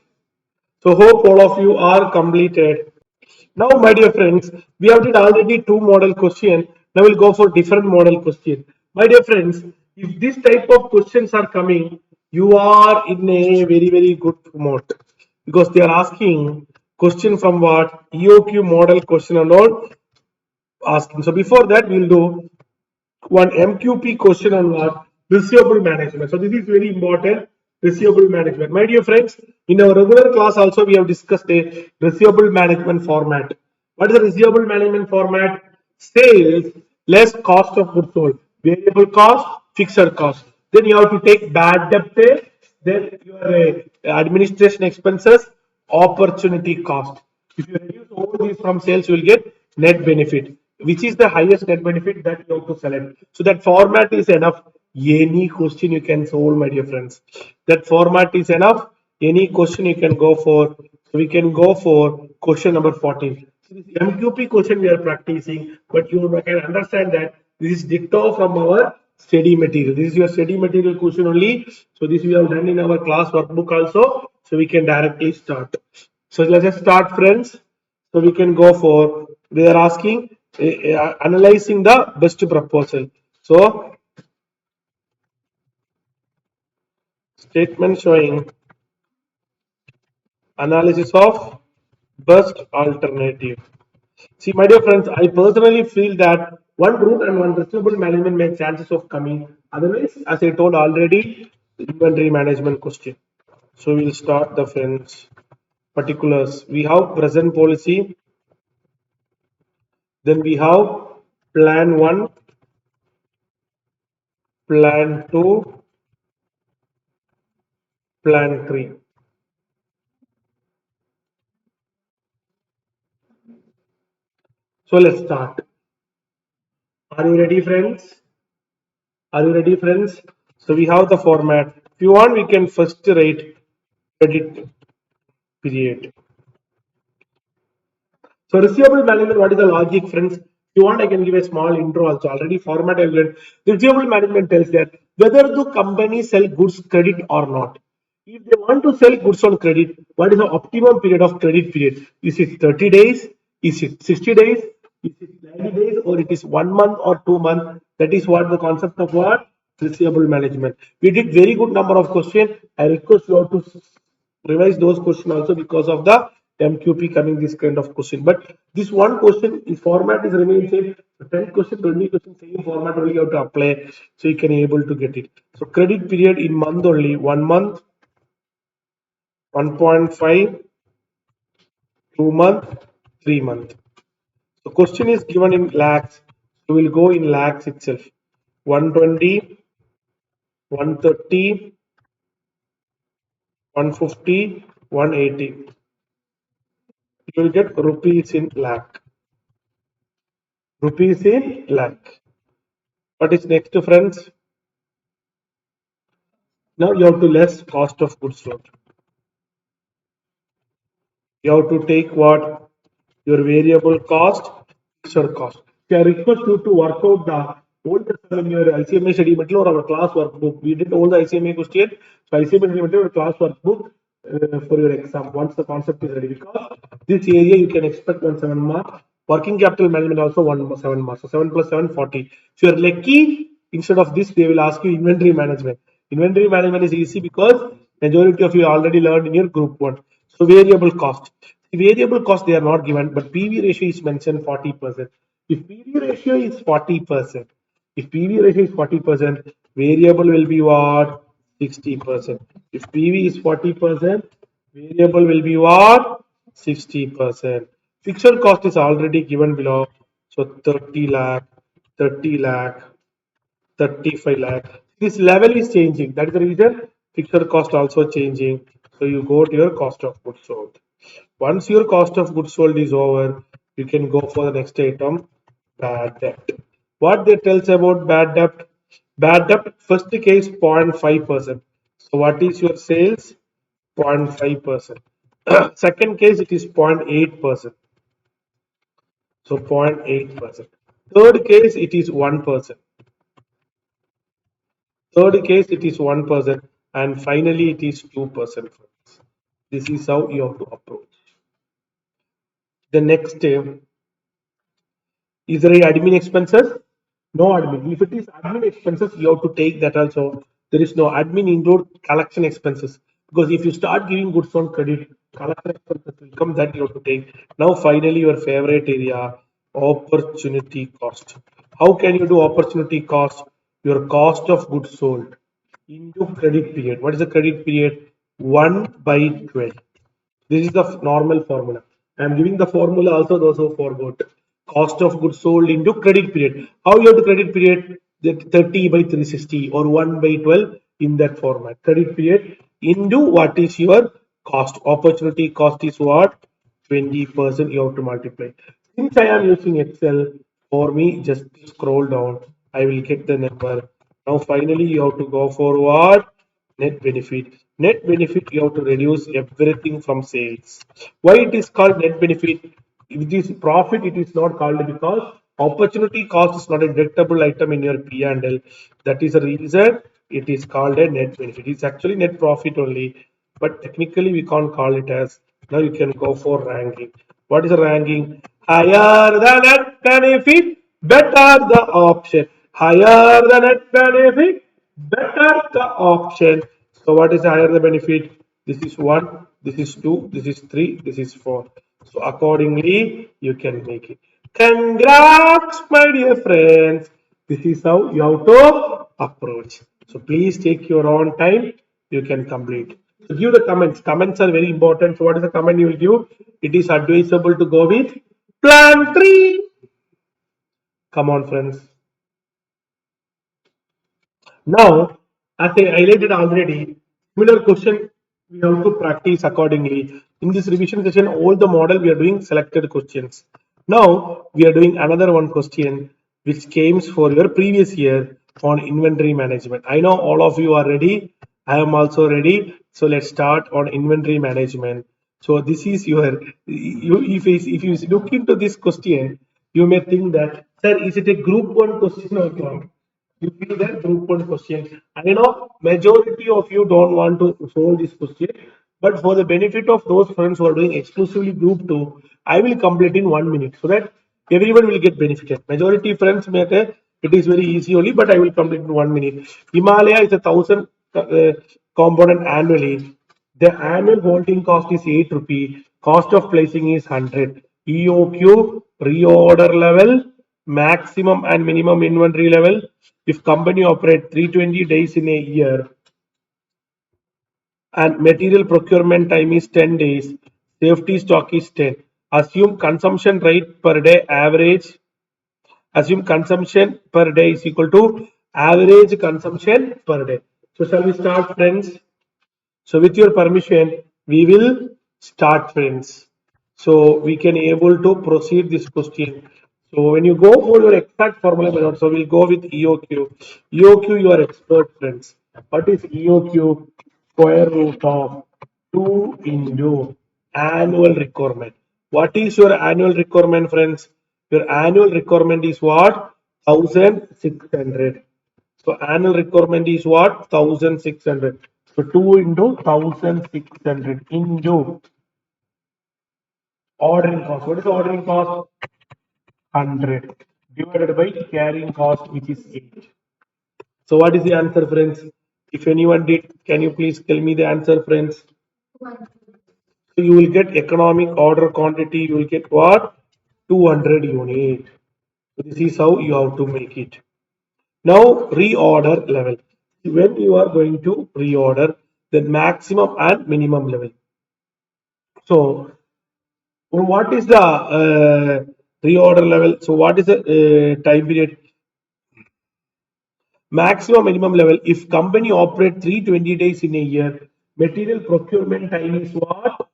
So hope all of you are completed. Now, my dear friends, we have did already two model question. Now we'll go for different model question. My dear friends, if this type of questions are coming, you are in a very good mode because they are asking question from what EOQ model question and all asking. So before that, we'll do one MQP question on what? Receivable management. So this is very important. Receivable management. My dear friends, in our regular class also we have discussed a receivable management format. What is the receivable management format? Sales less cost of goods sold. Variable cost, fixed cost. Then you have to take bad debt pay, then your administration expenses, opportunity cost. If you reduce all these from sales, you will get net benefit. Which is the highest net benefit that you have to select? So that format is enough. Any question you can solve, my dear friends. That format is enough. Any question you can go for. So we can go for question number 14. So this MQP question we are practicing, but you can understand that this is ditto from our study material. This is your study material question only. So this we have done in our class workbook also. So we can directly start. So let us start, friends. So we can go for, they are asking analyzing the best proposal. So statement showing analysis of best alternative. See, my dear friends, I personally feel that one route and one receivable management make chances of coming. Otherwise, as I told already, inventory management question. So we'll start the friends particulars. We have present policy, then we have plan one, plan two, plan three. So let's start. Are you ready, friends? Are you ready, friends? So we have the format. If you want, we can first write credit period. So receivable management, what is the logic, friends? If you want, I can give a small intro also. Already format I learned. Receivable management tells that whether the company sell goods credit or not. If they want to sell goods on credit, what is the optimum period of credit period? Is it 30 days? Is it 60 days? Is it 90 days? Or it is 1 month or 2 months? That is what the concept of what? Receivable management. We did very good number of questions. I request you all to revise those questions also because of the MQP coming this kind of question. But this one question is format is remain same. So 10 question, 20 question, same format only you have to apply. So you can able to get it. So credit period in month only, 1 month, 1.5, 2 month, 3 month. The question is given in lakhs. So we'll go in lakhs itself. 120, 130, 150, 180. You will get rupees in lakh. Rupees in lakh. What is next, friends? Now you have to less cost of goods sold. You have to take what? Your variable cost, fixed cost. So I request you to work out the all the sum in your ICMA study material or our class workbook. We did all the ICMA question. So ICMA study material or class workbook for your exam once the concept is ready. Because this area you can expect 1 7 mark. Working capital management also 1 7 marks. So 7 plus 7 40. So you're lucky. Instead of this, they will ask you inventory management. Inventory management is easy because majority of you already learned in your group one. So variable cost. The variable cost they are not given, but PV ratio is mentioned 40%. If PV ratio is 40%, if PV ratio is 40%, variable will be what? 60%. If PV is 40%, variable will be what? 60%. Fixed cost is already given below. So 30 lakh, 30 lakh, 35 lakh. This level is changing. That is the reason fixed cost also changing. So you go to your cost of goods sold. Once your cost of goods sold is over, you can go for the next item, bad debt. What they tells about bad debt? Bad debt, first case 0.5%. So what is your sales? 0.5%. Second case it is 0.8%. So 0.8%. Third case it is 1%. Third case it is 1%. And finally it is 2%. This is how you have to approach. The next step. Is there any admin expenses? No admin. If it is admin expenses, you have to take that also. There is no admin include collection expenses. Because if you start giving goods on credit, collection expenses will come that you have to take. Now finally your favorite area, opportunity cost. How can you do opportunity cost? Your cost of goods sold into credit period. What is the credit period? 1 by 12. This is the normal formula. I am giving the formula also those who forgot. Cost of goods sold into credit period. How you have to credit period? That 30 by 360 or 1 by 12 in that format. Credit period into what is your cost. Opportunity cost is what? 20% you have to multiply. Since I am using Excel, for me, just scroll down. I will get the number. Now finally you have to go for what? Net benefit. Net benefit you have to reduce everything from sales. Why it is called net benefit? If it is profit, it is not called because opportunity cost is not a deductible item in your P&L. That is the reason it is called a net benefit. It's actually net profit only, but technically we can't call it as. Now you can go for ranking. What is the ranking? Higher the net benefit, better the option. Higher the net benefit, better the option. So what is higher the benefit? This is 1, this is 2, this is 3, this is 4. So accordingly, you can make it. Congrats, my dear friends. This is how you have to approach. So please take your own time. You can complete. So give the comments. Comments are very important. So what is the comment you will give? It is advisable to go with plan 3. Come on, friends. Now, as I highlighted already, similar question we have to practice accordingly. In this revision session, all the model we are doing selected questions. Now we are doing another one question which came for your previous year on inventory management. I know all of you are ready. I am also ready. So let's start on inventory management. So this is your if you look into this question, you may think that sir, is it a group one question or not? You feel that group one question. I know majority of you don't want to solve this question, but for the benefit of those friends who are doing exclusively group two, I will complete in 1 minute so that everyone will get benefited. Majority friends may say it is very easy only, but I will complete in 1 minute. Himalaya is 1,000 component annually. The annual holding cost is 8 rupee. Cost of placing is 100. EOQ, reorder level, maximum and minimum inventory level. If company operate 320 days in a year and material procurement time is 10 days, Safety stock is 10. Assume consumption rate per day average. Assume consumption per day is equal to average consumption per day. So shall we start, friends? So with your permission, we will start, friends. So we can able to proceed this question. So when you go for your exact formula method, so we'll go with EOQ. EOQ, you are expert, friends. What is EOQ? Square root of 2 into annual requirement. What is your annual requirement, friends? Your annual requirement is what? 1600. So annual requirement is what? 1600. So 2 into 1600 into ordering cost. What is the ordering cost? 100 divided by carrying cost, which is 8. So what is the answer, friends? If anyone did, can you please tell me the answer, friends? So you will get economic order quantity. You will get what? 200 unit. So this is how you have to make it. Now reorder level. When you are going to reorder, the maximum and minimum level. So what is the reorder level? So what is the time period? Maximum minimum level. If company operate 320 days in a year, material procurement time is what?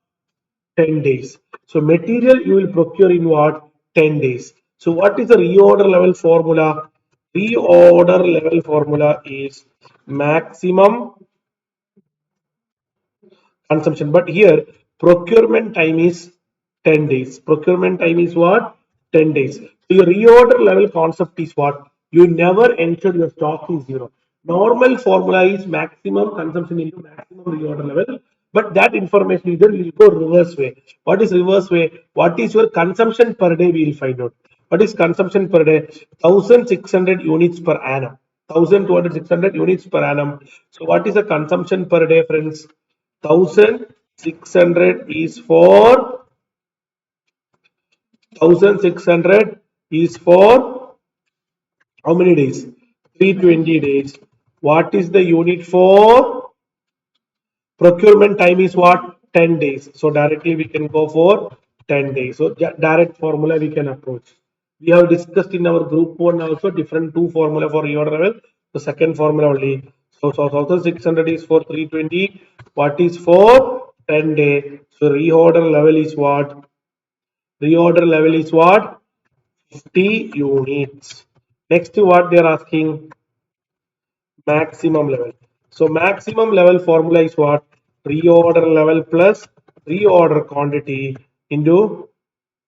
10 days. So material you will procure in what? 10 days. So what is the reorder level formula? Reorder level formula is maximum consumption. But here procurement time is 10 days. Procurement time is what? 10 days. So your reorder level concept is what? You never ensure your stock is zero. Normal formula is maximum consumption into maximum reorder level. But that information either will go reverse way. What is reverse way? What is your consumption per day? We will find out. What is consumption per day? 1600 units per annum. 1200 600 units per annum. So what is the consumption per day, friends? 1600 is for 1600 is for how many days? 320 days. What is the unit for? Procurement time is what? 10 days. So directly we can go for 10 days. So direct formula we can approach. We have discussed in our group one also different two formula for reorder level. The second formula only. So 1600 is for 320. What is for 10 day? So reorder level is what? Reorder level is what? 50 units. Next what they are asking? Maximum level. So maximum level formula is what? Reorder level plus reorder quantity into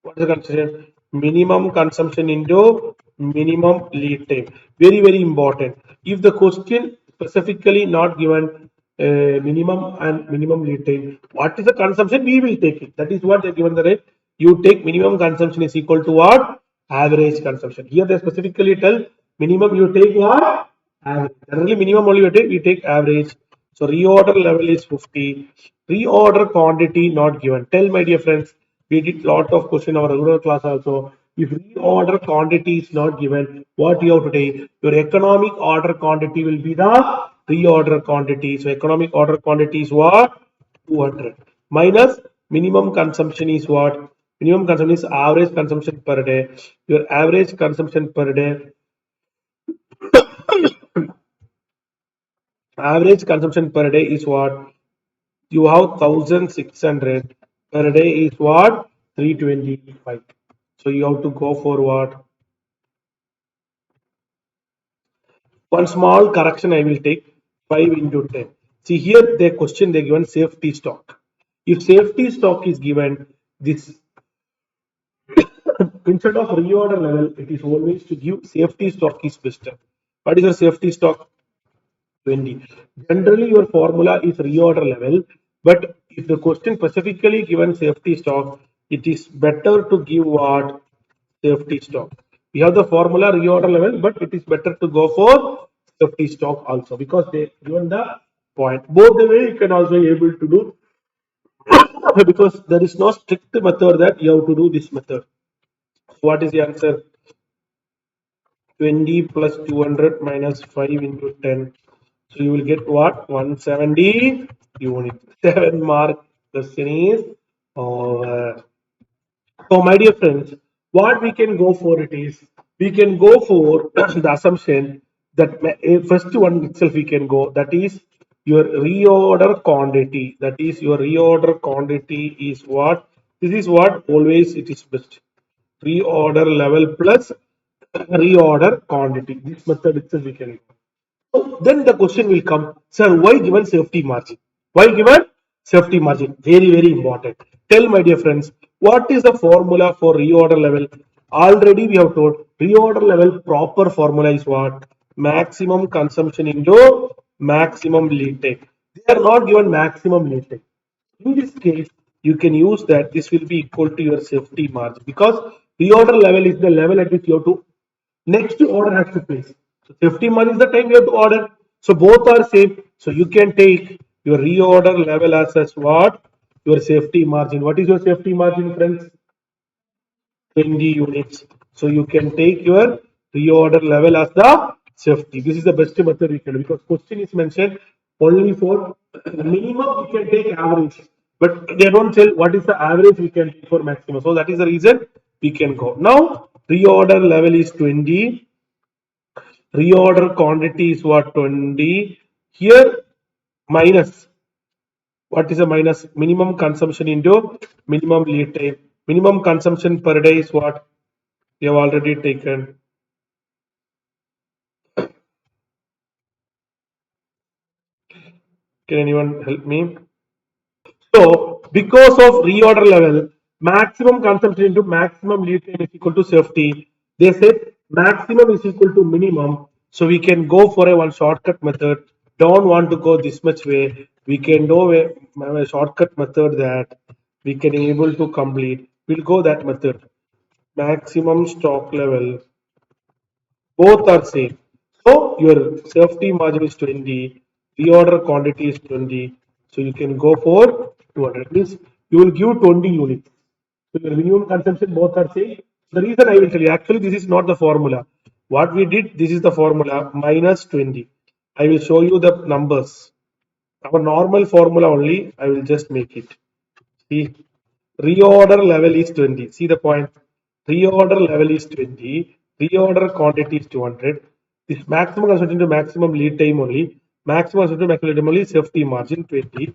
what is the considered minimum consumption into minimum lead time. Very very important. If the question specifically not given minimum and minimum lead time, what is the consumption? We will take it. That is what they given the rate. You take minimum consumption is equal to what? Average consumption. Here they specifically tell minimum you take what? Average. Generally minimum only we take average. So reorder level is 50. Reorder quantity not given. Tell my dear friends, we did lot of question in our regular class also. If reorder quantity is not given, what you have to take? Your economic order quantity will be the reorder quantity. So economic order quantity is what? 200 minus minimum consumption is what? Minimum consumption is average consumption per day. Your average consumption per day, average consumption per day is what? You have 1600 per day is what? 325. So you have to go for what? One small correction I will take 5 into 10. See here the question they given safety stock. If safety stock is given, this instead of reorder level, it is always to give safety stock is best. What is your safety stock? 20. Generally, your formula is reorder level, but if the question specifically given safety stock, it is better to give what? Safety stock. We have the formula reorder level, but it is better to go for safety stock also because they given the point. Both the way you can also able to do because there is no strict method that you have to do this method. So what is the answer? 20 plus 200 minus 5 into 10. So you will get what? 170 units. 7 mark question is over. So, my dear friends, what we can go for it is we can go for the assumption that first one itself we can go, that is your reorder quantity. That is your reorder quantity is what? This is what always it is best. Reorder level plus reorder quantity. This method itself we can go. So then the question will come, sir, why given safety margin? Why given safety margin? Very, very important. Tell my dear friends, what is the formula for reorder level? Already we have told reorder level proper formula is what? Maximum consumption into maximum lead time. They are not given maximum lead time. In this case, you can use that this will be equal to your safety margin because reorder level is the level at which you have to next order has to place. So safety margin is the time you have to order. So both are same. So you can take your reorder level as what? Your safety margin. What is your safety margin, friends? 20 units. So you can take your reorder level as the safety. This is the best method we can do because question is mentioned only for minimum we can take average, but they don't tell what is the average we can take for maximum. So that is the reason we can go. Now reorder level is 20. Reorder quantity is what? 20. Here minus. What is a minus? Minimum consumption into minimum lead time. Minimum consumption per day is what? We have already taken. Can anyone help me? So, because of reorder level, maximum consumption into maximum lead time is equal to safety. They said maximum is equal to minimum. So we can go for a one shortcut method. Don't want to go this much way. We can do a shortcut method that we can able to complete. We'll go that method. Maximum stock level. Both are same. So your safety margin is 20, reorder quantity is 20. So you can go for 200. Means you will give 20 units. So your minimum consumption both are same. The reason I will tell you, actually this is not the formula. What we did, this is the formula minus 20. I will show you the numbers. Our normal formula only, I will just make it. See, reorder level is 20. See the point? Reorder level is 20. Reorder quantity is 200. This maximum consumption to maximum lead time only. Maximum consumption to maximum lead time only. Safety margin 20.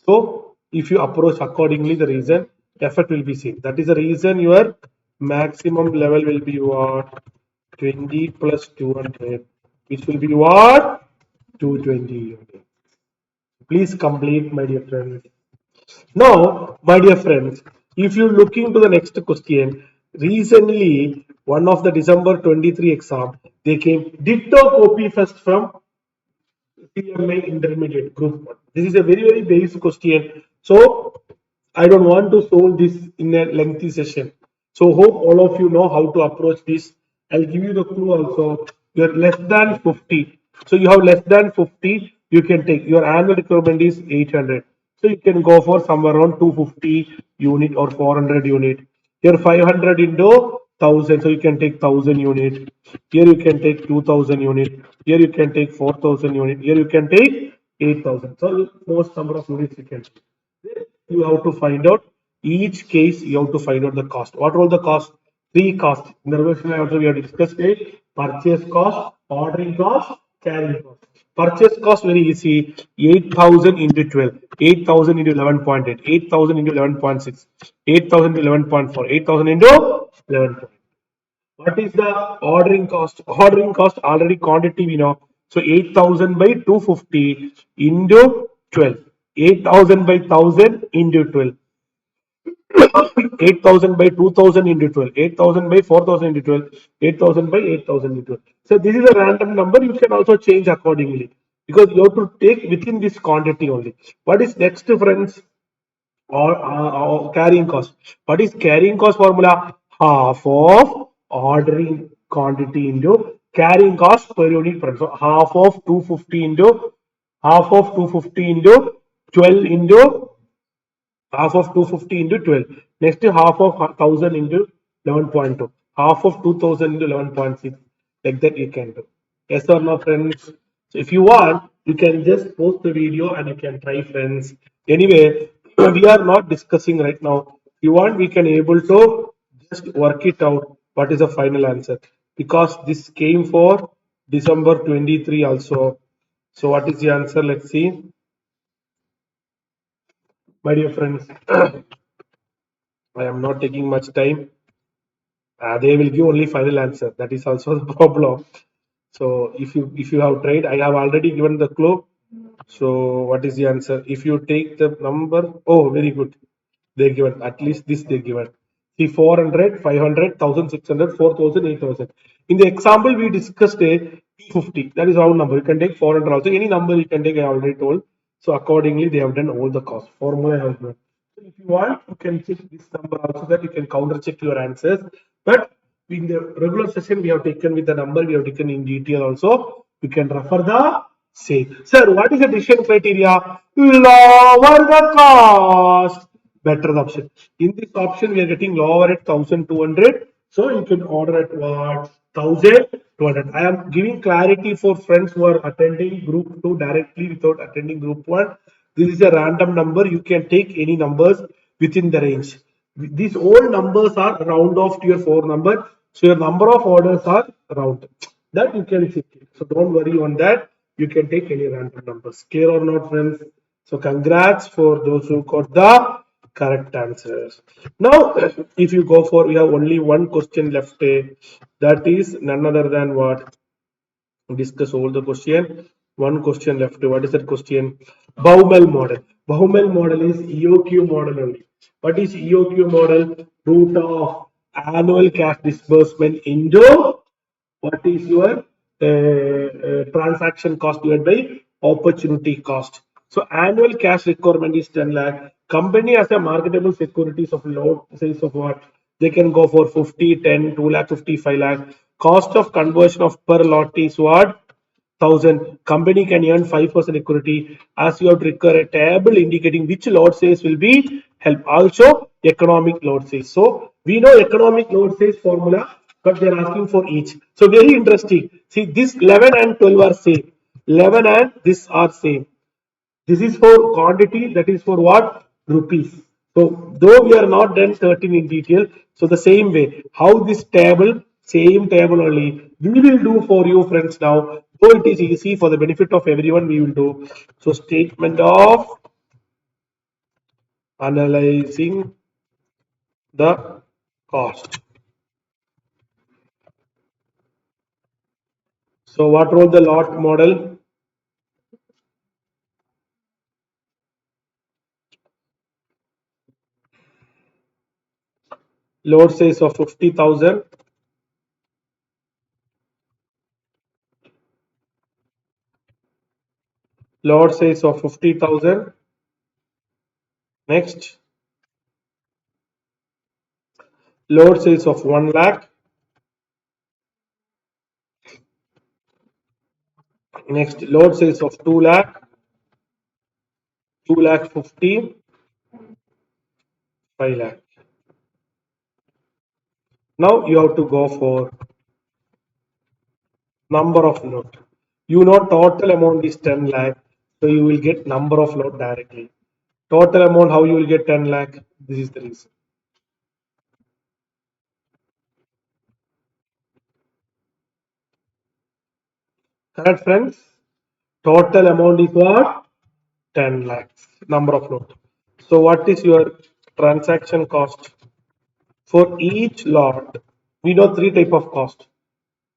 So if you approach accordingly, the reason effect will be same. That is the reason your maximum level will be what? 20 plus 200, which will be what? 220. Please complete, my dear friends. Now, my dear friends, if you look into the next question, recently one of the December 23 exam, they came ditto copy first from CMA intermediate group 1. This is a very, very basic question. So I don't want to solve this in a lengthy session. So hope all of you know how to approach this. I'll give you the clue also. You're less than 50. So you have less than 50, you can take your annual requirement is 800. So you can go for somewhere around 250 unit or 400 unit. Here 500 into 1000, so you can take 1000 unit. Here you can take 2000 unit. Here you can take 4000 unit. Here you can take 8000. So most number of units you can take. You have to find out each case. You have to find out the cost. What are the cost? Three costs. In the revision also we have discussed it: purchase cost, ordering cost, carrying cost. Purchase cost very easy. 8,000 into 12. 8,000 into 11.8. 8,000 into 11.6. 8,000 into 11.4. 8,000 into 11. What is the ordering cost? Ordering cost already quantity we know. So 8,000 by 250 into 12. 8,000 by 1000 into 12. 8,000 by 2,000 into 12. 8,000 by 4,000 into 12. 8,000 by 8,000 into 12. So this is a random number. You can also change accordingly because you have to take within this quantity only. What is next, friends? Or carrying cost. What is carrying cost formula? Half of ordering quantity into carrying cost per unit price. So half of 250 into 12 into half of 250 into 12. Next half of 1000 into 11.2. Half of 2000 into 11.6. Like that you can do. Yes or no, friends? So if you want, you can just post the video and you can try, friends. Anyway, we are not discussing right now. If you want, we can able to just work it out. What is the final answer? Because this came for December 23 also. So what is the answer? Let's see. My dear friends, I am not taking much time. They will give only final answer. That is also the problem. So if you have tried, I have already given the clue. So what is the answer? If you take the number, oh, very good. They given at least this they given. See 400, 500, 1600, 4000, 8000. In the example we discussed a 250. That is round number. You can take 400 also. Any number you can take. I already told. So accordingly they have done all the cost. Formula I have given. So if you want, you can check this number also that you can counter check your answers. But in the regular session, we have taken with the number, we have taken in detail also. You can refer the same. Sir, what is the decision criteria? Lower the cost. Better the option. In this option, we are getting lower at 1200. So you can order at what? 1200. I am giving clarity for friends who are attending group 2 directly without attending group 1. This is a random number. You can take any numbers within the range. These all numbers are round off to your 4 number. So your number of orders are round. That you can check it. So don't worry on that. You can take any random numbers. Clear or not, friends? So congrats for those who got the correct answers. Now, if you go for, we have only one question left. That is none other than what? Discuss all the question. One question left. What is that question? Baumel model. Baumel model is EOQ model only. What is EOQ model? Root of annual cash disbursement into what is your transaction cost divided by opportunity cost. So annual cash requirement is 10 lakh. Company has a marketable securities of low size of what? They can go for 50, 10, 2 lakh, 55 lakh. Cost of conversion of per lot is what? 1000. Company can earn 5% equity as you have to require a table indicating which load size will be help. Also economic load size. So we know economic load size formula, but they are asking for each. So very interesting. See, this 11 and 12 are same. 11 and this are same. This is for quantity, that is for what? Rupees. So though we are not done 13 in detail, so the same way, how this table, same table only, we will do for you friends now. Though it is easy for the benefit of everyone, we will do. So statement of analyzing the cost. So what was the lot model? Load size of 50,000. Load size of 50,000. Next, load size of 1 lakh. Next, load size of 2 lakh, 2 lakh 50, 5 lakh. Now you have to go for number of load. You know total amount is 10 lakh, so you will get number of load directly. Total amount, how you will get 10 lakh? This is the reason. Correct, friends? Total amount is what? 10 lakhs. Number of load. So what is your transaction cost? For each lot, we know three type of cost.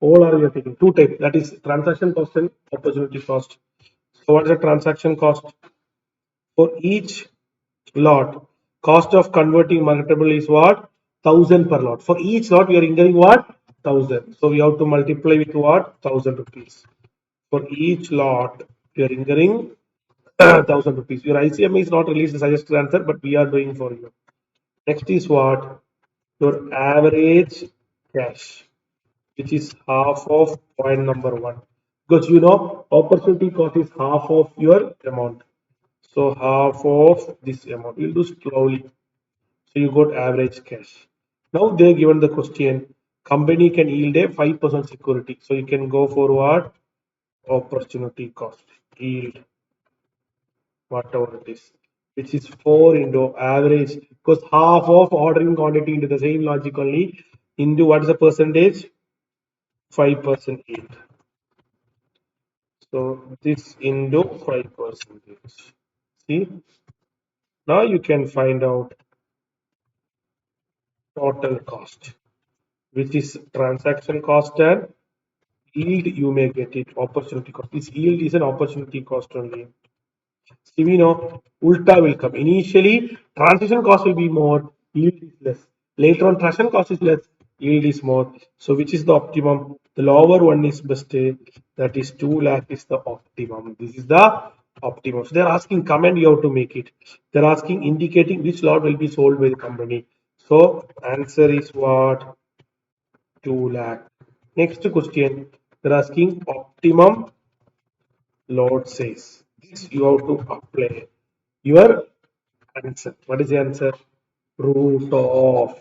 All are we are taking two type, that is transaction cost and opportunity cost. So what is the transaction cost? For each lot, cost of converting marketable is what? 1000 per lot. For each lot, we are incurring what? 1000. So we have to multiply with what? 1000 rupees. For each lot, we are incurring 1000 rupees. Your ICMA is not released the suggested answer, but we are doing for you. Next is what? Your average cash, which is half of point number one. Because you know, opportunity cost is half of your amount. So half of this amount. We'll do slowly. So you got average cash. Now they given the question. Company can yield a 5% security. So you can go for what? Opportunity cost. Yield. Whatever it is. which is 4 into average, because half of ordering quantity into the same logic only, into what is the percentage? 5%. So this into 5%. See, now you can find out total cost, which is transaction cost and yield. You may get it opportunity cost. This yield is an opportunity cost only. See, we know ulta will come. Initially, transaction cost will be more, yield is less. Later on, transaction cost is less, yield is more. So, which is the optimum? The lower one is best. That is 2 lakh is the optimum. This is the optimum. So, they're asking comment, you have to make it. They're asking indicating which lot will be sold by the company. So, answer is what? 2 lakh. Next question, they're asking optimum load size. This you have to apply your answer. What is the answer? Root of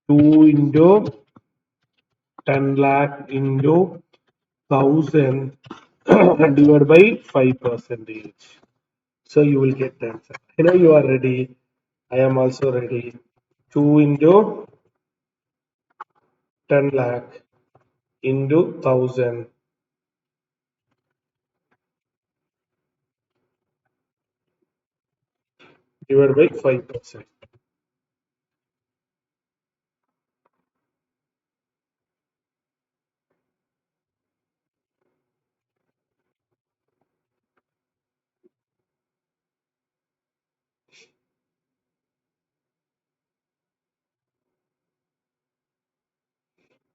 2 into 10 lakh into 1000 divided by 5 percentage. So you will get the answer. You know you are ready. I am also ready. 2 into 10 lakh into 1000 divided by 5%.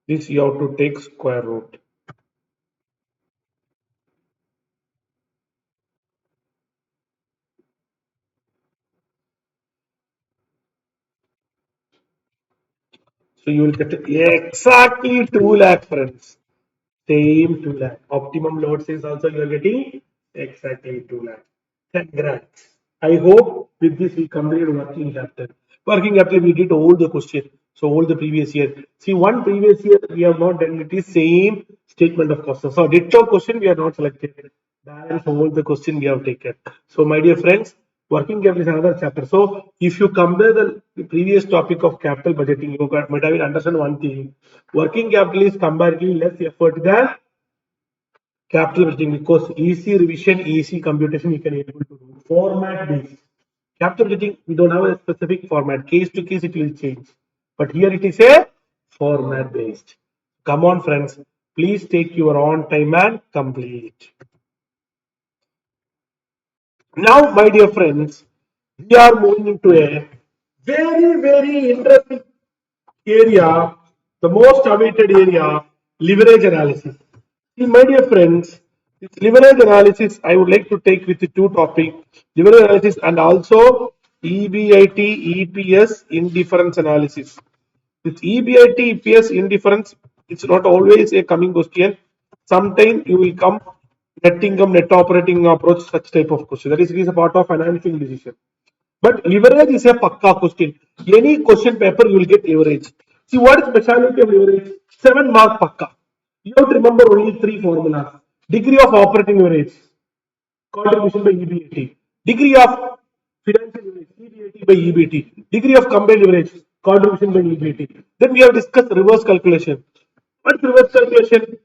This you have to take square root. So you will get exactly 2 lakh, friends. Same 2 lakh. Optimum load size also you are getting exactly 2 lakh. Congrats. I hope with this we completed working capital. Working capital we did all the question. So all the previous year. See, one previous year we have not done it is same statement of cost. So ditto question we are not selected. Balance all the question we have taken. So my dear friends, working capital is another chapter. So if you compare the previous topic of capital budgeting, you might have understand one thing. Working capital is comparatively less effort than capital budgeting, because easy revision, easy computation you can able to do. Format based. Capital budgeting, we don't have a specific format. Case to case it will change. But here it is a format based. Come on, friends. Please take your own time and complete. Now, my dear friends, we are moving into a very, very interesting area, the most awaited area, leverage analysis. See, my dear friends, this leverage analysis I would like to take with the two topics, leverage analysis and also EBIT, EPS indifference analysis. With EBIT, EPS indifference, it's not always a coming question. Sometimes you will come net income, net operating approach, such type of question. That is, it is a part of financing decision. But leverage is a pakka question. Any question paper you will get leverage. See, what is speciality of leverage? 7 mark pakka. You have to remember only 3 formulas. Degree of operating leverage, contribution by EBIT. Degree of financial leverage, EBIT by EBT. Degree of combined leverage, contribution by EBT. Then we have discussed reverse calculation. What is reverse calculation?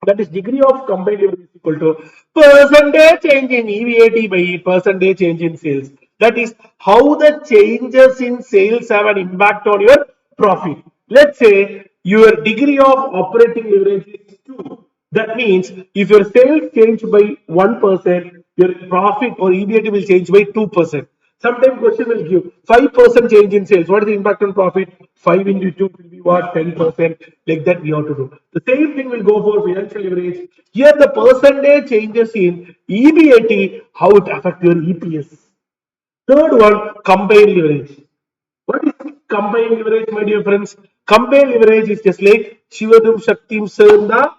That is degree of combined leverage is equal to percentage change in EVAT by percentage change in sales. That is how the changes in sales have an impact on your profit. Let's say your degree of operating leverage is 2. That means if your sales change by 1%, your profit or EBIT will change by 2%. Sometimes question will give 5% change in sales. What is the impact on profit? 5 into 2 will be what? 10%. Like that we have to do. The same thing will go for financial leverage. Here the percentage changes in EBIT, how it affects your EPS. Third one, combined leverage. What is combined leverage, my dear friends? Combined leverage is just like Shivatum Shaktim Sanda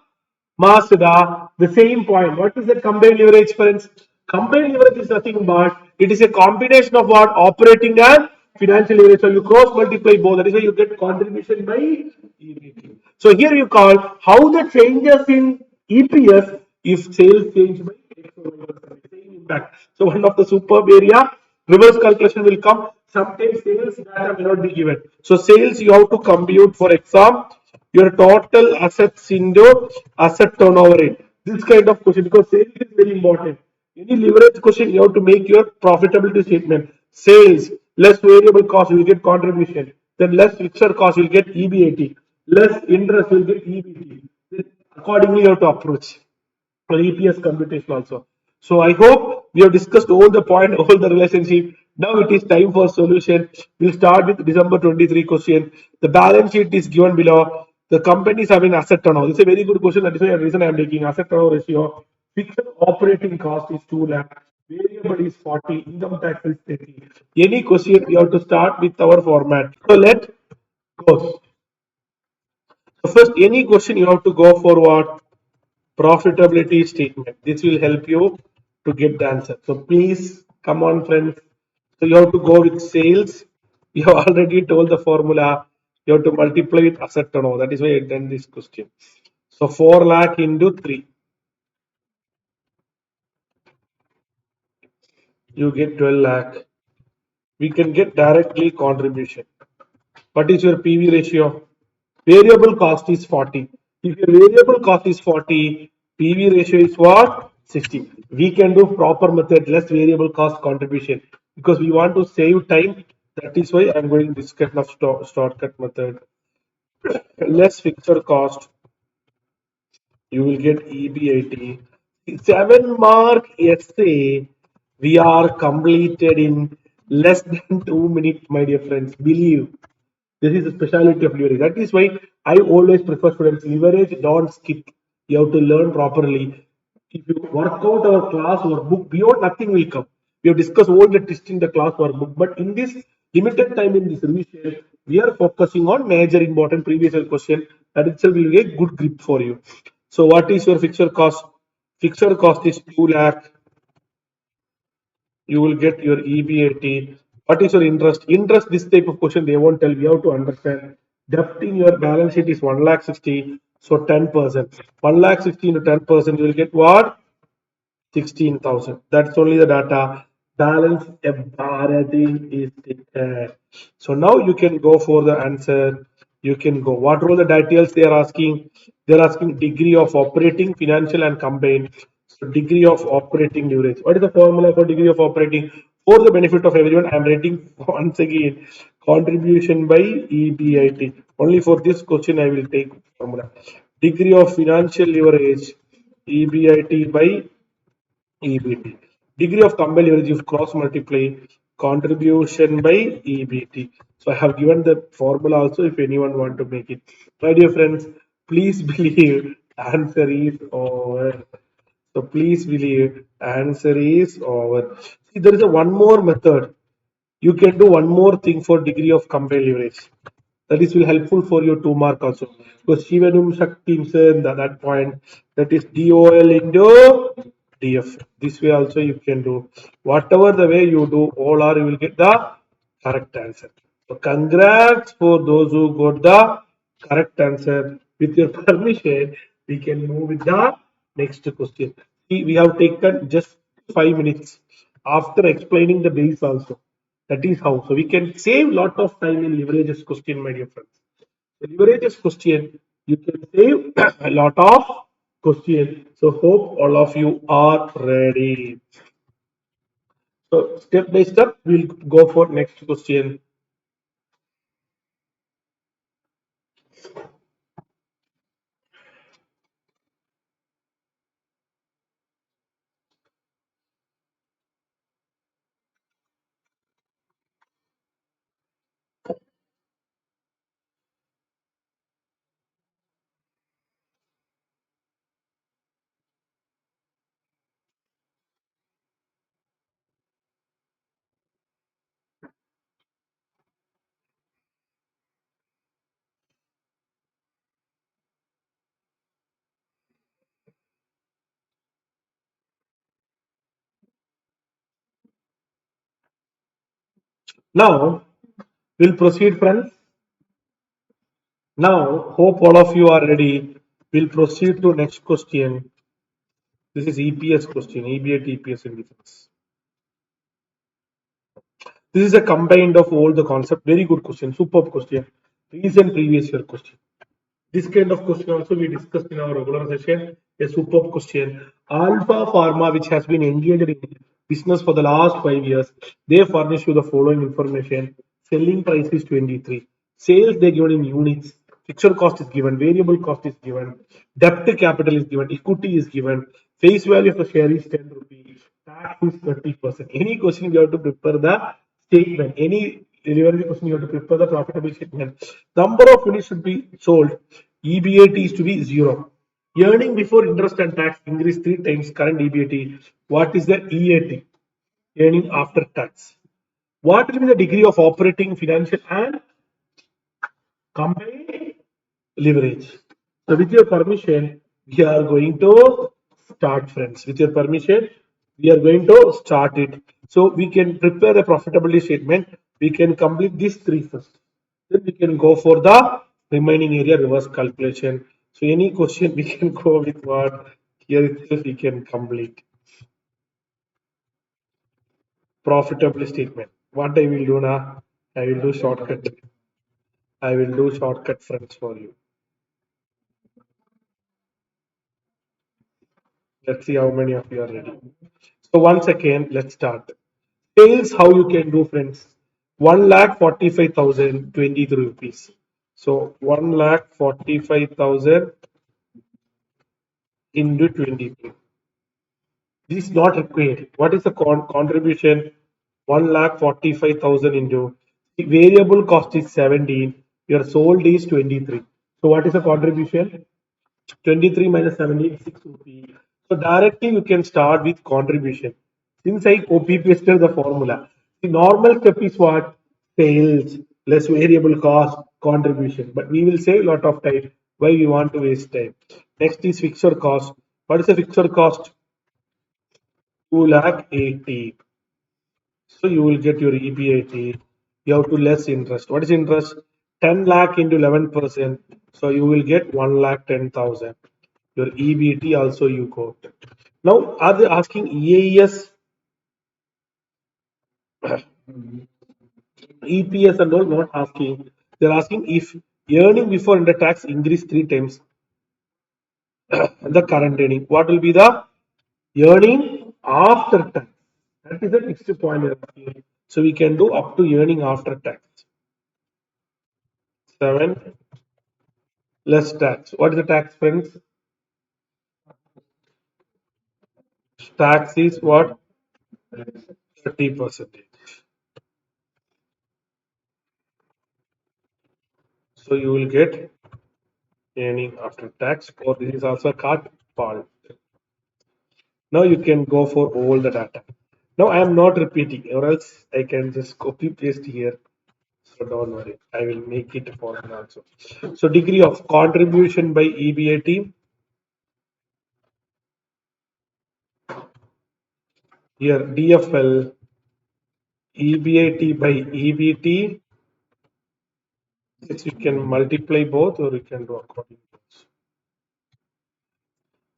Masada, the same point. What is the combined leverage, friends? Combined leverage is nothing but it is a combination of what? Operating and financial leverage. So you cross multiply both. That is why you get contribution by EBT. So here you call how the changes in EPS if sales change by X or Y percent. Same impact. So one of the superb area, reverse calculation will come. Sometimes sales data may not be given. So sales you have to compute, for example, your total assets into asset turnover rate. This kind of question, because sales is very important. Any leverage question, you have to make your profitability statement. Sales less variable cost, you will get contribution. Then less fixed cost, you will get EBAT. Less interest, you will get EBT. Then accordingly, you have to approach for EPS computation also. So I hope we have discussed all the point, all the relationship. Now it is time for solution. We'll start with December 23 question. The balance sheet is given below. The company is having asset turnover. This is a very good question. That is why the reason I am taking asset turnover ratio. Fixed operating cost is 2 lakh. Variable is 40. Income tax is 30. Any question we have to start with our format. So let go. So first, any question you have to go for what? Profitability statement. This will help you to get the answer. So please come on, friends. So you have to go with sales. You have already told the formula. You have to multiply with asset turnover. That is why I done this question. So 4 lakh into 3. You get 12 lakh. We can get directly contribution. What is your PV ratio? Variable cost is 40. If your variable cost is 40, PV ratio is what? 60. We can do proper method, less variable cost contribution, because we want to save time. That is why I'm going this kind of shortcut method. Less fixed cost, you will get EBIT. 7 mark essay, we are completed in less than 2 minutes, my dear friends. Believe. This is the specialty of leverage. That is why I always prefer students leverage, don't skip. You have to learn properly. If you work out our class workbook, beyond nothing will come. We have discussed all the tests in the class workbook, but in this limited time in this revision, we are focusing on major important previous year question. That itself will be a good grip for you. So what is your fixed cost? Fixed cost is 2 lakh. You will get your EBAT. What is your interest? Interest, this type of question they won't tell. We have to understand. Debt in your balance sheet is 1 lakh 60. So 10%. 1 lakh 60 into 10%, you will get what? 16,000. That's only the data. Balance everything is there. So now you can go for the answer. You can go. What are all the details they are asking? They are asking degree of operating, financial, and combined. So degree of operating leverage. What is the formula for degree of operating? For the benefit of everyone, I am writing once again contribution by EBIT. Only for this question I will take formula. Degree of financial leverage EBIT by EBT. Degree of combined leverage if cross multiply contribution by EBT. So I have given the formula also if anyone want to make it. My dear friends, please believe answer is over. So please believe answer is over. See, there is a one more method. You can do one more thing for degree of combined leverage. That is will helpful for your 2 mark also. Because Shivanum Shakti that point, that is DOL into DF. This way also you can do. Whatever the way you do, all are you will get the correct answer. So congrats for those who got the correct answer. With your permission, we can move with the next question. See, we have taken just 5 minutes after explaining the base also. That is how. So we can save lot of time in leverages question, my dear friends. The leverages question, you can save a lot of question. So hope all of you are ready. So step by step, we'll go for next question. Now we'll proceed, friends. Now hope all of you are ready. We'll proceed to next question. This is EPS question, EBAT EPS in defense. This is a combined of all the concept. Very good question, superb question. Recent previous year question. This kind of question also we discussed in our regular session. A superb question. Alpha Pharma, which has been engaged in business for the last 5 years, they furnish you the following information. Selling price is 23. Sales they given in units. Fixed cost is given. Variable cost is given. Debt capital is given. Equity is given. Face value of the share is 10 rupees. Tax is 30%. Any question you have to prepare the statement. Any delivery question you have to prepare the profitable statement. Number of units should be sold. EBAT is to be 0. Earning before interest and tax increase 3 times current EBAT. What is the EAT? Earning after tax. What will be the degree of operating, financial and combined leverage? So with your permission, we are going to start, friends. With your permission, we are going to start it. So we can prepare a profitability statement. We can complete these three first. Then we can go for the remaining area reverse calculation. So any question we can go with what here itself we can complete. Profitability statement. What I will do now, I will do shortcut. I will do shortcut, friends, for you. Let's see how many of you are ready. So once again, let's start. Sales, how you can do, friends? 1,45,023 rupees. So 1,45,000 into 23. This is not required. What is the contribution? 1,45,000 into the variable cost is 17. Your sold is 23. So what is the contribution? 23 minus 17 is 6 rupee. So directly you can start with contribution. Since I copy pasted the formula, the normal step is what? Sales less variable cost contribution. But we will save a lot of time. Why we want to waste time? Next is fixed cost. What is the fixed cost? 2,80,000. So you will get your EBIT. You have to less interest. What is interest? 10 lakh into 11%. So you will get 1,10,000. Your EBT also you got. Now are they asking EAS, EPS and all? Not asking. They're asking if earning before under tax increase 3 times the current earning. What will be the earning after tax? That is the next point. So we can do up to earning after tax. 7 less tax. What is the tax, friends? Tax is what? 30%. So you will get earning after tax, or this is also called part. Now you can go for all the data. Now I am not repeating, or else I can just copy paste here. So don't worry, I will make it for you also. So degree of contribution by EBAT. Here DFL EBAT by EBT. Yes, you can multiply both, or you can do according to this.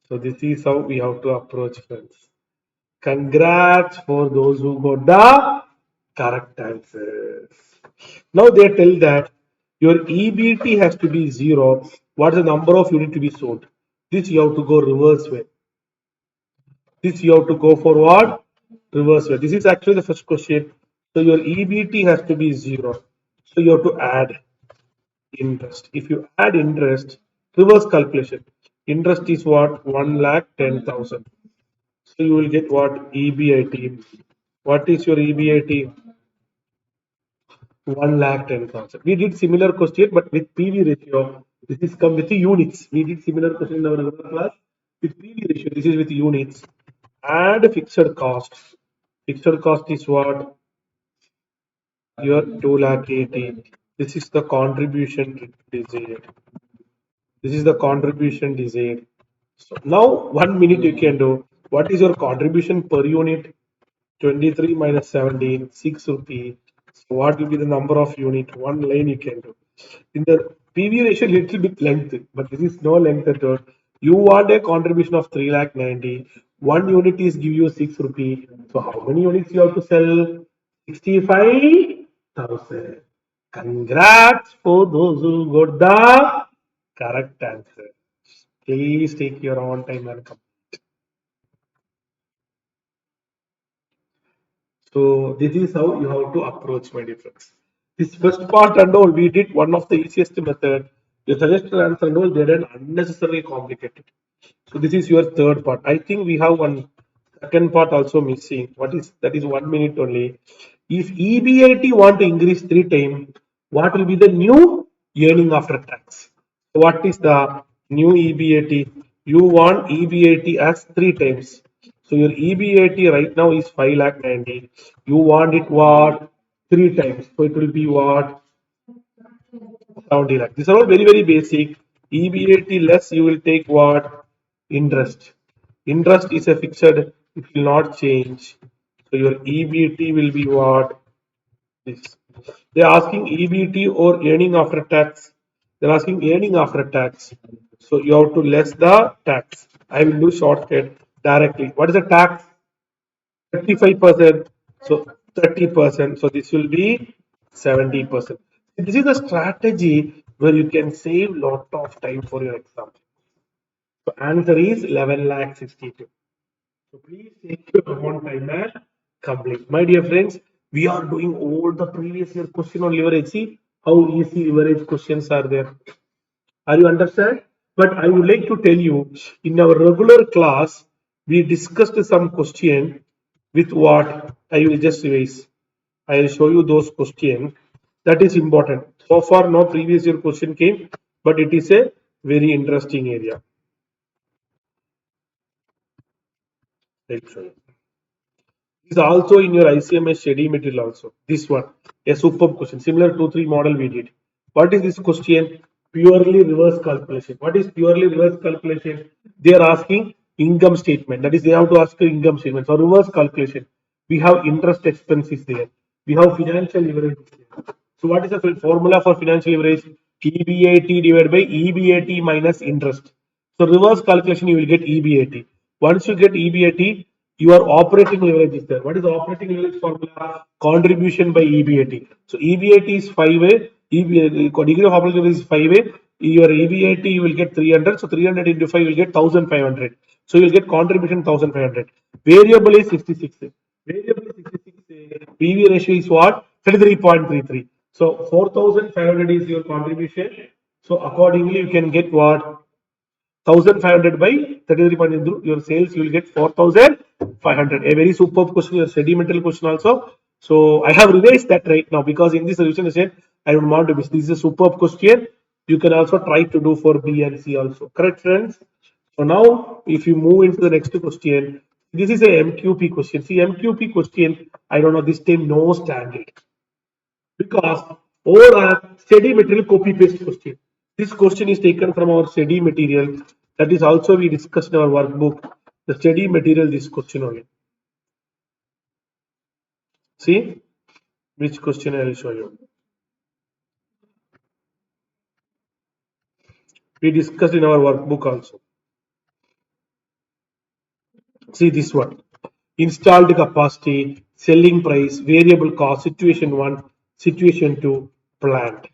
So this is how we have to approach, friends. Congrats for those who got the correct answers. Now they tell that your EBT has to be 0. What is the number of unit to be sold? This you have to go reverse way. This you have to go for what? Reverse way. This is actually the first question. So your EBT has to be 0. So you have to add interest. If you add interest, reverse calculation. Interest is what? 1,10,000. So you will get what? EBIT. What is your EBIT? 1,10,000. We did similar question, but with PV ratio. This is come with the units. We did similar question in our regular class with PV ratio. This is with units. Add fixed cost. Fixed cost is what? Your 2,80,000. This is the contribution desired. This is the contribution desired. So now 1 minute you can do. What is your contribution per unit? 23 minus 17, 6 rupee. So what will be the number of unit? One line you can do. In the PV ratio, little bit length, but this is no length at all. You want a contribution of 3,90,000. One unit is give you 6 rupee. So how many units you have to sell? 65,000. Congrats for those who got the correct answer. Please take your own time and come. So this is how you have to approach, my dear friends. This first part and all, we did one of the easiest method. The suggested answer and all, they didn't unnecessarily complicated. So this is your third part. I think we have one second part also missing. What is that is 1 minute only. If EBIT want to increase 3 times, what will be the new earning after tax? What is the new EBIT? You want EBIT as 3 times. So your EBIT right now is 5,90,000. You want it what? 3 times. So it will be what? 70 lakh. These are all very, very basic. EBIT less, you will take what? Interest. Interest is a fixed, it will not change. So your EBIT will be what? This. They are asking EBIT or earning after tax. They are asking earning after tax. So you have to less the tax. I will do shortcut directly. What is the tax? 35%. So 30%. So this will be 70%. This is a strategy where you can save lot of time for your exam. So answer is 11,62. So please take your own time and complete. My dear friends, we are doing all the previous year question on leverage. See how easy leverage questions are there. Are you understand? But I would like to tell you, in our regular class, we discussed some question with what I will just revise. I will show you those questions. That is important. So far, no previous year question came, but it is a very interesting area. I'll show you. Is also in your ICMS study material also. This one, a superb question, similar 2-3 model we did. What is this question? Purely reverse calculation. What is purely reverse calculation? They are asking income statement. That is, they have to ask the income statement. So reverse calculation. We have interest expenses there. We have financial leverage there. So what is the formula for financial leverage? EBIT divided by EBIT minus interest. So reverse calculation, you will get EBIT. Once you get EBIT, your operating leverage is there. What is the operating leverage formula? Contribution by EBIT. So EBIT is 5A. Degree of operating leverage is 5A. Your EBIT you will get 300. So 300 into 5 will get 1,500. So you will get contribution 1,500. Variable is 66. Variable is 66. PV ratio is what? 33.33. So 4,500 is your contribution. So accordingly, you can get what? 1,500 by 33.2, your sales you will get 4,500. A very superb question, your sedimental question also. So I have revised that right now because in this revision session I don't want to miss. This is a superb question. You can also try to do for B and C also. Correct, friends? So now if you move into the next question, this is a MQP question. See, MQP question, I don't know, this time no standard because all are study material copy paste question. This question is taken from our study material. That is also we discussed in our workbook. The study material, this question only. See which question I will show you. We discussed in our workbook also. See this one. Installed capacity, selling price, variable cost, situation 1, situation 2, plant.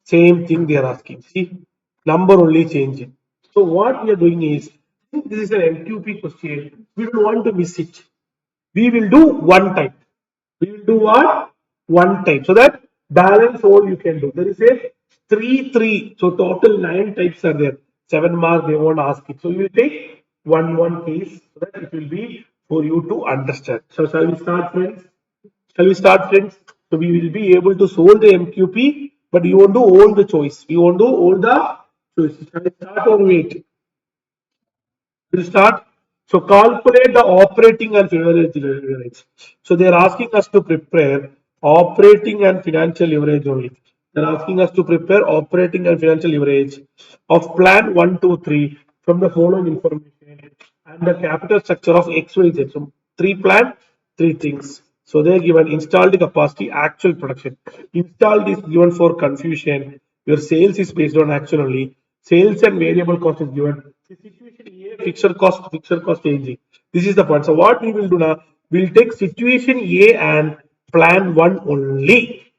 Same thing they are asking. See, number only changing. So what we are doing is, this is an MQP question. We don't want to miss it. We will do one time. We will do what? One time. So that balance all you can do. There is a 3. So total 9 types are there. 7 marks they won't ask it. So you will take one case so that it will be for you to understand. So shall we start, friends? Shall we start, friends? So we will be able to solve the MQP, but you won't do all the choice. We won't do all the choices. Shall we start or wait? We'll start. So calculate the operating and financial leverage. So they are asking us to prepare operating and financial leverage only. They are asking us to prepare operating and financial leverage of plan 1, 2, 3 from the following information and the capital structure of XYZ. So 3 plan, 3 things. So they are given installed capacity, actual production. Installed is given for confusion. Your sales is based on actual only. Sales and variable cost is given. fixed cost changing. This is the point. So what we will do now, we'll take situation A and plan one only.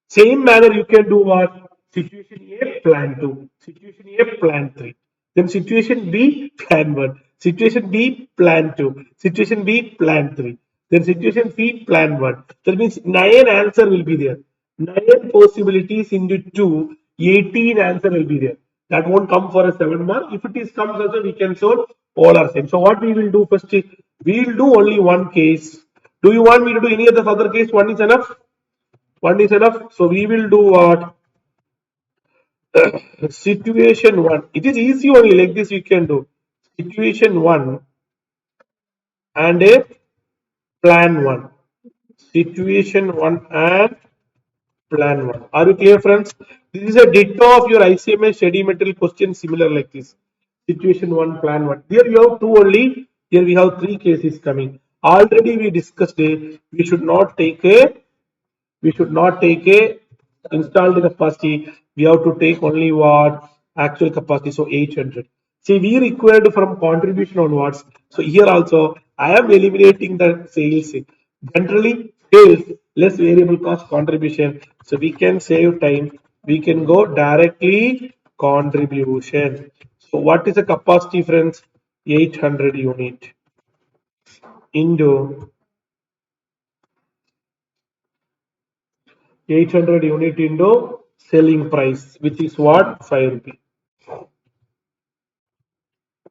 Same manner you can do what? Situation A, plan 2. Situation A, plan 3. Then situation B, plan 1. Situation B, plan 2. Situation B, plan 3. Then situation C, plan 1. That means 9 answer will be there. 9 possibilities into 2, 18 answer will be there. That won't come for a 7 mark. If it is comes also, we can solve all are same. So what we will do first is, we will do only one case. Do you want me to do any other case? One is enough? One is enough. So we will do what? Situation one. It is easy only, like this you can do. Situation one and a plan one. Situation one and plan one. Are you clear, friends? This is a ditto of your ICMA study material question, similar like this. Situation one, plan one. Here we have two only. Here we have three cases coming. Already we discussed it. We should not take a installed capacity. We have to take only what actual capacity. So 800. See, we required from contribution onwards. So here also I am eliminating the sales. Generally sales less variable cost contribution. So we can save time. We can go directly contribution. So what is the capacity, friends? 800 unit into 800 unit into selling price, which is what? 5 rupee.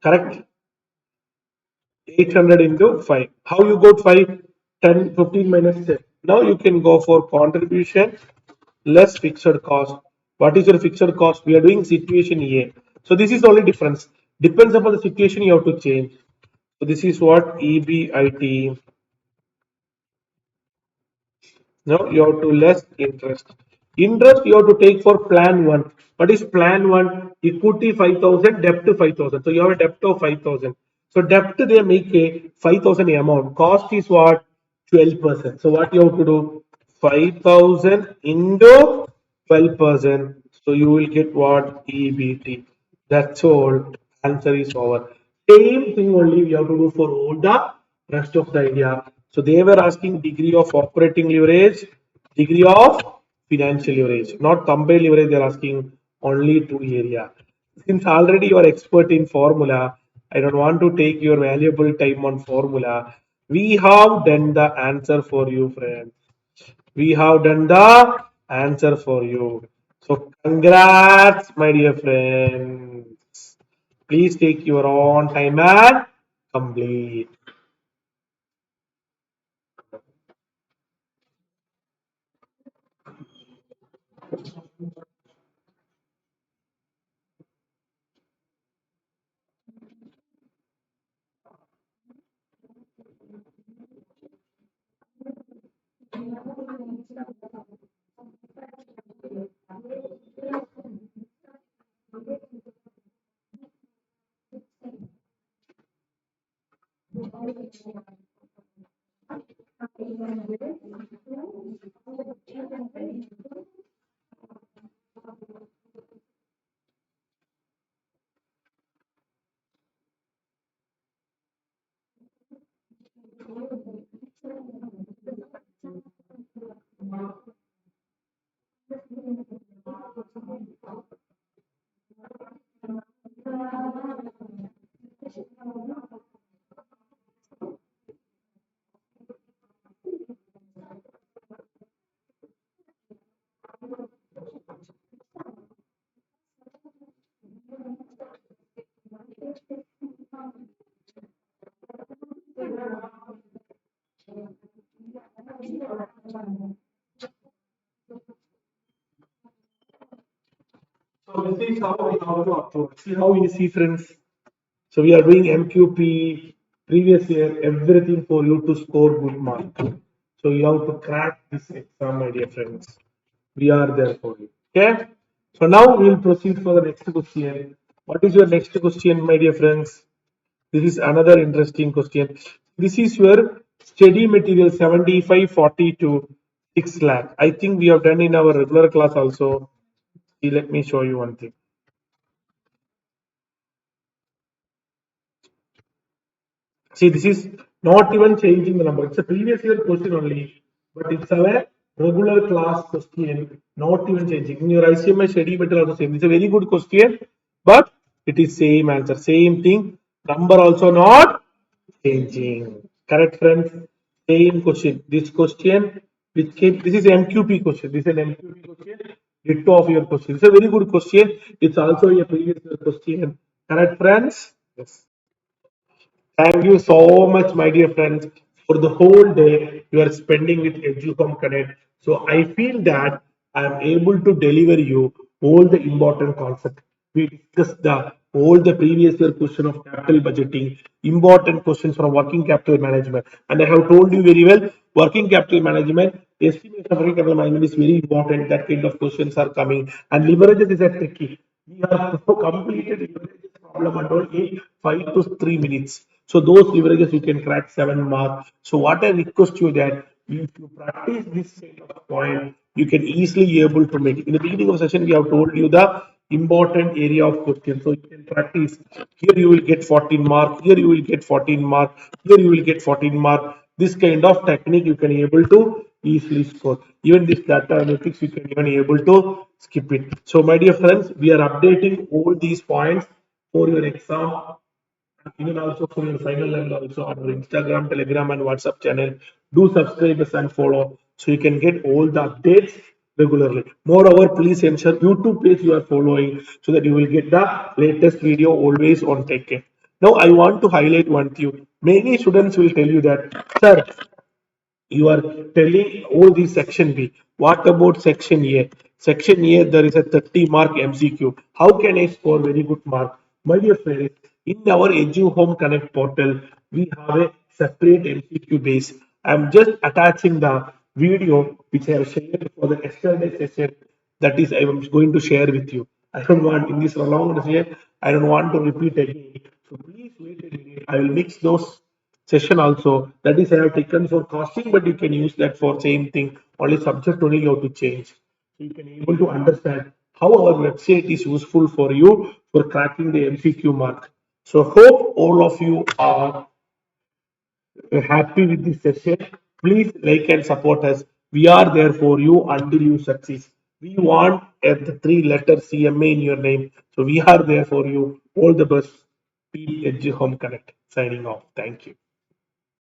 Correct? 800 into 5. How you got 5? 10, 15 minus 10. Now you can go for contribution less fixed cost. What is your fixed cost? We are doing situation A. So this is the only difference. Depends upon the situation you have to change. So this is what EBIT. Now you have to less interest. Interest you have to take for plan one. What is plan one? Equity 5,000, debt 5,000. So you have a debt of 5,000. So debt they make a 5,000 amount. Cost is what? 12%. So what you have to do? 5,000 into 12%. So you will get what? EBT. That's all. Answer is over. Same thing only we have to do for all the rest of the idea. So they were asking degree of operating leverage, degree of financial leverage, not combined leverage. They are asking only two area. Since already you are expert in formula, I don't want to take your valuable time on formula. We have done the answer for you, friends. We have done the answer for you. So congrats, my dear friends. Please take your own time and complete. So this is how we have to approach. See how easy, friends. So we are doing MQP previous year, everything for you to score good mark. So you have to crack this exam, my dear friends. We are there for you. Okay. So now we will proceed for the next question. What is your next question, my dear friends? This is another interesting question. This is your study material 75 40 to 6 lakh. I think we have done in our regular class also. Let me show you one thing. See, this is not even changing the number. It's a previous year question only, but it's a regular class question, not even changing. In your ICMA study better also same. It's a very good question, but it is same answer, same thing. Number also not changing. Correct, friends? Same question. This question, which came, this is MQP question. This is an MQP question. Ditto of your question. It's a very good question. It's also a previous year question. Correct, friends? Yes. Thank you so much, my dear friends, for the whole day you are spending with EduCom Connect. So I feel that I am able to deliver you all the important concepts. We discussed all the previous year question of capital budgeting, important questions from working capital management, and I have told you very well, working capital management, estimation of working capital management is very important. That kind of questions are coming, and leverages is a tricky. We have completed leverages problem and all in 5 to 3 minutes. So those leverages you can crack 7 marks. So what I request you that if you practice this kind of point, you can easily able to make it. In the beginning of the session, we have told you the important area of question. So you can practice. Here you will get 14 mark. Here you will get 14 mark. Here you will get 14 mark. This kind of technique you can able to easily score. Even this data analytics you can even able to skip it. So my dear friends, we are updating all these points for your exam, even also for your final level also on our Instagram, Telegram, and WhatsApp channel. Do subscribe us and follow so you can get all the updates regularly. Moreover, please ensure YouTube page you are following so that you will get the latest video always on Tech Care. Now, I want to highlight one thing. Many students will tell you that, sir, you are telling all these section B. What about section A? Section A, there is a 30 mark MCQ. How can I score very good mark? My dear friends, in our Edu Home Connect portal, we have a separate MCQ base. I'm just attaching the video which I have shared for the yesterday session. That is, I am going to share with you. I don't want in this prolonged session, I don't want to repeat again. So please wait a minute. I will mix those session also. That is, I have taken for costing, but you can use that for same thing. Only subject only you have to change. So you can able to understand how our website is useful for you for cracking the MCQ mark. So hope all of you are happy with this session. Please like and support us. We are there for you until you succeed. We want the three letter CMA in your name. So we are there for you. All the best. Team Edge Home Connect signing off. Thank you.